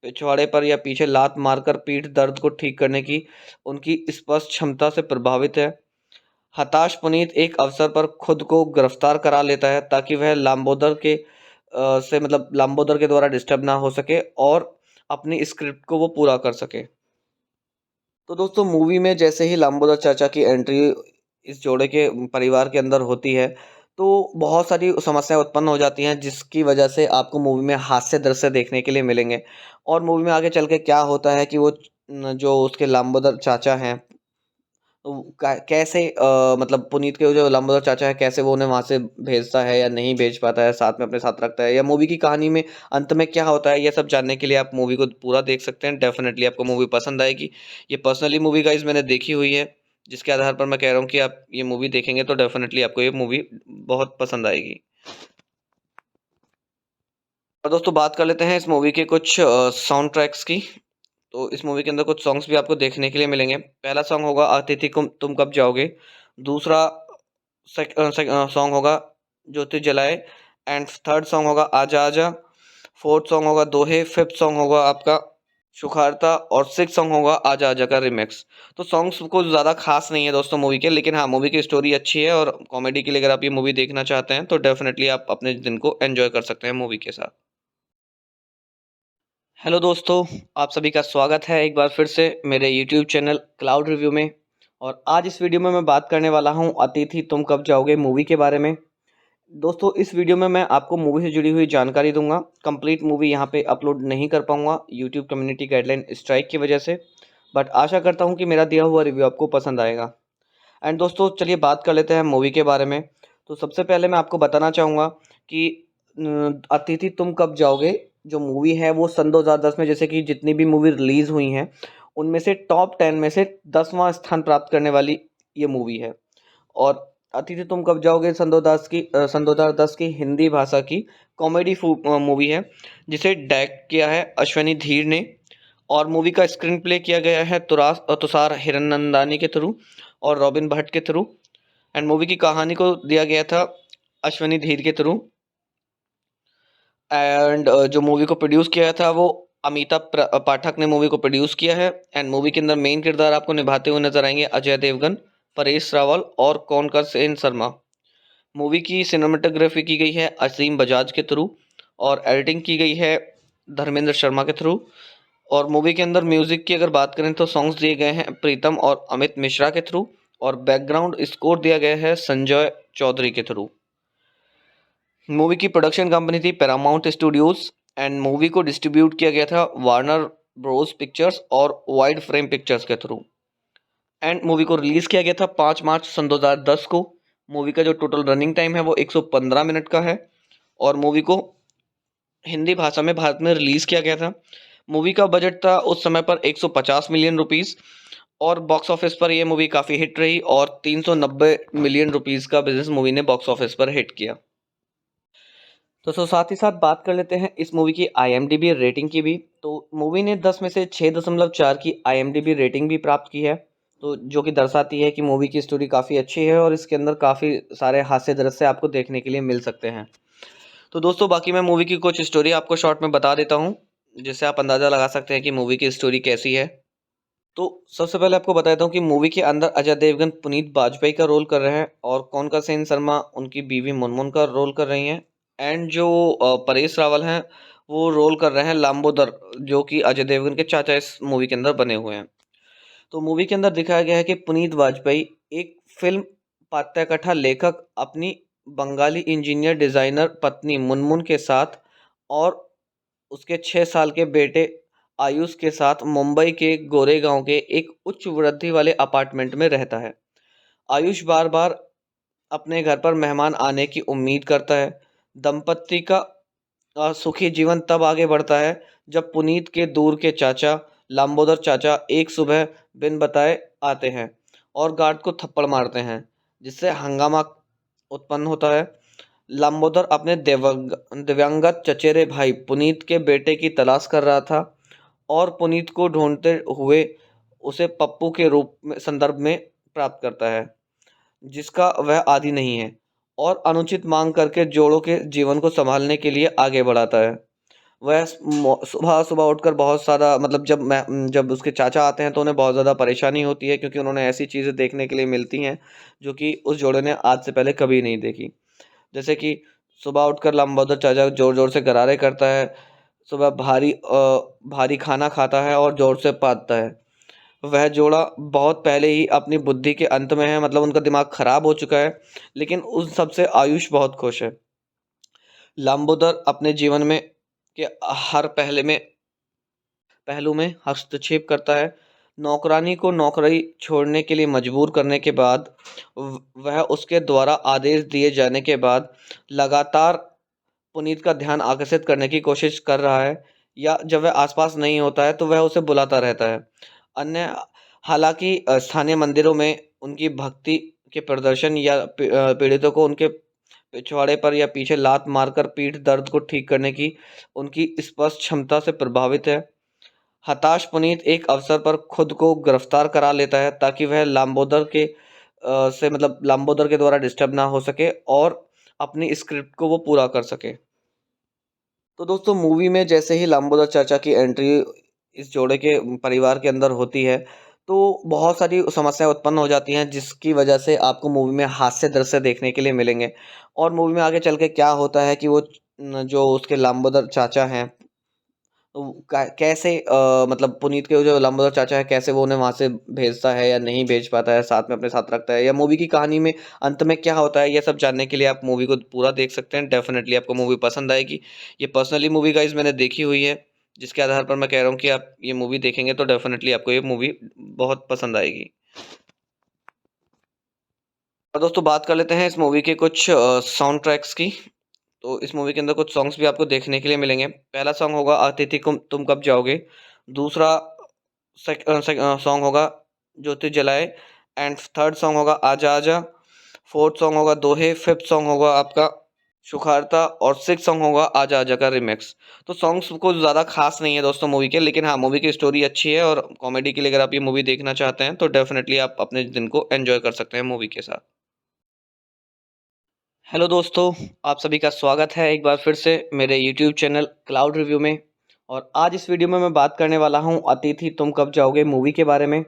पिछवाड़े पर या पीछे लात मारकर पीठ दर्द को ठीक करने की उनकी स्पष्ट क्षमता से प्रभावित है। हताश पुनीत एक अवसर पर खुद को गिरफ्तार करा लेता है ताकि वह लाम्बोदर के द्वारा डिस्टर्ब ना हो सके और अपनी स्क्रिप्ट को वो पूरा कर सके। तो दोस्तों, मूवी में जैसे ही लाम्बोदर चाचा की एंट्री इस जोड़े के परिवार के अंदर होती है, तो बहुत सारी समस्याएं उत्पन्न हो जाती हैं, जिसकी वजह से आपको मूवी में हास्य दृश्य देखने के लिए मिलेंगे। और मूवी में आगे चल के क्या होता है कि वो जो उसके लाम्बोदर चाचा हैं, तो कैसे मतलब पुनीत के जो लंबोदर चाचा है, कैसे वो उन्हें वहाँ से भेजता है या नहीं भेज पाता है, साथ में अपने साथ रखता है, या मूवी की कहानी में अंत में क्या होता है, ये सब जानने के लिए आप मूवी को पूरा देख सकते हैं। डेफिनेटली आपको मूवी पसंद आएगी। ये पर्सनली मूवी गाइज मैंने देखी हुई है, जिसके आधार पर मैं कह रहा हूँ कि आप ये मूवी देखेंगे तो डेफिनेटली आपको ये मूवी बहुत पसंद आएगी। और दोस्तों, बात कर लेते हैं इस मूवी के कुछ साउंड ट्रैक्स की। तो इस मूवी के अंदर कुछ सॉन्ग्स भी आपको देखने के लिए मिलेंगे। पहला सॉन्ग होगा अतिथि तुम कब जाओगे। दूसरा सॉन्ग होगा ज्योति जलाए। एंड थर्ड सॉन्ग होगा आजा आजा। फोर्थ सॉन्ग होगा दोहे। फिफ्थ सॉन्ग होगा आपका सुखारता। और सिक्स सॉन्ग होगा आजा आजा का रिमिक्स। तो सॉन्ग्स को ज़्यादा खास नहीं है दोस्तों मूवी के, लेकिन हाँ, मूवी की स्टोरी अच्छी है और कॉमेडी के लिए अगर आप ये मूवी देखना चाहते हैं तो डेफिनेटली आप अपने दिन को एंजॉय कर सकते हैं मूवी के साथ। हेलो दोस्तों, आप सभी का स्वागत है एक बार फिर से मेरे यूट्यूब चैनल क्लाउड रिव्यू में। और आज इस वीडियो में मैं बात करने वाला हूं अतिथि तुम कब जाओगे मूवी के बारे में। दोस्तों, इस वीडियो में मैं आपको मूवी से जुड़ी हुई जानकारी दूंगा। कंप्लीट मूवी यहां पे अपलोड नहीं कर पाऊंगा यूट्यूब कम्युनिटी गाइडलाइन स्ट्राइक की वजह से, बट आशा करता हूँ कि मेरा दिया हुआ रिव्यू आपको पसंद आएगा। एंड दोस्तों, चलिए बात कर लेते हैं मूवी के बारे में। तो सबसे पहले मैं आपको बताना चाहूँगा कि अतिथि तुम कब जाओगे जो मूवी है वो सन 2010 में, जैसे कि जितनी भी मूवी रिलीज़ हुई हैं उनमें से टॉप 10 में से 10वां स्थान प्राप्त करने वाली ये मूवी है। और अतिथि तुम कब जाओगे सन 2010 की हिंदी भाषा की कॉमेडी मूवी है, जिसे डायरेक्ट किया है अश्वनी धीर ने। और मूवी का स्क्रीन प्ले किया गया है तुषार हिरनंदानी के थ्रू और रॉबिन भट्ट के थ्रू। एंड मूवी की कहानी को दिया गया था अश्वनी धीर के थ्रू। एंड जो मूवी को प्रोड्यूस किया था वो पाठक ने मूवी को प्रोड्यूस किया है। एंड मूवी के अंदर मेन किरदार आपको निभाते हुए नजर आएंगे अजय देवगन, परेश रावल और कौनकर सेन शर्मा। मूवी की सिनेमेटोग्राफी की गई है असीम बजाज के थ्रू और एडिटिंग की गई है धर्मेंद्र शर्मा के थ्रू। और मूवी के अंदर म्यूजिक की अगर बात करें तो सॉन्ग्स दिए गए हैं प्रीतम और अमित मिश्रा के थ्रू, और बैकग्राउंड स्कोर दिया गया है संजय चौधरी के थ्रू। मूवी की प्रोडक्शन कंपनी थी पैरामाउंट स्टूडियोज। एंड मूवी को डिस्ट्रीब्यूट किया गया था वार्नर ब्रोस पिक्चर्स और वाइड फ्रेम पिक्चर्स के थ्रू। एंड मूवी को रिलीज़ किया गया था 5 मार्च सन 2010 को। मूवी का जो टोटल रनिंग टाइम है वो 115 मिनट का है। और मूवी को हिंदी भाषा में भारत में रिलीज़ किया गया था। मूवी का बजट था उस समय पर 150 मिलियन रुपीज़। और बॉक्स ऑफिस पर यह मूवी काफ़ी हिट रही और 390 मिलियन रुपीज़ का बिजनेस मूवी ने बॉक्स ऑफिस पर हिट किया। तो साथ ही साथ बात कर लेते हैं इस मूवी की IMDb रेटिंग की भी। तो मूवी ने 10 में से 6.4 की IMDb रेटिंग भी प्राप्त की है, तो जो कि दर्शाती है कि मूवी की स्टोरी काफ़ी अच्छी है और इसके अंदर काफ़ी सारे हास्य दृश्य आपको देखने के लिए मिल सकते हैं। तो दोस्तों, बाकी मैं मूवी की कुछ स्टोरी आपको शॉर्ट में बता देता हूँ। जिससे आप अंदाज़ा लगा सकते हैं कि मूवी की स्टोरी कैसी है। तो सबसे पहले आपको बता देता हूँ कि मूवी के अंदर अजय देवगन पुनीत बाजपेयी का रोल कर रहे हैं और कौनका सेन शर्मा उनकी बीवी मुनमुन का रोल कर रही हैं। एंड जो परेश रावल हैं वो रोल कर रहे हैं लांबोदर, जो कि अजय देवगन के चाचा इस मूवी के अंदर बने हुए हैं। तो मूवी के अंदर दिखाया गया है कि पुनीत वाजपेयी एक फिल्म पात्रकथा लेखक अपनी बंगाली इंजीनियर डिजाइनर पत्नी मुनमुन के साथ और उसके 6 साल के बेटे आयुष के साथ मुंबई के गोरेगांव के एक उच्च वृद्धि वाले अपार्टमेंट में रहता है। आयुष बार बार अपने घर पर मेहमान आने की उम्मीद करता है। दंपत्ति का सुखी जीवन तब आगे बढ़ता है जब पुनीत के दूर के चाचा लंबोदर चाचा एक सुबह बिन बताए आते हैं और गार्ड को थप्पड़ मारते हैं, जिससे हंगामा उत्पन्न होता है। लंबोदर अपने दिवंगत चचेरे भाई पुनीत के बेटे की तलाश कर रहा था और पुनीत को ढूंढते हुए उसे पप्पू के रूप में संदर्भ में प्राप्त करता है, जिसका वह आदी नहीं है, और अनुचित मांग करके जोड़ों के जीवन को संभालने के लिए आगे बढ़ाता है। वह सुबह सुबह उठकर बहुत सारा मतलब जब उसके चाचा आते हैं तो उन्हें बहुत ज़्यादा परेशानी होती है, क्योंकि उन्होंने ऐसी चीज़ें देखने के लिए मिलती हैं जो कि उस जोड़े ने आज से पहले कभी नहीं देखी। जैसे कि सुबह उठकर लंबोदर चाचा ज़ोर-ज़ोर से गरारे करता है, सुबह भारी खाना खाता है और ज़ोर से पादता है। वह जोड़ा बहुत पहले ही अपनी बुद्धि के अंत में है, मतलब उनका दिमाग खराब हो चुका है, लेकिन उन सब से आयुष बहुत खुश है। लंबोदर अपने जीवन में के हर पहलू में हस्तक्षेप करता है। नौकरानी को नौकरी छोड़ने के लिए मजबूर करने के बाद वह उसके द्वारा आदेश दिए जाने के बाद लगातार पुनीत का ध्यान आकर्षित करने की कोशिश कर रहा है, या जब वह आसपास नहीं होता है तो वह उसे बुलाता रहता है। अन्य हालांकि स्थानीय मंदिरों में उनकी भक्ति के प्रदर्शन या पीड़ितों को उनके पिछवाड़े पर या पीछे लात मारकर पीठ दर्द को ठीक करने की उनकी स्पष्ट क्षमता से प्रभावित है। हताश पुनीत एक अवसर पर खुद को गिरफ्तार करा लेता है ताकि वह लांबोदर के द्वारा डिस्टर्ब ना हो सके और अपनी स्क्रिप्ट को वो पूरा कर सके। तो दोस्तों मूवी में जैसे ही लांबोदर चाचा की एंट्री इस जोड़े के परिवार के अंदर होती है, तो बहुत सारी समस्याएं उत्पन्न हो जाती हैं, जिसकी वजह से आपको मूवी में हास्य दृश्य देखने के लिए मिलेंगे। और मूवी में आगे चल के क्या होता है कि वो जो उसके लांबोदर चाचा हैं, तो कैसे मतलब पुनीत के जो लंबोदर चाचा है कैसे वो उन्हें वहाँ से भेजता है या नहीं भेज पाता है, साथ में अपने साथ रखता है, या मूवी की कहानी में अंत में क्या होता है, ये सब जानने के लिए आप मूवी को पूरा देख सकते हैं। डेफिनेटली आपको मूवी पसंद आएगी। ये पर्सनली मूवी गाइज मैंने देखी हुई है, जिसके आधार पर मैं कह रहा हूँ कि आप ये मूवी देखेंगे तो डेफिनेटली आपको ये मूवी बहुत पसंद आएगी। और दोस्तों बात कर लेते हैं इस मूवी के कुछ साउंड ट्रैक्स की। तो इस मूवी के अंदर कुछ सॉन्ग्स भी आपको देखने के लिए मिलेंगे। पहला सॉन्ग होगा अतिथि तुम कब जाओगे। दूसरा सॉन्ग होगा ज्योति जलाए। एंड थर्ड सॉन्ग होगा आजा आजा। फोर्थ सॉन्ग होगा दोहे। फिफ्थ सॉन्ग होगा आपका सुखारता। और सिक्स सॉन्ग होगा आजा आजा का रिमिक्स। तो सॉन्ग्स को ज़्यादा खास नहीं है दोस्तों मूवी के, लेकिन हाँ मूवी की स्टोरी अच्छी है और कॉमेडी के लिए अगर आप ये मूवी देखना चाहते हैं तो डेफिनेटली आप अपने दिन को एंजॉय कर सकते हैं मूवी के साथ। हेलो दोस्तों, आप सभी का स्वागत है एक बार फिर से मेरे यूट्यूब चैनल क्लाउड रिव्यू में। और आज इस वीडियो में मैं बात करने वाला हूं अतिथि तुम कब जाओगे मूवी के बारे में।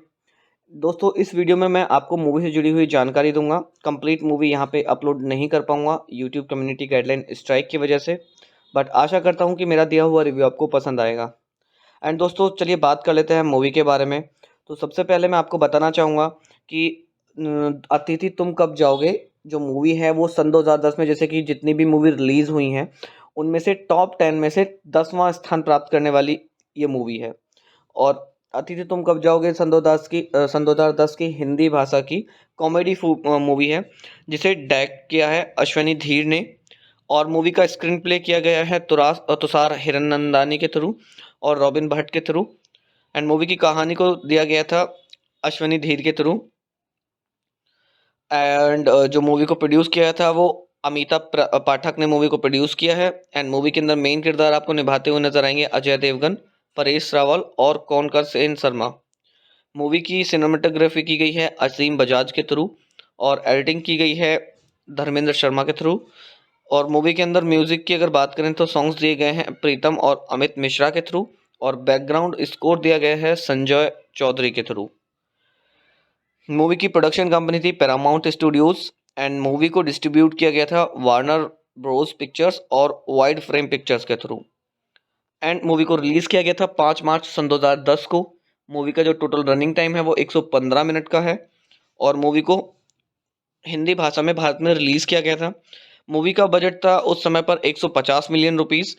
दोस्तों इस वीडियो में मैं आपको मूवी से जुड़ी हुई जानकारी दूंगा। कंप्लीट मूवी यहां पे अपलोड नहीं कर पाऊंगा यूट्यूब कम्युनिटी गाइडलाइन स्ट्राइक की वजह से, बट आशा करता हूँ कि मेरा दिया हुआ रिव्यू आपको पसंद आएगा। एंड दोस्तों चलिए बात कर लेते हैं मूवी के बारे में। तो सबसे पहले मैं आपको बताना चाहूँगा कि अतिथि तुम कब जाओगे जो मूवी है वो सन 2010 में जैसे कि जितनी भी मूवी रिलीज़ हुई हैं उनमें से टॉप 10 में से 10वां स्थान प्राप्त करने वाली ये मूवी है। और अतिथि तुम कब जाओगे सन 2010 की हिंदी भाषा की कॉमेडी मूवी है, जिसे डायरेक्ट किया है अश्वनी धीर ने। और मूवी का स्क्रीन प्ले किया गया है तुषार हिरनंदानी के थ्रू और रॉबिन भट्ट के थ्रू। एंड मूवी की कहानी को दिया गया था अश्वनी धीर के थ्रू। एंड जो मूवी को प्रोड्यूस किया था वो अमिताभ पाठक ने मूवी को प्रोड्यूस किया है। एंड मूवी के अंदर मेन किरदार आपको निभाते हुए नजर आएंगे अजय देवगन, परेश रावल और कौनकर सेन शर्मा। मूवी की सिनेमेटोग्राफी की गई है असीम बजाज के थ्रू और एडिटिंग की गई है धर्मेंद्र शर्मा के थ्रू। और मूवी के अंदर म्यूजिक की अगर बात करें तो सॉन्ग्स दिए गए हैं प्रीतम और अमित मिश्रा के थ्रू। और बैकग्राउंड स्कोर दिया गया है संजय चौधरी के थ्रू। मूवी की प्रोडक्शन कंपनी थी पैरामाउंट स्टूडियोज एंड मूवी को डिस्ट्रीब्यूट किया गया था वार्नर ब्रोस पिक्चर्स और वाइड फ्रेम पिक्चर्स के थ्रू। एंड मूवी को रिलीज किया गया था 5 मार्च सन 2010 को। मूवी का जो टोटल रनिंग टाइम है वो 115 मिनट का है और मूवी को हिंदी भाषा में भारत में रिलीज किया गया था। मूवी का बजट था उस समय पर 150 मिलियन रुपीस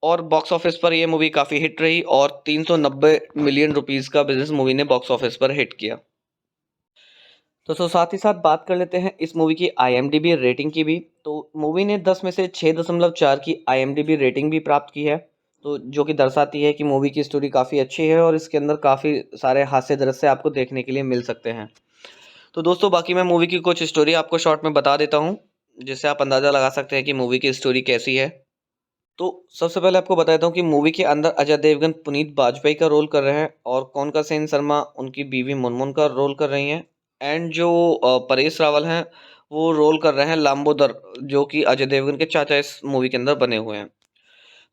और बॉक्स ऑफिस पर यह मूवी काफ़ी हिट रही और 390 मिलियन रुपीस का बिजनेस मूवी ने बॉक्स ऑफिस पर हिट किया। तो साथ ही साथ बात कर लेते हैं इस मूवी की IMDb रेटिंग की भी। तो मूवी ने 10 में से 6.4 की IMDb रेटिंग भी प्राप्त की है, तो जो कि दर्शाती है कि मूवी की स्टोरी काफ़ी अच्छी है और इसके अंदर काफ़ी सारे हास्य दृश्य आपको देखने के लिए मिल सकते हैं। तो दोस्तों बाकी मैं मूवी की कुछ स्टोरी आपको शॉर्ट में बता देता हूँ, जिससे आप अंदाज़ा लगा सकते हैं कि मूवी की स्टोरी कैसी है। तो सबसे पहले आपको बता देता हूँ कि मूवी के अंदर अजय देवगन पुनीत बाजपेयी का रोल कर रहे हैं और कौनका सेन शर्मा उनकी बीवी मुनमुन का रोल कर रही हैं। एंड जो परेश रावल हैं वो रोल कर रहे हैं लाम्बोदर, जो कि अजय देवगन के चाचा इस मूवी के अंदर बने हुए हैं।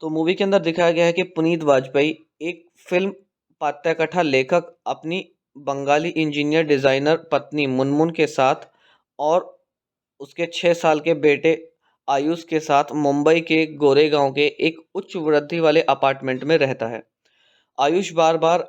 तो मूवी के अंदर दिखाया गया है कि पुनीत वाजपेयी एक फिल्म पाठ्यकथा लेखक अपनी बंगाली इंजीनियर डिज़ाइनर पत्नी मुनमुन के साथ और उसके 6 साल के बेटे आयुष के साथ मुंबई के गोरेगांव के एक उच्च वृद्धि वाले अपार्टमेंट में रहता है। आयुष बार बार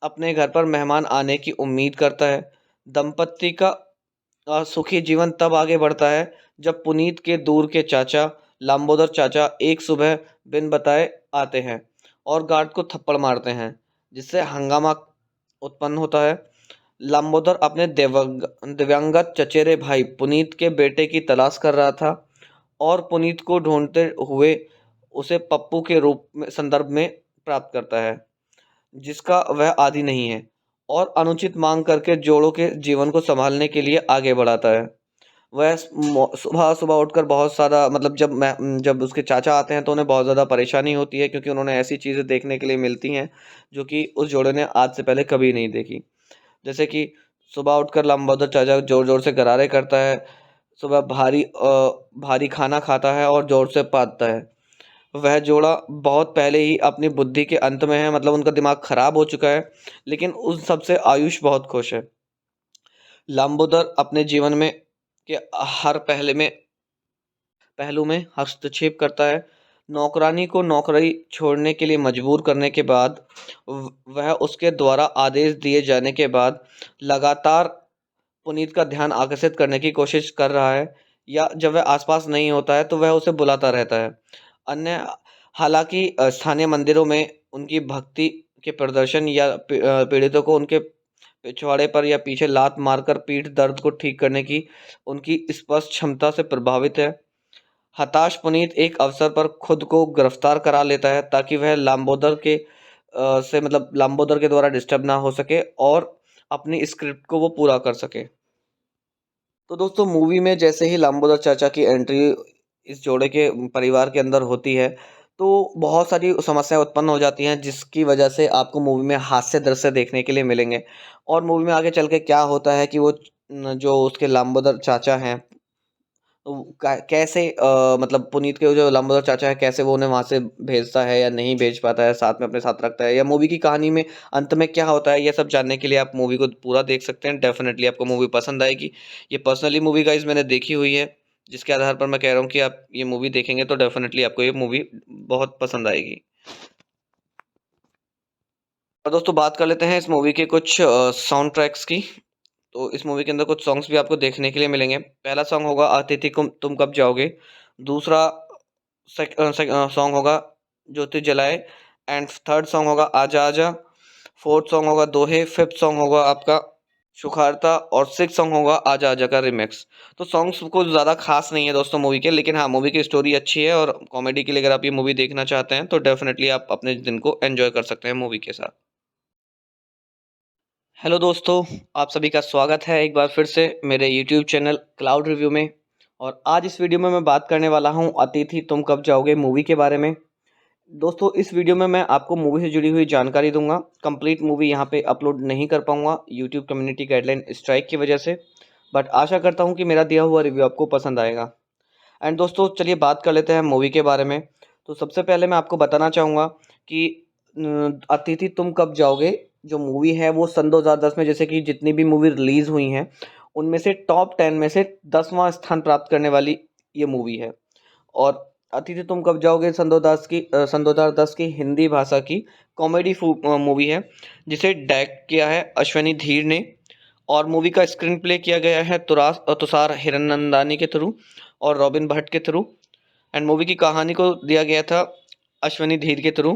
अपने घर पर मेहमान आने की उम्मीद करता है। दंपत्ति का सुखी जीवन तब आगे बढ़ता है जब पुनीत के दूर के चाचा लाम्बोदर चाचा एक सुबह बिन बताए आते हैं और गार्ड को थप्पड़ मारते हैं, जिससे हंगामा उत्पन्न होता है। लाम्बोदर अपने दिव्यांगत चचेरे भाई पुनीत के बेटे की तलाश कर रहा था और पुनीत को ढूंढते हुए उसे पप्पू के रूप में संदर्भ में प्राप्त करता है, जिसका वह आदी नहीं है और अनुचित मांग करके जोड़ों के जीवन को संभालने के लिए आगे बढ़ाता है। वह सुबह सुबह उठकर बहुत सारा जब उसके चाचा आते हैं तो उन्हें बहुत ज़्यादा परेशानी होती है, क्योंकि उन्होंने ऐसी चीज़ें देखने के लिए मिलती हैं जो कि उस जोड़े ने आज से पहले कभी नहीं देखी। जैसे कि सुबह उठकर लंबोदर चाचा जोर जोर से गरारे करता है, सुबह भारी खाना खाता है और जोर से पादता है। वह जोड़ा बहुत पहले ही अपनी बुद्धि के अंत में है, मतलब उनका दिमाग खराब हो चुका है, लेकिन उस सबसे आयुष बहुत खुश है। लंबोदर अपने जीवन में के हर पहलू में हस्तक्षेप करता है। नौकरानी को नौकरी छोड़ने के लिए मजबूर करने के बाद वह उसके द्वारा आदेश दिए जाने के बाद लगातार पुनीत का ध्यान आकर्षित करने की कोशिश कर रहा है, या जब वह आसपास नहीं होता है तो वह उसे बुलाता रहता है। अन्य हालांकि स्थानीय मंदिरों में उनकी भक्ति के प्रदर्शन या पीड़ितों को उनके पिछवाड़े पर या पीछे लात मारकर पीठ दर्द को ठीक करने की उनकी स्पष्ट क्षमता से प्रभावित है। हताश पुनीत एक अवसर पर खुद को गिरफ्तार करा लेता है ताकि वह लाम्बोदर के द्वारा डिस्टर्ब ना हो सके और अपनी स्क्रिप्ट को वो पूरा कर सके। तो दोस्तों मूवी में जैसे ही लाम्बोदर चाचा की एंट्री इस जोड़े के परिवार के अंदर होती है तो बहुत सारी समस्याएं उत्पन्न हो जाती हैं, जिसकी वजह से आपको मूवी में हास्य दृश्य देखने के लिए मिलेंगे। और मूवी में आगे चल के क्या होता है कि वो जो उसके लाम्बोदर चाचा हैं तो कैसे पुनीत के जो लाम्बोदर चाचा है कैसे वो उन्हें वहाँ से भेजता है या नहीं भेज पाता है, साथ में अपने साथ रखता है, या मूवी की कहानी में अंत में क्या होता है, ये सब जानने के लिए आप मूवी को पूरा देख सकते हैं। डेफिनेटली आपको मूवी पसंद आएगी। ये पर्सनली मूवी गाइज मैंने देखी हुई है, जिसके आधार पर मैं कह रहा हूँ कि आप ये मूवी देखेंगे तो डेफिनेटली आपको ये मूवी बहुत पसंद आएगी। और दोस्तों बात कर लेते हैं इस मूवी के कुछ साउंड ट्रैक्स की। तो इस मूवी के अंदर कुछ सॉन्ग्स भी आपको देखने के लिए मिलेंगे। पहला सॉन्ग होगा अतिथि तुम कब जाओगे। दूसरा सॉन्ग होगा ज्योति जलाए। एंड थर्ड सॉन्ग होगा आजा आजा। फोर्थ सॉन्ग होगा दोहे। फिफ्थ सॉन्ग होगा आपका सुखारता और सिक्स सॉन्ग होगा आजा आजा का रिमिक्स। तो सॉन्ग्स कुछ ज़्यादा खास नहीं है दोस्तों मूवी के, लेकिन हाँ मूवी की स्टोरी अच्छी है और कॉमेडी के लिए अगर आप ये मूवी देखना चाहते हैं तो डेफिनेटली आप अपने दिन को एंजॉय कर सकते हैं मूवी के साथ। हेलो दोस्तों, आप सभी का स्वागत है एक बार फिर से मेरे यूट्यूब चैनल क्लाउड रिव्यू में। और आज इस वीडियो में मैं बात करने वाला हूं अतिथि तुम कब जाओगे मूवी के बारे में। दोस्तों इस वीडियो में मैं आपको मूवी से जुड़ी हुई जानकारी दूंगा। कंप्लीट मूवी यहां पे अपलोड नहीं कर पाऊंगा यूट्यूब कम्युनिटी गाइडलाइन स्ट्राइक की वजह से, बट आशा करता हूँ कि मेरा दिया हुआ रिव्यू आपको पसंद आएगा। एंड दोस्तों चलिए बात कर लेते हैं मूवी के बारे में। तो सबसे पहले मैं आपको बताना चाहूँगा कि अतिथि तुम कब जाओगे जो मूवी है वो सन 2010 में जैसे कि जितनी भी मूवी रिलीज हुई हैं उनमें से टॉप 10 में से 10वां स्थान प्राप्त करने वाली ये मूवी है। और अतिथि तुम कब जाओगे सन 2010 की हिंदी भाषा की कॉमेडी मूवी है जिसे डायरेक्ट किया है अश्वनी धीर ने। और मूवी का स्क्रीन प्ले किया गया है तुषार हिरनंदानी के थ्रू और रॉबिन भट्ट के थ्रू। एंड मूवी की कहानी को दिया गया था अश्वनी धीर के थ्रू।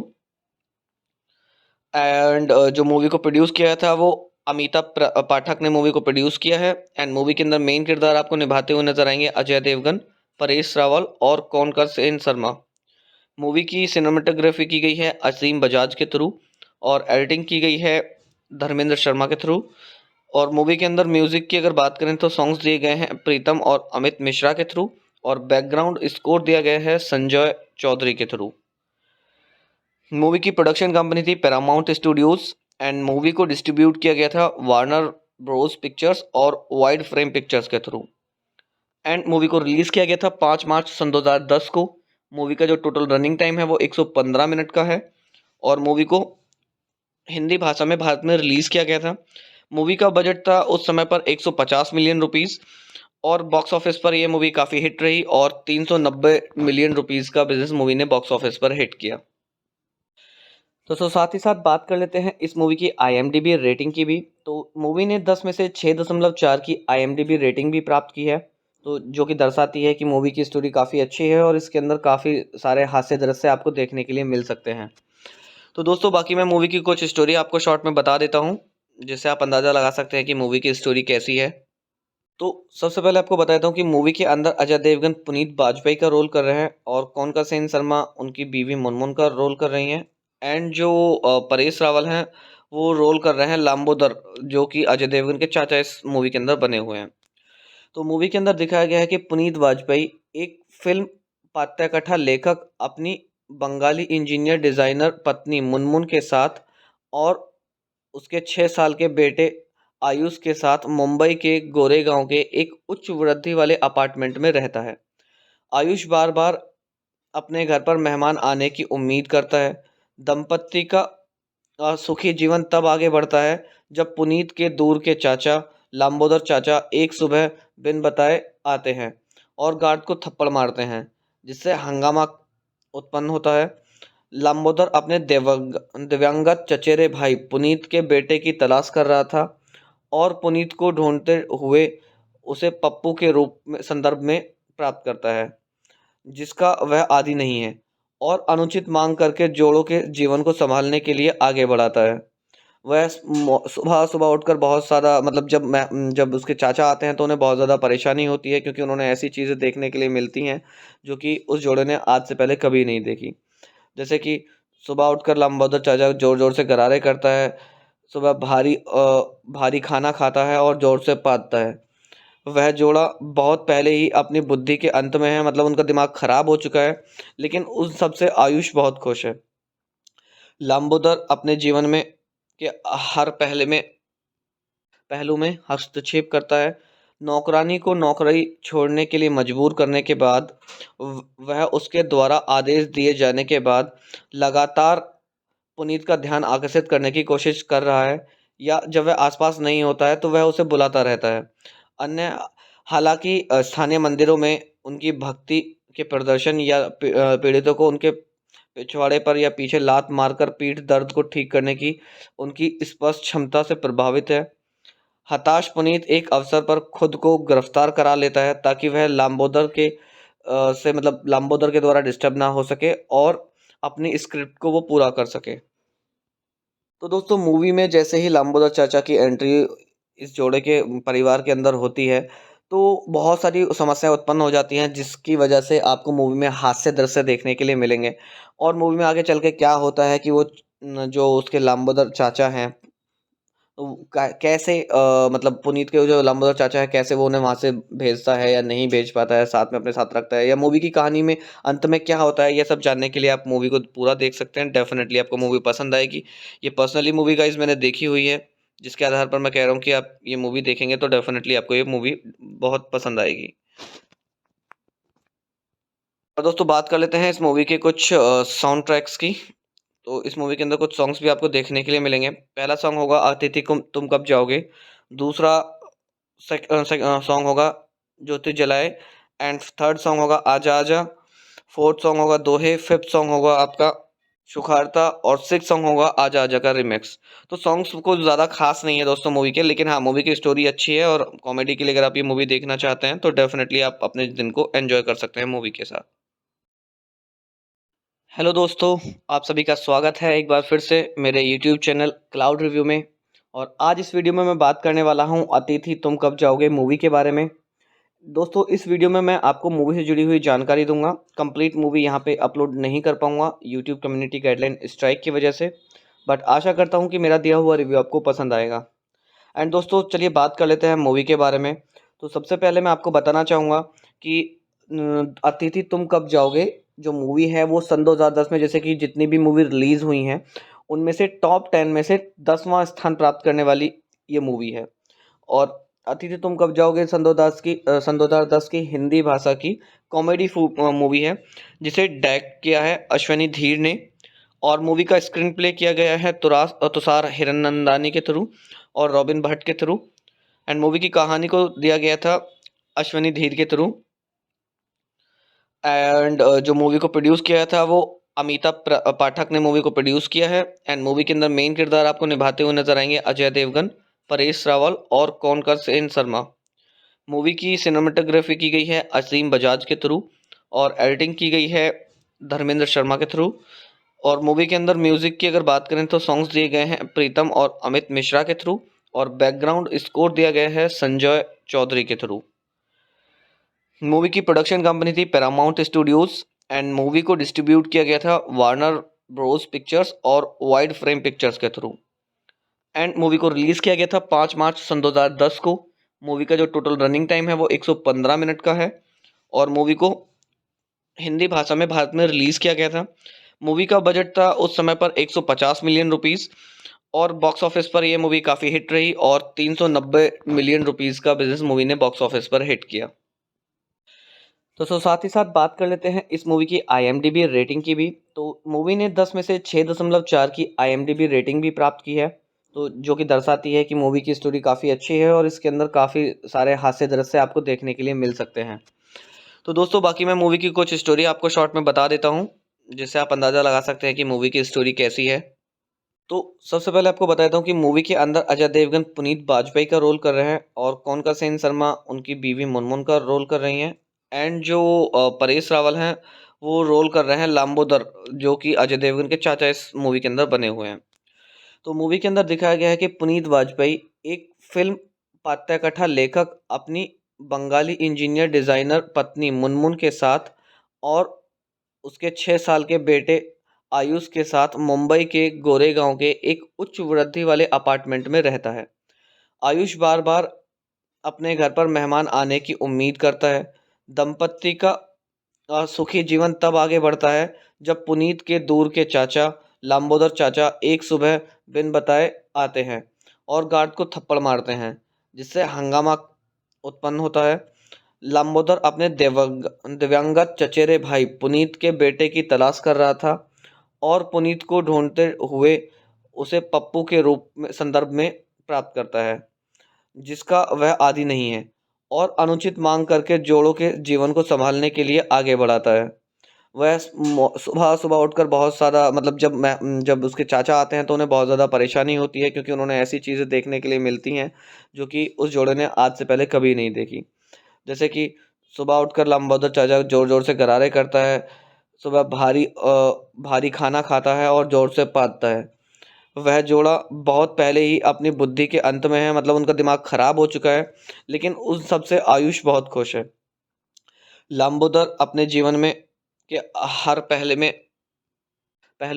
एंड जो मूवी को प्रोड्यूस किया था वो पाठक ने मूवी को प्रोड्यूस किया है। एंड मूवी के अंदर मेन किरदार आपको निभाते हुए नजर आएंगे अजय देवगन, परेश रावल और कोनकर सेन शर्मा। मूवी की सिनेमेटोग्राफी की गई है असीम बजाज के थ्रू और एडिटिंग की गई है धर्मेंद्र शर्मा के थ्रू। और मूवी के अंदर म्यूजिक की अगर बात करें तो सॉन्ग्स दिए गए हैं प्रीतम और अमित मिश्रा के थ्रू और बैकग्राउंड स्कोर दिया गया है संजय चौधरी के थ्रू। मूवी की प्रोडक्शन कंपनी थी पैरामाउंट स्टूडियोज एंड मूवी को डिस्ट्रीब्यूट किया गया था वार्नर ब्रोस पिक्चर्स और वाइड फ्रेम पिक्चर्स के थ्रू। एंड मूवी को रिलीज किया गया था 5 मार्च सन 2010 को। मूवी का जो टोटल रनिंग टाइम है वो 115 मिनट का है और मूवी को हिंदी भाषा में भारत में रिलीज किया गया था। मूवी का बजट था उस समय पर 150 मिलियन रुपीस और बॉक्स ऑफिस पर यह मूवी काफ़ी हिट रही और 390 मिलियन रुपीस का बिजनेस मूवी ने बॉक्स ऑफिस पर हिट किया। तो साथ ही साथ बात कर लेते हैं इस मूवी की IMDb रेटिंग की भी। तो मूवी ने 10 में से 6.4 की IMDb रेटिंग भी प्राप्त की है, तो जो कि दर्शाती है कि मूवी की स्टोरी काफ़ी अच्छी है और इसके अंदर काफ़ी सारे हास्य दृश्य आपको देखने के लिए मिल सकते हैं। तो दोस्तों बाकी मैं मूवी की कुछ स्टोरी आपको शॉर्ट में बता देता हूँ जिससे आप अंदाज़ा लगा सकते हैं कि मूवी की स्टोरी कैसी है। तो सबसे पहले आपको बता देता हूँ कि मूवी के अंदर अजय देवगन पुनीत बाजपेयी का रोल कर रहे हैं और कोनका सेन शर्मा उनकी बीवी मुनमुन का रोल कर रही हैं। एंड जो परेश रावल हैं वो रोल कर रहे हैं लांबोदर, जो कि अजय देवगन के चाचा इस मूवी के अंदर बने हुए हैं। तो मूवी के अंदर दिखाया गया है कि पुनीत बाजपेयी एक फिल्म पात्रकथा लेखक अपनी बंगाली इंजीनियर डिजाइनर पत्नी मुनमुन के साथ और उसके 6 साल के बेटे आयुष के साथ मुंबई के गोरेगांव के एक उच्च वृद्धि वाले अपार्टमेंट में रहता है। आयुष बार बार अपने घर पर मेहमान आने की उम्मीद करता है। दंपत्ति का सुखी जीवन तब आगे बढ़ता है जब पुनीत के दूर के चाचा लांबोदर चाचा एक सुबह बिन बताए आते हैं और गार्ड को थप्पड़ मारते हैं जिससे हंगामा उत्पन्न होता है। लांबोदर अपने दिव्यांगत चचेरे भाई पुनीत के बेटे की तलाश कर रहा था और पुनीत को ढूंढते हुए उसे पप्पू के रूप में संदर्भ में प्राप्त करता है जिसका वह आदी नहीं है और अनुचित मांग करके जोड़ों के जीवन को संभालने के लिए आगे बढ़ाता है। वह सुबह सुबह उठकर बहुत सारा मतलब जब उसके चाचा आते हैं तो उन्हें बहुत ज़्यादा परेशानी होती है क्योंकि उन्होंने ऐसी चीज़ें देखने के लिए मिलती हैं जो कि उस जोड़े ने आज से पहले कभी नहीं देखी। जैसे कि सुबह उठकर लंबोदर चाचा जोर जोर से गरारे करता है, सुबह भारी खाना खाता है और जोर से पादता है। वह जोड़ा बहुत पहले ही अपनी बुद्धि के अंत में है, मतलब उनका दिमाग खराब हो चुका है, लेकिन उन सबसे आयुष बहुत खुश है। लंबोदर अपने जीवन में के हर पहलू में हस्तक्षेप करता है। नौकरानी को नौकरी छोड़ने के लिए मजबूर करने के बाद वह उसके द्वारा आदेश दिए जाने के बाद लगातार पुनीत का ध्यान आकर्षित करने की कोशिश कर रहा है या जब वह आसपास नहीं होता है तो वह उसे बुलाता रहता है। अन्य हालांकि स्थानीय मंदिरों में उनकी भक्ति के प्रदर्शन या पीड़ितों को उनके पिछवाड़े पर या पीछे लात मारकर पीठ दर्द को ठीक करने की उनकी स्पष्ट क्षमता से प्रभावित है। हताश पुनीत एक अवसर पर खुद को गिरफ्तार करा लेता है ताकि वह लांबोदर के द्वारा डिस्टर्ब ना हो सके और अपनी स्क्रिप्ट को वो पूरा कर सके। तो दोस्तों मूवी में जैसे ही लांबोदर चाचा की एंट्री इस जोड़े के परिवार के अंदर होती है तो बहुत सारी समस्याएं उत्पन्न हो जाती हैं जिसकी वजह से आपको मूवी में हास्य दृश्य देखने के लिए मिलेंगे। और मूवी में आगे चल के क्या होता है कि वो जो उसके लांबोदर चाचा हैं तो कैसे मतलब पुनीत के जो लांबोदर चाचा है कैसे वो उन्हें वहां से भेजता है या नहीं भेज पाता है, साथ में अपने साथ रखता है, या मूवी की कहानी में अंत में क्या होता है, ये सब जानने के लिए आप मूवी को पूरा देख सकते हैं। डेफिनेटली आपको मूवी पसंद आएगी। ये पर्सनली मूवी गाइज मैंने देखी हुई है जिसके आधार पर मैं कह रहा हूँ कि आप ये मूवी देखेंगे तो डेफिनेटली आपको ये मूवी बहुत पसंद आएगी। और दोस्तों बात कर लेते हैं इस मूवी के कुछ साउंड ट्रैक्स की। तो इस मूवी के अंदर कुछ सॉन्ग्स भी आपको देखने के लिए मिलेंगे। पहला सॉन्ग होगा अतिथि तुम कब जाओगे, दूसरा सॉन्ग होगा ज्योति जलाए, एंड थर्ड सॉन्ग होगा आजा आजा, फोर्थ सॉन्ग होगा दोहे, फिफ्थ सॉन्ग होगा आपका सुखारता और सिक्स सॉन्ग होगा आजा आजा का रिमिक्स। तो सॉन्ग्स कुछ ज़्यादा खास नहीं है दोस्तों मूवी के, लेकिन हाँ मूवी की स्टोरी अच्छी है और कॉमेडी के लिए अगर आप ये मूवी देखना चाहते हैं तो डेफिनेटली आप अपने दिन को एंजॉय कर सकते हैं मूवी के साथ। हेलो दोस्तों, आप सभी का स्वागत है एक बार फिर से मेरे यूट्यूब चैनल क्लाउड रिव्यू में। और आज इस वीडियो में मैं बात करने वाला हूं अतिथि तुम कब जाओगे मूवी के बारे में। दोस्तों इस वीडियो में मैं आपको मूवी से जुड़ी हुई जानकारी दूंगा। कंप्लीट मूवी यहां पे अपलोड नहीं कर पाऊंगा यूट्यूब कम्युनिटी गाइडलाइन स्ट्राइक की वजह से, बट आशा करता हूं कि मेरा दिया हुआ रिव्यू आपको पसंद आएगा। एंड दोस्तों चलिए बात कर लेते हैं मूवी के बारे में। तो सबसे पहले मैं आपको बताना चाहूँगा कि अतिथि तुम कब जाओगे जो मूवी है वो सन 2010 में जैसे कि जितनी भी मूवी रिलीज़ हुई हैं उनमें से टॉप 10 में से 10वां स्थान प्राप्त करने वाली ये मूवी है। और अतिथि तुम कब जाओगे सन 2010 की हिंदी भाषा की कॉमेडी मूवी है जिसे डायरेक्ट किया है अश्वनी धीर ने। और मूवी का स्क्रीन प्ले किया गया है तुषार हिरनंदानी के थ्रू और रॉबिन भट्ट के थ्रू। एंड मूवी की कहानी को दिया गया था अश्वनी धीर के थ्रू। एंड जो मूवी को प्रोड्यूस किया था वो पाठक ने मूवी को प्रोड्यूस किया है। एंड मूवी के अंदर मेन किरदार आपको निभाते हुए नजर आएंगे अजय देवगन, परेश रावल और कोनकर सेन शर्मा। मूवी की सिनेमेटोग्राफी की गई है असीम बजाज के थ्रू और एडिटिंग की गई है धर्मेंद्र शर्मा के थ्रू। और मूवी के अंदर म्यूजिक की अगर बात करें तो सॉन्ग्स दिए गए हैं प्रीतम और अमित मिश्रा के थ्रू और बैकग्राउंड स्कोर दिया गया है संजय चौधरी के थ्रू। मूवी की प्रोडक्शन कंपनी थी पैरामाउंट स्टूडियोज एंड मूवी को डिस्ट्रीब्यूट किया गया था वार्नर ब्रोस पिक्चर्स और वाइड फ्रेम पिक्चर्स के थ्रू। एंड मूवी को रिलीज़ किया गया था 5 मार्च सन 2010 को। मूवी का जो टोटल रनिंग टाइम है वो 115 मिनट का है और मूवी को हिंदी भाषा में भारत में रिलीज़ किया गया था। मूवी का बजट था उस समय पर 150 मिलियन रुपीस और बॉक्स ऑफिस पर यह मूवी काफ़ी हिट रही और 390 मिलियन रुपीस का बिजनेस मूवी ने बॉक्स ऑफिस पर हिट किया। तो साथ ही साथ बात कर लेते हैं इस मूवी की IMDb रेटिंग की भी। तो मूवी ने 10 में से 6.4 की IMDb रेटिंग भी प्राप्त की है, तो जो कि दर्शाती है कि मूवी की स्टोरी काफ़ी अच्छी है और इसके अंदर काफ़ी सारे हास्य दृश्य आपको देखने के लिए मिल सकते हैं। तो दोस्तों बाकी मैं मूवी की कुछ स्टोरी आपको शॉर्ट में बता देता हूँ जिससे आप अंदाज़ा लगा सकते हैं कि मूवी की स्टोरी कैसी है। तो सबसे पहले आपको बता देता हूँ कि मूवी के अंदर अजय देवगन पुनीत बाजपेयी का रोल कर रहे हैं और कोनका सेन शर्मा उनकी बीवी मुनमुन का रोल कर रही हैं। एंड जो परेश रावल हैं वो रोल कर रहे हैं लाम्बोदर, जो कि अजय देवगन के चाचा इस मूवी के अंदर बने हुए हैं। तो मूवी के अंदर दिखाया गया है कि पुनीत बाजपेयी एक फिल्म पाठ्यकथा लेखक अपनी बंगाली इंजीनियर डिज़ाइनर पत्नी मुनमुन के साथ और उसके 6 साल के बेटे आयुष के साथ मुंबई के गोरेगांव के एक उच्च वृद्धि वाले अपार्टमेंट में रहता है। आयुष बार बार अपने घर पर मेहमान आने की उम्मीद करता है। दंपत्ति का सुखी जीवन तब आगे बढ़ता है जब पुनीत के दूर के चाचा लाम्बोदर चाचा एक सुबह बिन बताए आते हैं और गार्ड को थप्पड़ मारते हैं जिससे हंगामा उत्पन्न होता है। लाम्बोदर अपने दिव्यांगत चचेरे भाई पुनीत के बेटे की तलाश कर रहा था और पुनीत को ढूंढते हुए उसे पप्पू के रूप में संदर्भ में प्राप्त करता है जिसका वह आदी नहीं है और अनुचित मांग करके जोड़ों के जीवन को संभालने के लिए आगे बढ़ाता है। वह सुबह सुबह उठकर बहुत सारा जब उसके चाचा आते हैं तो उन्हें बहुत ज़्यादा परेशानी होती है क्योंकि उन्होंने ऐसी चीज़ें देखने के लिए मिलती हैं जो कि उस जोड़े ने आज से पहले कभी नहीं देखी। जैसे कि सुबह उठकर लंबोदर चाचा जोर जोर से गरारे करता है, सुबह भारी खाना खाता है और जोर से पादता है। वह जोड़ा बहुत पहले ही अपनी बुद्धि के अंत में है, मतलब उनका दिमाग खराब हो चुका है, लेकिन उन सबसे आयुष बहुत खुश है। लंबोदर अपने जीवन में के हर पहलू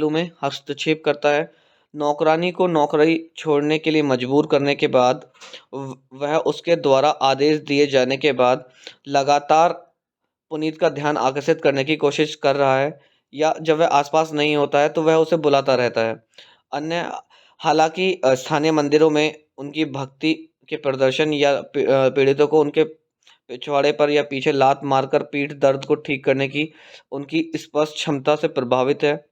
में हस्तक्षेप करता है। नौकरानी को नौकरी छोड़ने के लिए मजबूर करने के बाद वह उसके द्वारा आदेश दिए जाने के बाद लगातार पुनीत का ध्यान आकर्षित करने की कोशिश कर रहा है या जब वह आसपास नहीं होता है तो वह उसे बुलाता रहता है। अन्य हालांकि स्थानीय मंदिरों में उनकी भक्ति के प्रदर्शन या पीड़ितों को उनके पिछवाड़े पर या पीछे लात मारकर पीठ दर्द को ठीक करने की उनकी स्पष्ट क्षमता से प्रभावित है।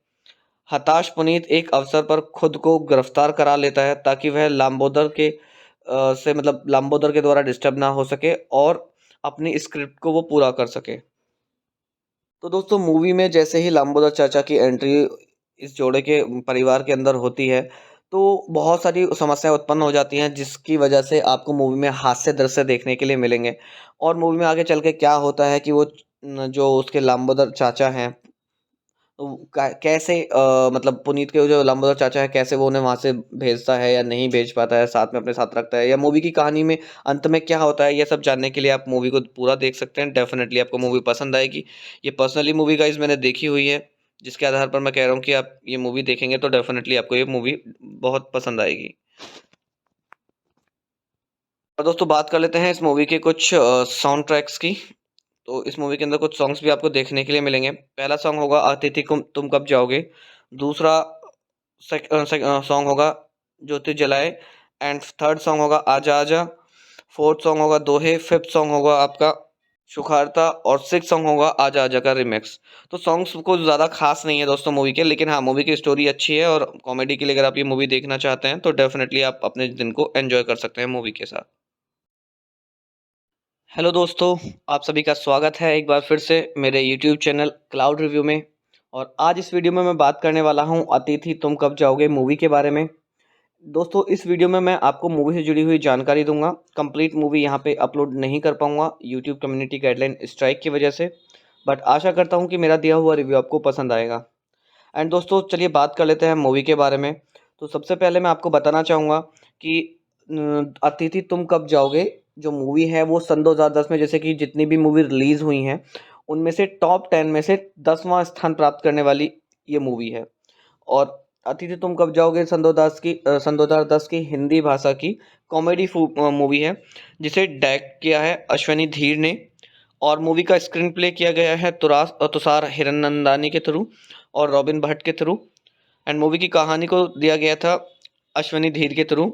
हताश पुनीत एक अवसर पर खुद को गिरफ्तार करा लेता है ताकि वह लाम्बोदर के द्वारा डिस्टर्ब ना हो सके और अपनी स्क्रिप्ट को वो पूरा कर सके। तो दोस्तों मूवी में जैसे ही लाम्बोदर चाचा की एंट्री इस जोड़े के परिवार के अंदर होती है, तो बहुत सारी समस्याएं उत्पन्न हो जाती हैं जिसकी वजह से आपको मूवी में हास्य दृश्य देखने के लिए मिलेंगे। और मूवी में आगे चल के क्या होता है कि वो जो उसके लाम्बोदर चाचा हैं, तो कैसे मतलब पुनीत के जो लाम्बोदर चाचा है कैसे वो उन्हें वहां से भेजता है या नहीं भेज पाता है, साथ में अपने साथ रखता है, या मूवी की कहानी में अंत में क्या होता है, ये सब जानने के लिए आप मूवी को पूरा देख सकते हैं। डेफिनेटली आपको मूवी पसंद आएगी। ये पर्सनली मूवी गाइज मैंने देखी हुई है, जिसके आधार पर मैं कह रहा हूँ कि आप ये मूवी देखेंगे तो डेफिनेटली आपको ये मूवी बहुत पसंद आएगी। और दोस्तों बात कर लेते हैं इस मूवी के कुछ साउंड ट्रैक्स की। तो इस मूवी के अंदर कुछ सॉन्ग्स भी आपको देखने के लिए मिलेंगे। पहला सॉन्ग होगा अतिथि तुम कब जाओगे। दूसरा सॉन्ग होगा ज्योति जलाए। एंड थर्ड सॉन्ग होगा आजा आजा। फोर्थ सॉन्ग होगा दोहे। फिफ्थ सॉन्ग होगा आपका सुखारता। और सिक्स सॉन्ग होगा आजा आजा का रिमिक्स। तो सॉन्ग्स कुछ ज़्यादा खास नहीं है दोस्तों मूवी के, लेकिन हाँ मूवी की स्टोरी अच्छी है और कॉमेडी के लिए अगर आप ये मूवी देखना चाहते हैं तो डेफिनेटली आप अपने दिन को एंजॉय कर सकते हैं मूवी के साथ। हेलो दोस्तों, आप सभी का स्वागत है एक बार फिर से मेरे यूट्यूब चैनल क्लाउड रिव्यू में। और आज इस वीडियो में मैं बात करने वाला हूं अतिथि तुम कब जाओगे मूवी के बारे में। दोस्तों इस वीडियो में मैं आपको मूवी से जुड़ी हुई जानकारी दूंगा। कंप्लीट मूवी यहां पे अपलोड नहीं कर पाऊंगा यूट्यूब कम्युनिटी गाइडलाइन स्ट्राइक की वजह से, बट आशा करता हूँ कि मेरा दिया हुआ रिव्यू आपको पसंद आएगा। एंड दोस्तों चलिए बात कर लेते हैं मूवी के बारे में। तो सबसे पहले मैं आपको बताना चाहूँगा कि अतिथि तुम कब जाओगे जो मूवी है वो सन 2010 में जैसे कि जितनी भी मूवी रिलीज़ हुई हैं उनमें से टॉप 10 में से 10वां स्थान प्राप्त करने वाली ये मूवी है। और अतिथि तुम कब जाओगे सन 2010 की हिंदी भाषा की कॉमेडी मूवी है, जिसे डायरेक्ट किया है अश्वनी धीर ने। और मूवी का स्क्रीन प्ले किया गया है तुषार हिरनंदानी के थ्रू और रॉबिन भट्ट के थ्रू। एंड मूवी की कहानी को दिया गया था अश्वनी धीर के थ्रू।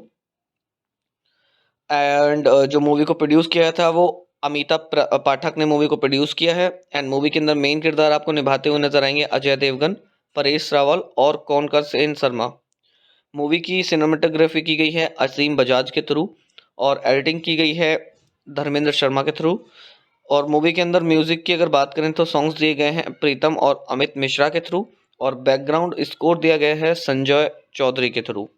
एंड जो मूवी को प्रोड्यूस किया था वो पाठक ने मूवी को प्रोड्यूस किया है। एंड मूवी के अंदर मेन किरदार आपको निभाते हुए नजर आएंगे अजय देवगन, परेश रावल और कौनकर सेन शर्मा। मूवी की सिनेमेटोग्राफी की गई है असीम बजाज के थ्रू और एडिटिंग की गई है धर्मेंद्र शर्मा के थ्रू। और मूवी के अंदर म्यूजिक की अगर बात करें तो सॉन्ग्स दिए गए हैं प्रीतम और अमित मिश्रा के थ्रू और बैकग्राउंड स्कोर दिया गया है संजय चौधरी के थ्रू।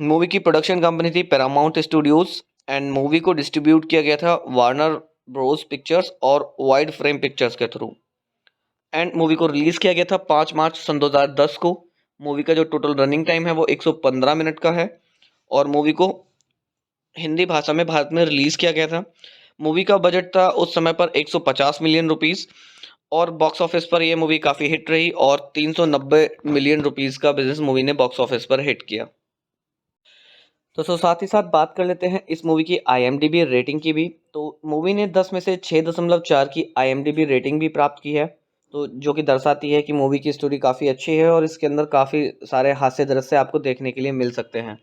मूवी की प्रोडक्शन कंपनी थी पैरामाउंट स्टूडियोज एंड मूवी को डिस्ट्रीब्यूट किया गया था वार्नर ब्रोस पिक्चर्स और वाइड फ्रेम पिक्चर्स के थ्रू। एंड मूवी को रिलीज किया गया था 5 मार्च सन 2010 को। मूवी का जो टोटल रनिंग टाइम है वो 115 मिनट का है और मूवी को हिंदी भाषा में भारत में रिलीज किया गया था। मूवी का बजट था उस समय पर 150 मिलियन रुपीस और बॉक्स ऑफिस पर यह मूवी काफ़ी हिट रही और 390 मिलियन रुपीस का बिजनेस मूवी ने बॉक्स ऑफिस पर हिट किया। तो साथ ही साथ बात कर लेते हैं इस मूवी की IMDb रेटिंग की भी। तो मूवी ने 10 में से 6.4 की IMDb रेटिंग भी प्राप्त की है, तो जो कि दर्शाती है कि मूवी की स्टोरी काफ़ी अच्छी है और इसके अंदर काफ़ी सारे हास्य दृश्य आपको देखने के लिए मिल सकते हैं।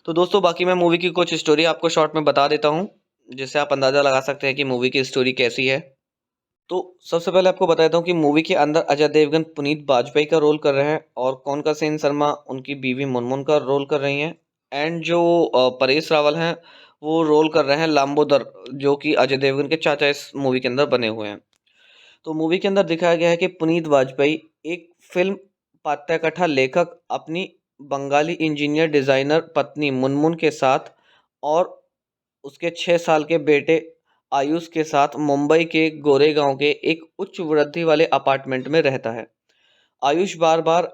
तो दोस्तों बाकी मैं मूवी की कुछ स्टोरी आपको शॉर्ट में बता देता हूँ, जिससे आप अंदाज़ा लगा सकते हैं कि मूवी की स्टोरी कैसी है। तो सबसे पहले आपको बताता हूँ कि मूवी के अंदर अजय देवगन पुनीत बाजपेयी का रोल कर रहे हैं और कौनका सेन शर्मा उनकी बीवी मुनमुन का रोल कर रही हैं। एंड जो परेश रावल हैं वो रोल कर रहे हैं लाम्बोदर, जो कि अजय देवगन के चाचा इस मूवी के अंदर बने हुए हैं। तो मूवी के अंदर दिखाया गया है कि पुनीत वाजपेयी एक फिल्म पाठ्यकथा लेखक अपनी बंगाली इंजीनियर डिज़ाइनर पत्नी मुनमुन के साथ और उसके 6 साल के बेटे आयुष के साथ मुंबई के गोरेगांव के एक उच्च वृद्धि वाले अपार्टमेंट में रहता है। आयुष बार बार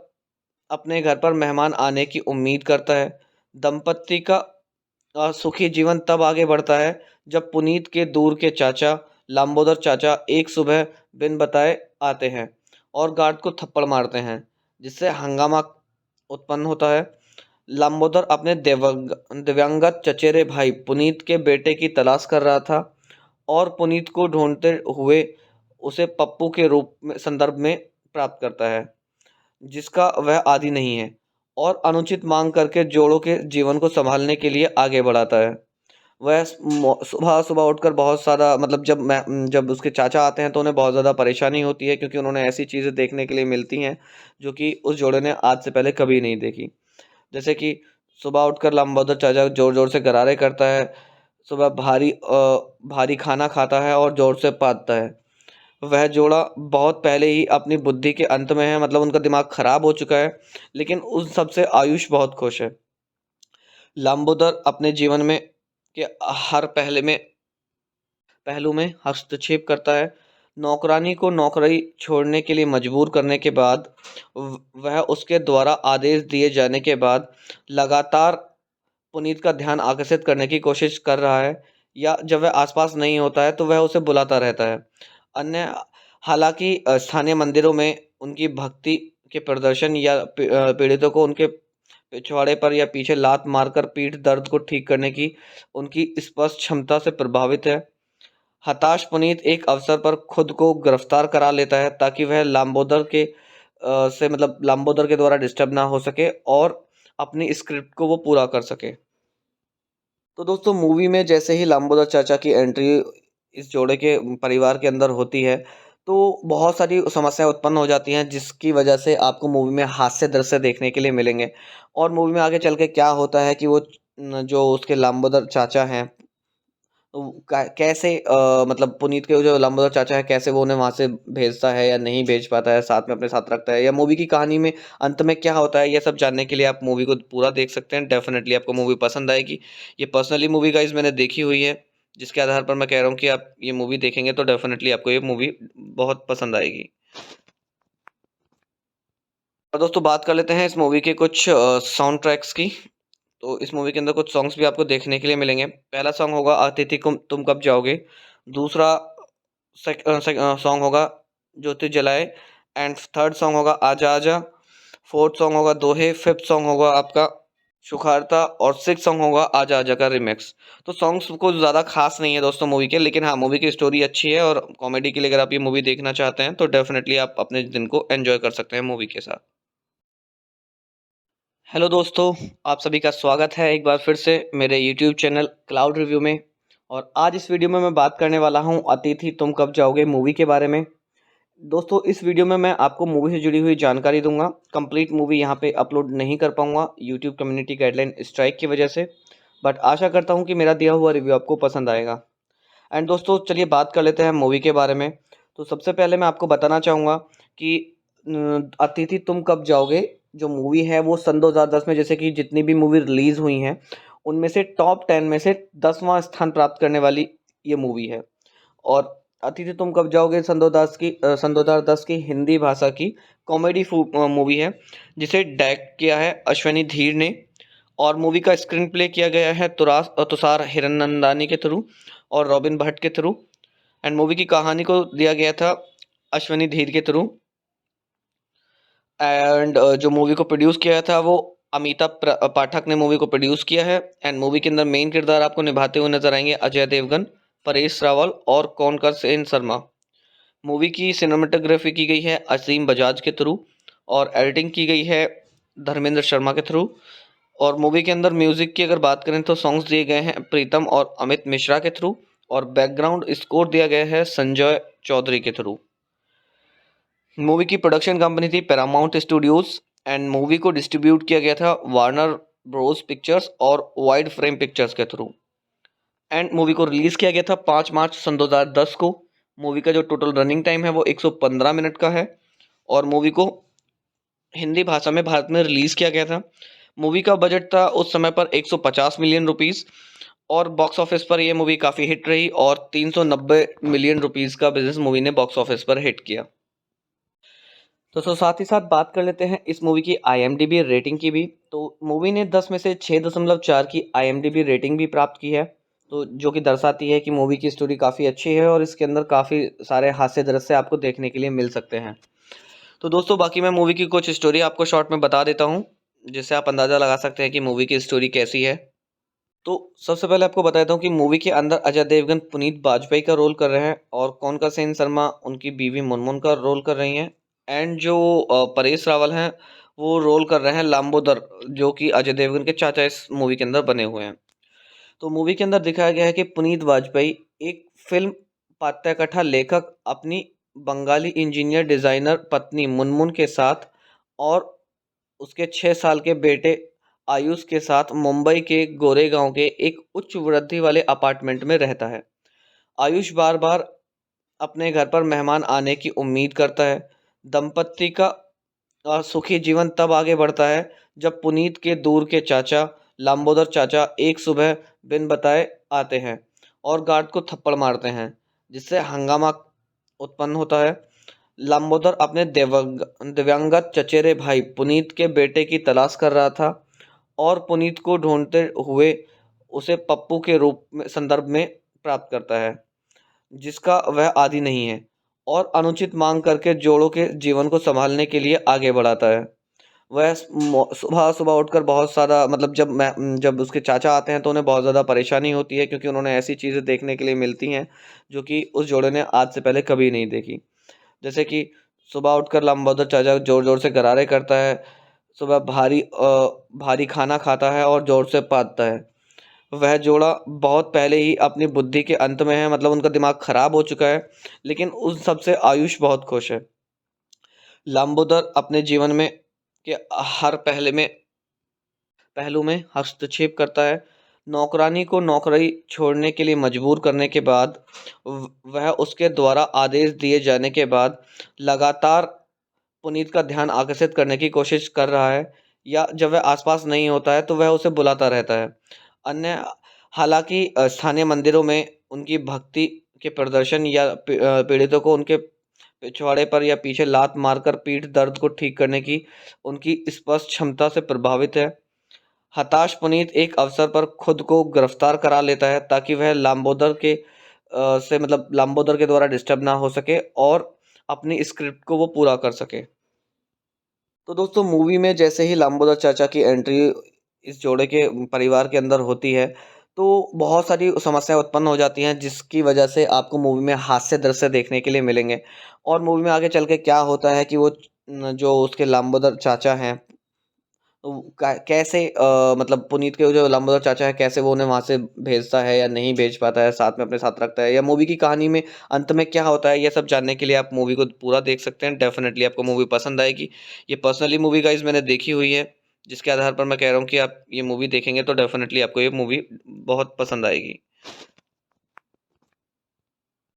अपने घर पर मेहमान आने की उम्मीद करता है। दंपत्ति का सुखी जीवन तब आगे बढ़ता है जब पुनीत के दूर के चाचा लाम्बोदर चाचा एक सुबह बिन बताए आते हैं और गार्ड को थप्पड़ मारते हैं, जिससे हंगामा उत्पन्न होता है। लाम्बोदर अपने दिव्यांगत चचेरे भाई पुनीत के बेटे की तलाश कर रहा था और पुनीत को ढूंढते हुए उसे पप्पू के रूप में संदर्भ में प्राप्त करता है, जिसका वह आदी नहीं है और अनुचित मांग करके जोड़ों के जीवन को संभालने के लिए आगे बढ़ाता है। वह सुबह-सुबह उठकर बहुत सारा मतलब जब उसके चाचा आते हैं तो उन्हें बहुत ज़्यादा परेशानी होती है क्योंकि उन्होंने ऐसी चीज़ें देखने के लिए मिलती हैं, जो कि उस जोड़े ने आज से पहले कभी नहीं देखी। जैसे कि सुबह उठकर लंबोदर चाचा ज़ोर-ज़ोर से गरारे करता है, सुबह भारी खाना खाता है और ज़ोर से पादता है। वह जोड़ा बहुत पहले ही अपनी बुद्धि के अंत में है, मतलब उनका दिमाग खराब हो चुका है, लेकिन उन सब से आयुष बहुत खुश है। लंबोदर अपने जीवन में के हर पहलू में हस्तक्षेप करता है। नौकरानी को नौकरी छोड़ने के लिए मजबूर करने के बाद वह उसके द्वारा आदेश दिए जाने के बाद लगातार पुनीत का ध्यान आकर्षित करने की कोशिश कर रहा है, या जब वह आसपास नहीं होता है तो वह उसे बुलाता रहता है। अन्य हालांकि स्थानीय मंदिरों में उनकी भक्ति के प्रदर्शन या पीड़ितों को उनके पिछवाड़े पर या पीछे लात मारकर पीठ दर्द को ठीक करने की उनकी स्पष्ट क्षमता से प्रभावित है। हताश पुनीत एक अवसर पर खुद को गिरफ्तार करा लेता है ताकि वह लाम्बोदर के द्वारा डिस्टर्ब ना हो सके और अपनी स्क्रिप्ट को वो पूरा कर सके। तो दोस्तों मूवी में जैसे ही लाम्बोदर चाचा की एंट्री इस जोड़े के परिवार के अंदर होती है, तो बहुत सारी समस्याएं उत्पन्न हो जाती हैं जिसकी वजह से आपको मूवी में हास्य दृश्य देखने के लिए मिलेंगे। और मूवी में आगे चल के क्या होता है कि वो जो उसके लाम्बोदर चाचा हैं, तो कैसे मतलब पुनीत के जो लंबोदर चाचा है कैसे वो उन्हें वहाँ से भेजता है या नहीं भेज पाता है, साथ में अपने साथ रखता है, या मूवी की कहानी में अंत में क्या होता है, ये सब जानने के लिए आप मूवी को पूरा देख सकते हैं। डेफिनेटली आपको मूवी पसंद आएगी। ये पर्सनली मूवी गाइस मैंने देखी हुई है, जिसके आधार पर मैं कह रहा हूँ कि आप ये मूवी देखेंगे तो डेफिनेटली आपको ये मूवी बहुत पसंद आएगी। और दोस्तों बात कर लेते हैं इस मूवी के कुछ साउंड ट्रैक्स की। तो इस मूवी के अंदर कुछ सॉन्ग्स भी आपको देखने के लिए मिलेंगे। पहला सॉन्ग होगा अतिथि तुम कब जाओगे। दूसरा सॉन्ग होगा ज्योति जलाए। एंड थर्ड सॉन्ग होगा आजा आजा। फोर्थ सॉन्ग होगा दोहे। फिफ्थ सॉन्ग होगा आपका सुखारता। और सिक्स सॉन्ग होगा आजा आजा का रिमिक्स। तो सॉन्ग्स कुछ ज़्यादा खास नहीं है दोस्तों मूवी के, लेकिन हाँ मूवी की स्टोरी अच्छी है और कॉमेडी के लिए अगर आप ये मूवी देखना चाहते हैं तो डेफिनेटली आप अपने दिन को एंजॉय कर सकते हैं मूवी के साथ। हेलो दोस्तों, आप सभी का स्वागत है एक बार फिर से मेरे यूट्यूब चैनल क्लाउड रिव्यू में। और आज इस वीडियो में मैं बात करने वाला हूं अतिथि तुम कब जाओगे मूवी के बारे में। दोस्तों इस वीडियो में मैं आपको मूवी से जुड़ी हुई जानकारी दूंगा। कंप्लीट मूवी यहां पे अपलोड नहीं कर पाऊंगा यूट्यूब कम्युनिटी गाइडलाइन स्ट्राइक की वजह से, बट आशा करता हूँ कि मेरा दिया हुआ रिव्यू आपको पसंद आएगा। एंड दोस्तों चलिए बात कर लेते हैं मूवी के बारे में। तो सबसे पहले मैं आपको बताना चाहूँगा कि अतिथि तुम कब जाओगे जो मूवी है वो सन 2010 में जैसे कि जितनी भी मूवी रिलीज़ हुई हैं उनमें से टॉप 10 में से 10वां स्थान प्राप्त करने वाली ये मूवी है। और अतिथि तुम कब जाओगे सन 2010 की हिंदी भाषा की कॉमेडी मूवी है, जिसे डायरेक्ट किया है अश्वनी धीर ने। और मूवी का स्क्रीन प्ले किया गया है तुषार हिरनंदानी के थ्रू और रॉबिन भट्ट के थ्रू। एंड मूवी की कहानी को दिया गया था अश्वनी धीर के थ्रू। एंड जो मूवी को प्रोड्यूस किया था वो पाठक ने मूवी को प्रोड्यूस किया है। एंड मूवी के अंदर मेन किरदार आपको निभाते हुए नजर आएंगे अजय देवगन, परेश रावल और कौनकर सेन शर्मा। मूवी की सिनेमेटोग्राफी की गई है असीम बजाज के थ्रू और एडिटिंग की गई है धर्मेंद्र शर्मा के थ्रू। और मूवी के अंदर म्यूजिक की अगर बात करें तो सॉन्ग्स दिए गए हैं प्रीतम और अमित मिश्रा के थ्रू और बैकग्राउंड स्कोर दिया गया है संजय चौधरी के थ्रू। मूवी की प्रोडक्शन कंपनी थी पैरामाउंट स्टूडियोज एंड मूवी को डिस्ट्रीब्यूट किया गया था वार्नर ब्रोस पिक्चर्स और वाइड फ्रेम पिक्चर्स के थ्रू। एंड मूवी को रिलीज़ किया गया था 5 मार्च सन 2010 को। मूवी का जो टोटल रनिंग टाइम है वो 115 मिनट का है और मूवी को हिंदी भाषा में भारत में रिलीज़ किया गया था। मूवी का बजट था उस समय पर 150 मिलियन रुपीस और बॉक्स ऑफिस पर यह मूवी काफ़ी हिट रही और 390 मिलियन रुपीस का बिजनेस मूवी ने बॉक्स ऑफिस पर हिट किया। तो साथ ही साथ बात कर लेते हैं इस मूवी की IMDb रेटिंग की भी। तो मूवी ने 10 में से 6.4 की IMDb रेटिंग भी प्राप्त की है, तो जो कि दर्शाती है कि मूवी की स्टोरी काफ़ी अच्छी है और इसके अंदर काफ़ी सारे हास्य दृश्य आपको देखने के लिए मिल सकते हैं। तो दोस्तों बाकी मैं मूवी की कुछ स्टोरी आपको शॉर्ट में बता देता हूँ, जिससे आप अंदाज़ा लगा सकते हैं कि मूवी की स्टोरी कैसी है। तो सबसे पहले आपको बताता हूँ कि मूवी के अंदर अजय देवगन पुनीत बाजपेयी का रोल कर रहे हैं और कौनका सेन शर्मा उनकी बीवी मुनमुन का रोल कर रही हैं। एंड जो परेश रावल हैं वो रोल कर रहे हैं लाम्बोदर, जो कि अजय देवगन के चाचा इस मूवी के अंदर बने हुए हैं। तो मूवी के अंदर दिखाया गया है कि पुनीत वाजपेयी एक फिल्म पात्रकथा लेखक अपनी बंगाली इंजीनियर डिजाइनर पत्नी मुनमुन के साथ और उसके 6 साल के बेटे आयुष के साथ मुंबई के गोरेगांव के एक उच्च वृद्धि वाले अपार्टमेंट में रहता है। आयुष बार बार अपने घर पर मेहमान आने की उम्मीद करता है। दंपत्ति का सुखी जीवन तब आगे बढ़ता है जब पुनीत के दूर के चाचा लंबोदर चाचा एक सुबह बिन बताए आते हैं और गार्ड को थप्पड़ मारते हैं, जिससे हंगामा उत्पन्न होता है। लंबोदर अपने दिव्यांगत चचेरे भाई पुनीत के बेटे की तलाश कर रहा था और पुनीत को ढूंढते हुए उसे पप्पू के रूप में संदर्भ में प्राप्त करता है, जिसका वह आदी नहीं है, और अनुचित मांग करके जोड़ों के जीवन को संभालने के लिए आगे बढ़ाता है। वह सुबह सुबह उठकर बहुत सारा मतलब जब उसके चाचा आते हैं तो उन्हें बहुत ज़्यादा परेशानी होती है, क्योंकि उन्होंने ऐसी चीज़ें देखने के लिए मिलती हैं जो कि उस जोड़े ने आज से पहले कभी नहीं देखी। जैसे कि सुबह उठकर लंबोदर चाचा जोर जोर से गरारे करता है, सुबह भारी खाना खाता है और जोर से पादता है। वह जोड़ा बहुत पहले ही अपनी बुद्धि के अंत में है, मतलब उनका दिमाग खराब हो चुका है, लेकिन उन सबसे आयुष बहुत खुश है। लंबोदर अपने जीवन में के हर पहलू में हस्तक्षेप करता है। नौकरानी को नौकरी छोड़ने के लिए मजबूर करने के बाद वह उसके द्वारा आदेश दिए जाने के बाद लगातार पुनीत का ध्यान आकर्षित करने की कोशिश कर रहा है, या जब वह आसपास नहीं होता है तो वह उसे बुलाता रहता है। अन्य हालांकि स्थानीय मंदिरों में उनकी भक्ति के प्रदर्शन या पीड़ितों को उनके पिछवाड़े पर या पीछे लात मारकर पीठ दर्द को ठीक करने की उनकी स्पष्ट क्षमता से प्रभावित है। हताश पुनीत एक अवसर पर खुद को गिरफ्तार करा लेता है ताकि वह लाम्बोदर के द्वारा डिस्टर्ब ना हो सके और अपनी स्क्रिप्ट को वो पूरा कर सके। तो दोस्तों मूवी में जैसे ही लाम्बोदर चाचा की एंट्री इस जोड़े के परिवार के अंदर होती है तो बहुत सारी समस्याएं उत्पन्न हो जाती हैं, जिसकी वजह से आपको मूवी में हास्य दृश्य देखने के लिए मिलेंगे। और मूवी में आगे चल के क्या होता है कि वो जो उसके लाम्बोदर चाचा हैं तो कैसे मतलब पुनीत के जो लंबोदर चाचा है कैसे वो उन्हें वहाँ से भेजता है या नहीं भेज पाता है, साथ में अपने साथ रखता है, या मूवी की कहानी में अंत में क्या होता है, ये सब जानने के लिए आप मूवी को पूरा देख सकते हैं। डेफिनेटली आपको मूवी पसंद आएगी। ये पर्सनली मूवी गाइज मैंने देखी हुई है, जिसके आधार पर मैं कह रहा हूँ कि आप ये मूवी देखेंगे तो डेफिनेटली आपको ये मूवी बहुत पसंद आएगी।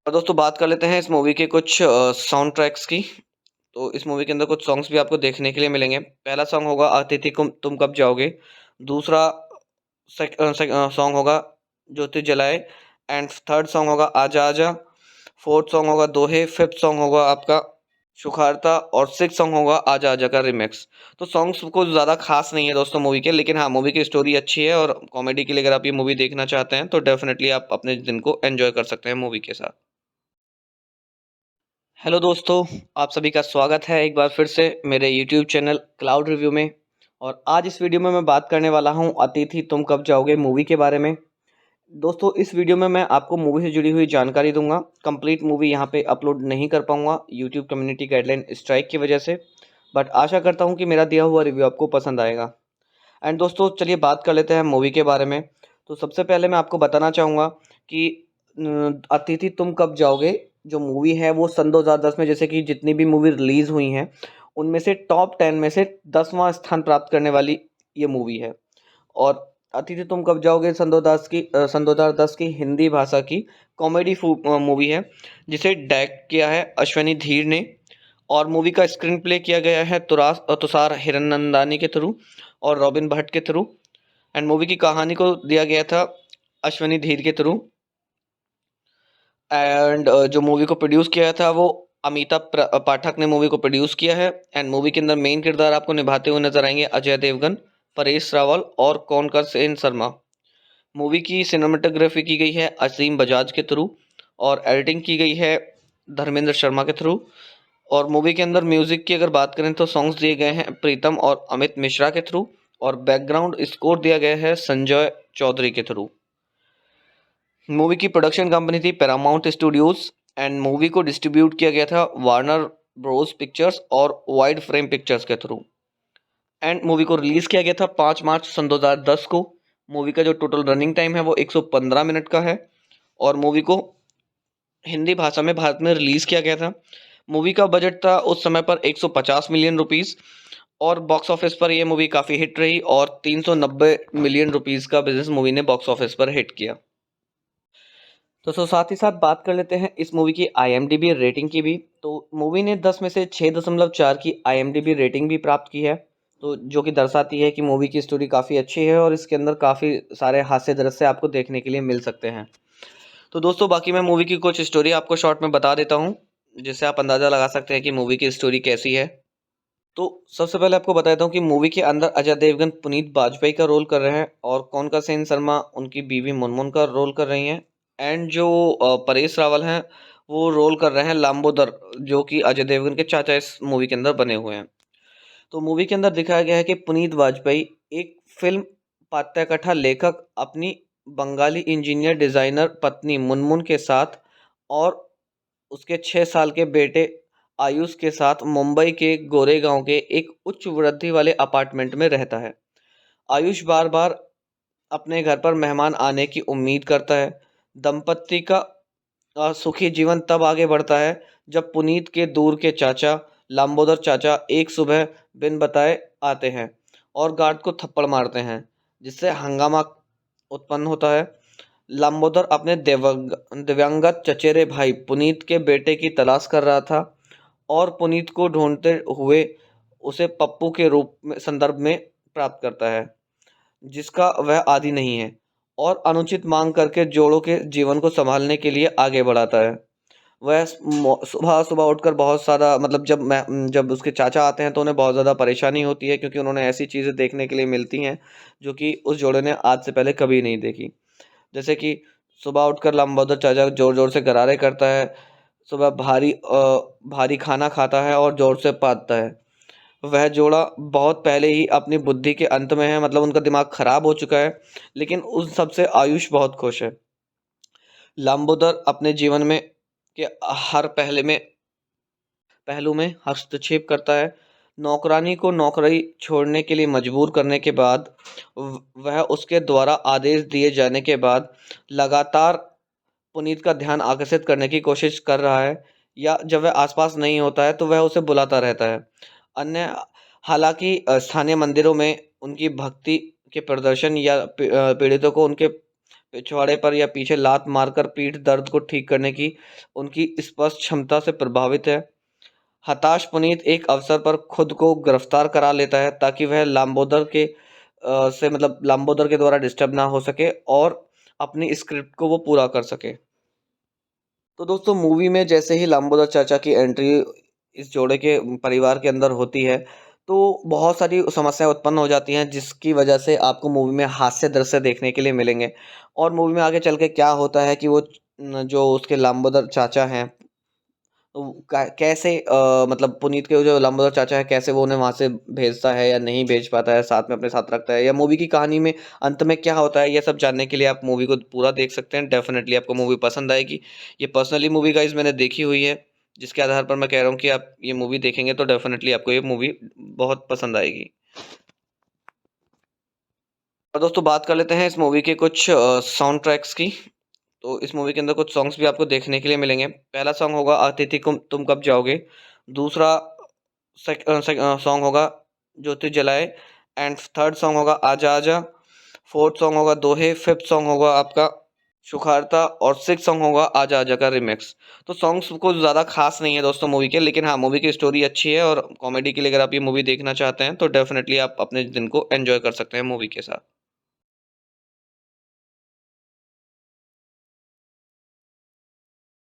और दोस्तों बात कर लेते हैं इस मूवी के कुछ साउंड ट्रैक्स की। तो इस मूवी के अंदर कुछ सॉन्ग्स भी आपको देखने के लिए मिलेंगे। पहला सॉन्ग होगा अतिथि तुम कब जाओगे। दूसरा सॉन्ग होगा ज्योति जलाए। एंड थर्ड सॉन्ग होगा आजा आजा। फोर्थ सॉन्ग होगा दोहे। फिफ्थ सॉन्ग होगा आपका सुखारता। और सिक्स सॉन्ग होगा आजा आजा का रिमिक्स। तो सॉन्ग्स कुछ ज़्यादा खास नहीं है दोस्तों मूवी के, लेकिन हाँ मूवी की स्टोरी अच्छी है और कॉमेडी के लिए अगर आप ये मूवी देखना चाहते हैं तो डेफिनेटली आप अपने दिन को एंजॉय कर सकते हैं मूवी के साथ। हेलो दोस्तों, आप सभी का स्वागत है एक बार फिर से मेरे यूट्यूब चैनल क्लाउड रिव्यू में। और आज इस वीडियो में मैं बात करने वाला हूं अतिथि तुम कब जाओगे मूवी के बारे में। दोस्तों इस वीडियो में मैं आपको मूवी से जुड़ी हुई जानकारी दूंगा। कंप्लीट मूवी यहां पे अपलोड नहीं कर पाऊंगा यूट्यूब कम्युनिटी गाइडलाइन स्ट्राइक की वजह से, बट आशा करता हूँ कि मेरा दिया हुआ रिव्यू आपको पसंद आएगा। एंड दोस्तों चलिए बात कर लेते हैं मूवी के बारे में। तो सबसे पहले मैं आपको बताना चाहूँगा कि अतिथि तुम कब जाओगे जो मूवी है वो सन 2010 में जैसे कि जितनी भी मूवी रिलीज़ हुई हैं उनमें से टॉप 10 में से 10वां स्थान प्राप्त करने वाली ये मूवी है। और अतिथि तुम कब जाओगे सन 2010 की हिंदी भाषा की कॉमेडी मूवी है, जिसे डायरेक्ट किया है अश्वनी धीर ने। और मूवी का स्क्रीन प्ले किया गया है तुषार हिरनंदानी के थ्रू और रॉबिन भट्ट के थ्रू। एंड मूवी की कहानी को दिया गया था अश्वनी धीर के थ्रू। एंड जो मूवी को प्रोड्यूस किया था वो अमिताभ पाठक ने मूवी को प्रोड्यूस किया है। एंड मूवी के अंदर मेन किरदार आपको निभाते हुए नजर आएंगे अजय देवगन, परेश रावल और कोनकर सेन शर्मा। मूवी की सिनेमेटोग्राफी की गई है असीम बजाज के थ्रू और एडिटिंग की गई है धर्मेंद्र शर्मा के थ्रू। और मूवी के अंदर म्यूजिक की अगर बात करें तो सॉन्ग्स दिए गए हैं प्रीतम और अमित मिश्रा के थ्रू और बैकग्राउंड स्कोर दिया गया है संजय चौधरी के थ्रू। मूवी की प्रोडक्शन कंपनी थी पैरामाउंट स्टूडियोज एंड मूवी को डिस्ट्रीब्यूट किया गया था वार्नर ब्रोस पिक्चर्स और वाइड फ्रेम पिक्चर्स के थ्रू। एंड मूवी को रिलीज़ किया गया था 5 मार्च सन 2010 को मूवी का जो टोटल रनिंग टाइम है वो 115 मिनट का है और मूवी को हिंदी भाषा में भारत में रिलीज़ किया गया था। मूवी का बजट था उस समय पर 150 मिलियन रुपीस और बॉक्स ऑफिस पर ये मूवी काफ़ी हिट रही और 390 मिलियन रुपीस का बिजनेस मूवी ने बॉक्स ऑफिस पर हिट किया। तो साथ ही साथ बात कर लेते हैं इस मूवी की IMDb रेटिंग की भी। तो मूवी ने 10 में से 6.4 की IMDb रेटिंग भी प्राप्त की है, तो जो कि दर्शाती है कि मूवी की स्टोरी काफ़ी अच्छी है और इसके अंदर काफ़ी सारे हास्य दृश्य आपको देखने के लिए मिल सकते हैं। तो दोस्तों बाकी मैं मूवी की कुछ स्टोरी आपको शॉर्ट में बता देता हूँ, जिससे आप अंदाज़ा लगा सकते हैं कि मूवी की स्टोरी कैसी है। तो सबसे पहले आपको बता देता हूँ कि मूवी के अंदर अजय देवगन पुनीत बाजपेयी का रोल कर रहे हैं और कौनका सेन शर्मा उनकी बीवी मुनमुन का रोल कर रही हैं एंड जो परेश रावल हैं वो रोल कर रहे हैं लांबोदर, जो कि अजय देवगन के चाचा इस मूवी के अंदर बने हुए हैं। तो मूवी के अंदर दिखाया गया है कि पुनीत वाजपेयी एक फिल्म पात्रकथा लेखक अपनी बंगाली इंजीनियर डिज़ाइनर पत्नी मुनमुन के साथ और उसके 6 साल के बेटे आयुष के साथ मुंबई के गोरेगांव के एक उच्च वृद्धि वाले अपार्टमेंट में रहता है। आयुष बार-बार अपने घर पर मेहमान आने की उम्मीद करता है। दंपत्ति का सुखी जीवन तब आगे बढ़ता है जब पुनीत के दूर के चाचा लंबोदर चाचा एक सुबह बिन बताए आते हैं और गार्ड को थप्पड़ मारते हैं, जिससे हंगामा उत्पन्न होता है। लंबोदर अपने दिवंगत चचेरे भाई पुनीत के बेटे की तलाश कर रहा था और पुनीत को ढूंढते हुए उसे पप्पू के रूप में संदर्भ में प्राप्त करता है, जिसका वह आदी नहीं है और अनुचित मांग करके जोड़ों के जीवन को संभालने के लिए आगे बढ़ाता है। वह सुबह-सुबह उठकर बहुत सारा मतलब जब उसके चाचा आते हैं तो उन्हें बहुत ज़्यादा परेशानी होती है, क्योंकि उन्होंने ऐसी चीज़ें देखने के लिए मिलती हैं जो कि उस जोड़े ने आज से पहले कभी नहीं देखी। जैसे कि सुबह उठकर लंबोदर चाचा ज़ोर-ज़ोर से गरारे करता है, सुबह भारी खाना खाता है और ज़ोर से पादता है। वह जोड़ा बहुत पहले ही अपनी बुद्धि के अंत में है, मतलब उनका दिमाग खराब हो चुका है, लेकिन उन सब से आयुष बहुत खुश है। लंबोदर अपने जीवन में के हर पहलू में हस्तक्षेप करता है। नौकरानी को नौकरी छोड़ने के लिए मजबूर करने के बाद वह उसके द्वारा आदेश दिए जाने के बाद लगातार पुनीत का ध्यान आकर्षित करने की कोशिश कर रहा है, या जब वह आसपास नहीं होता है तो वह उसे बुलाता रहता है। अन्य हालांकि स्थानीय मंदिरों में उनकी भक्ति के प्रदर्शन या पीड़ितों को उनके पिछवाड़े पर या पीछे लात मारकर पीठ दर्द को ठीक करने की उनकी स्पष्ट क्षमता से प्रभावित है। हताश पुनीत एक अवसर पर खुद को गिरफ्तार करा लेता है ताकि वह लांबोदर के द्वारा डिस्टर्ब ना हो सके और अपनी स्क्रिप्ट को वो पूरा कर सके। तो दोस्तों मूवी में जैसे ही लांबोदर चाचा की एंट्री इस जोड़े के परिवार के अंदर होती है, तो बहुत सारी समस्याएं उत्पन्न हो जाती हैं, जिसकी वजह से आपको मूवी में हास्य दृश्य देखने के लिए मिलेंगे। और मूवी में आगे चल के क्या होता है कि वो जो उसके लांबोदर चाचा हैं, तो कैसे मतलब पुनीत के जो लंबोदर चाचा है कैसे वो उन्हें वहाँ से भेजता है या नहीं भेज पाता है, साथ में अपने साथ रखता है, या मूवी की कहानी में अंत में क्या होता है, ये सब जानने के लिए आप मूवी को पूरा देख सकते हैं। डेफिनेटली आपको मूवी पसंद आएगी। ये पर्सनली मूवी गाइस मैंने देखी हुई है, जिसके आधार पर मैं कह रहा हूँ कि आप ये मूवी देखेंगे तो डेफिनेटली आपको ये मूवी बहुत पसंद आएगी। और दोस्तों बात कर लेते हैं इस मूवी के कुछ साउंड ट्रैक्स की। तो इस मूवी के अंदर कुछ सॉन्ग्स भी आपको देखने के लिए मिलेंगे। पहला सॉन्ग होगा अतिथि तुम कब जाओगे। दूसरा सॉन्ग होगा ज्योति जलाए एंड थर्ड सॉन्ग होगा आजा आजा। फोर्थ सॉन्ग होगा दोहे। फिफ्थ सॉन्ग होगा आपका सुखारता और सिक्स सॉन्ग होगा आजा आजा का रिमिक्स। तो सॉन्ग्स कुछ ज़्यादा खास नहीं है दोस्तों मूवी के, लेकिन हाँ मूवी की स्टोरी अच्छी है और कॉमेडी के लिए अगर आप ये मूवी देखना चाहते हैं तो डेफिनेटली आप अपने दिन को एंजॉय कर सकते हैं मूवी के साथ।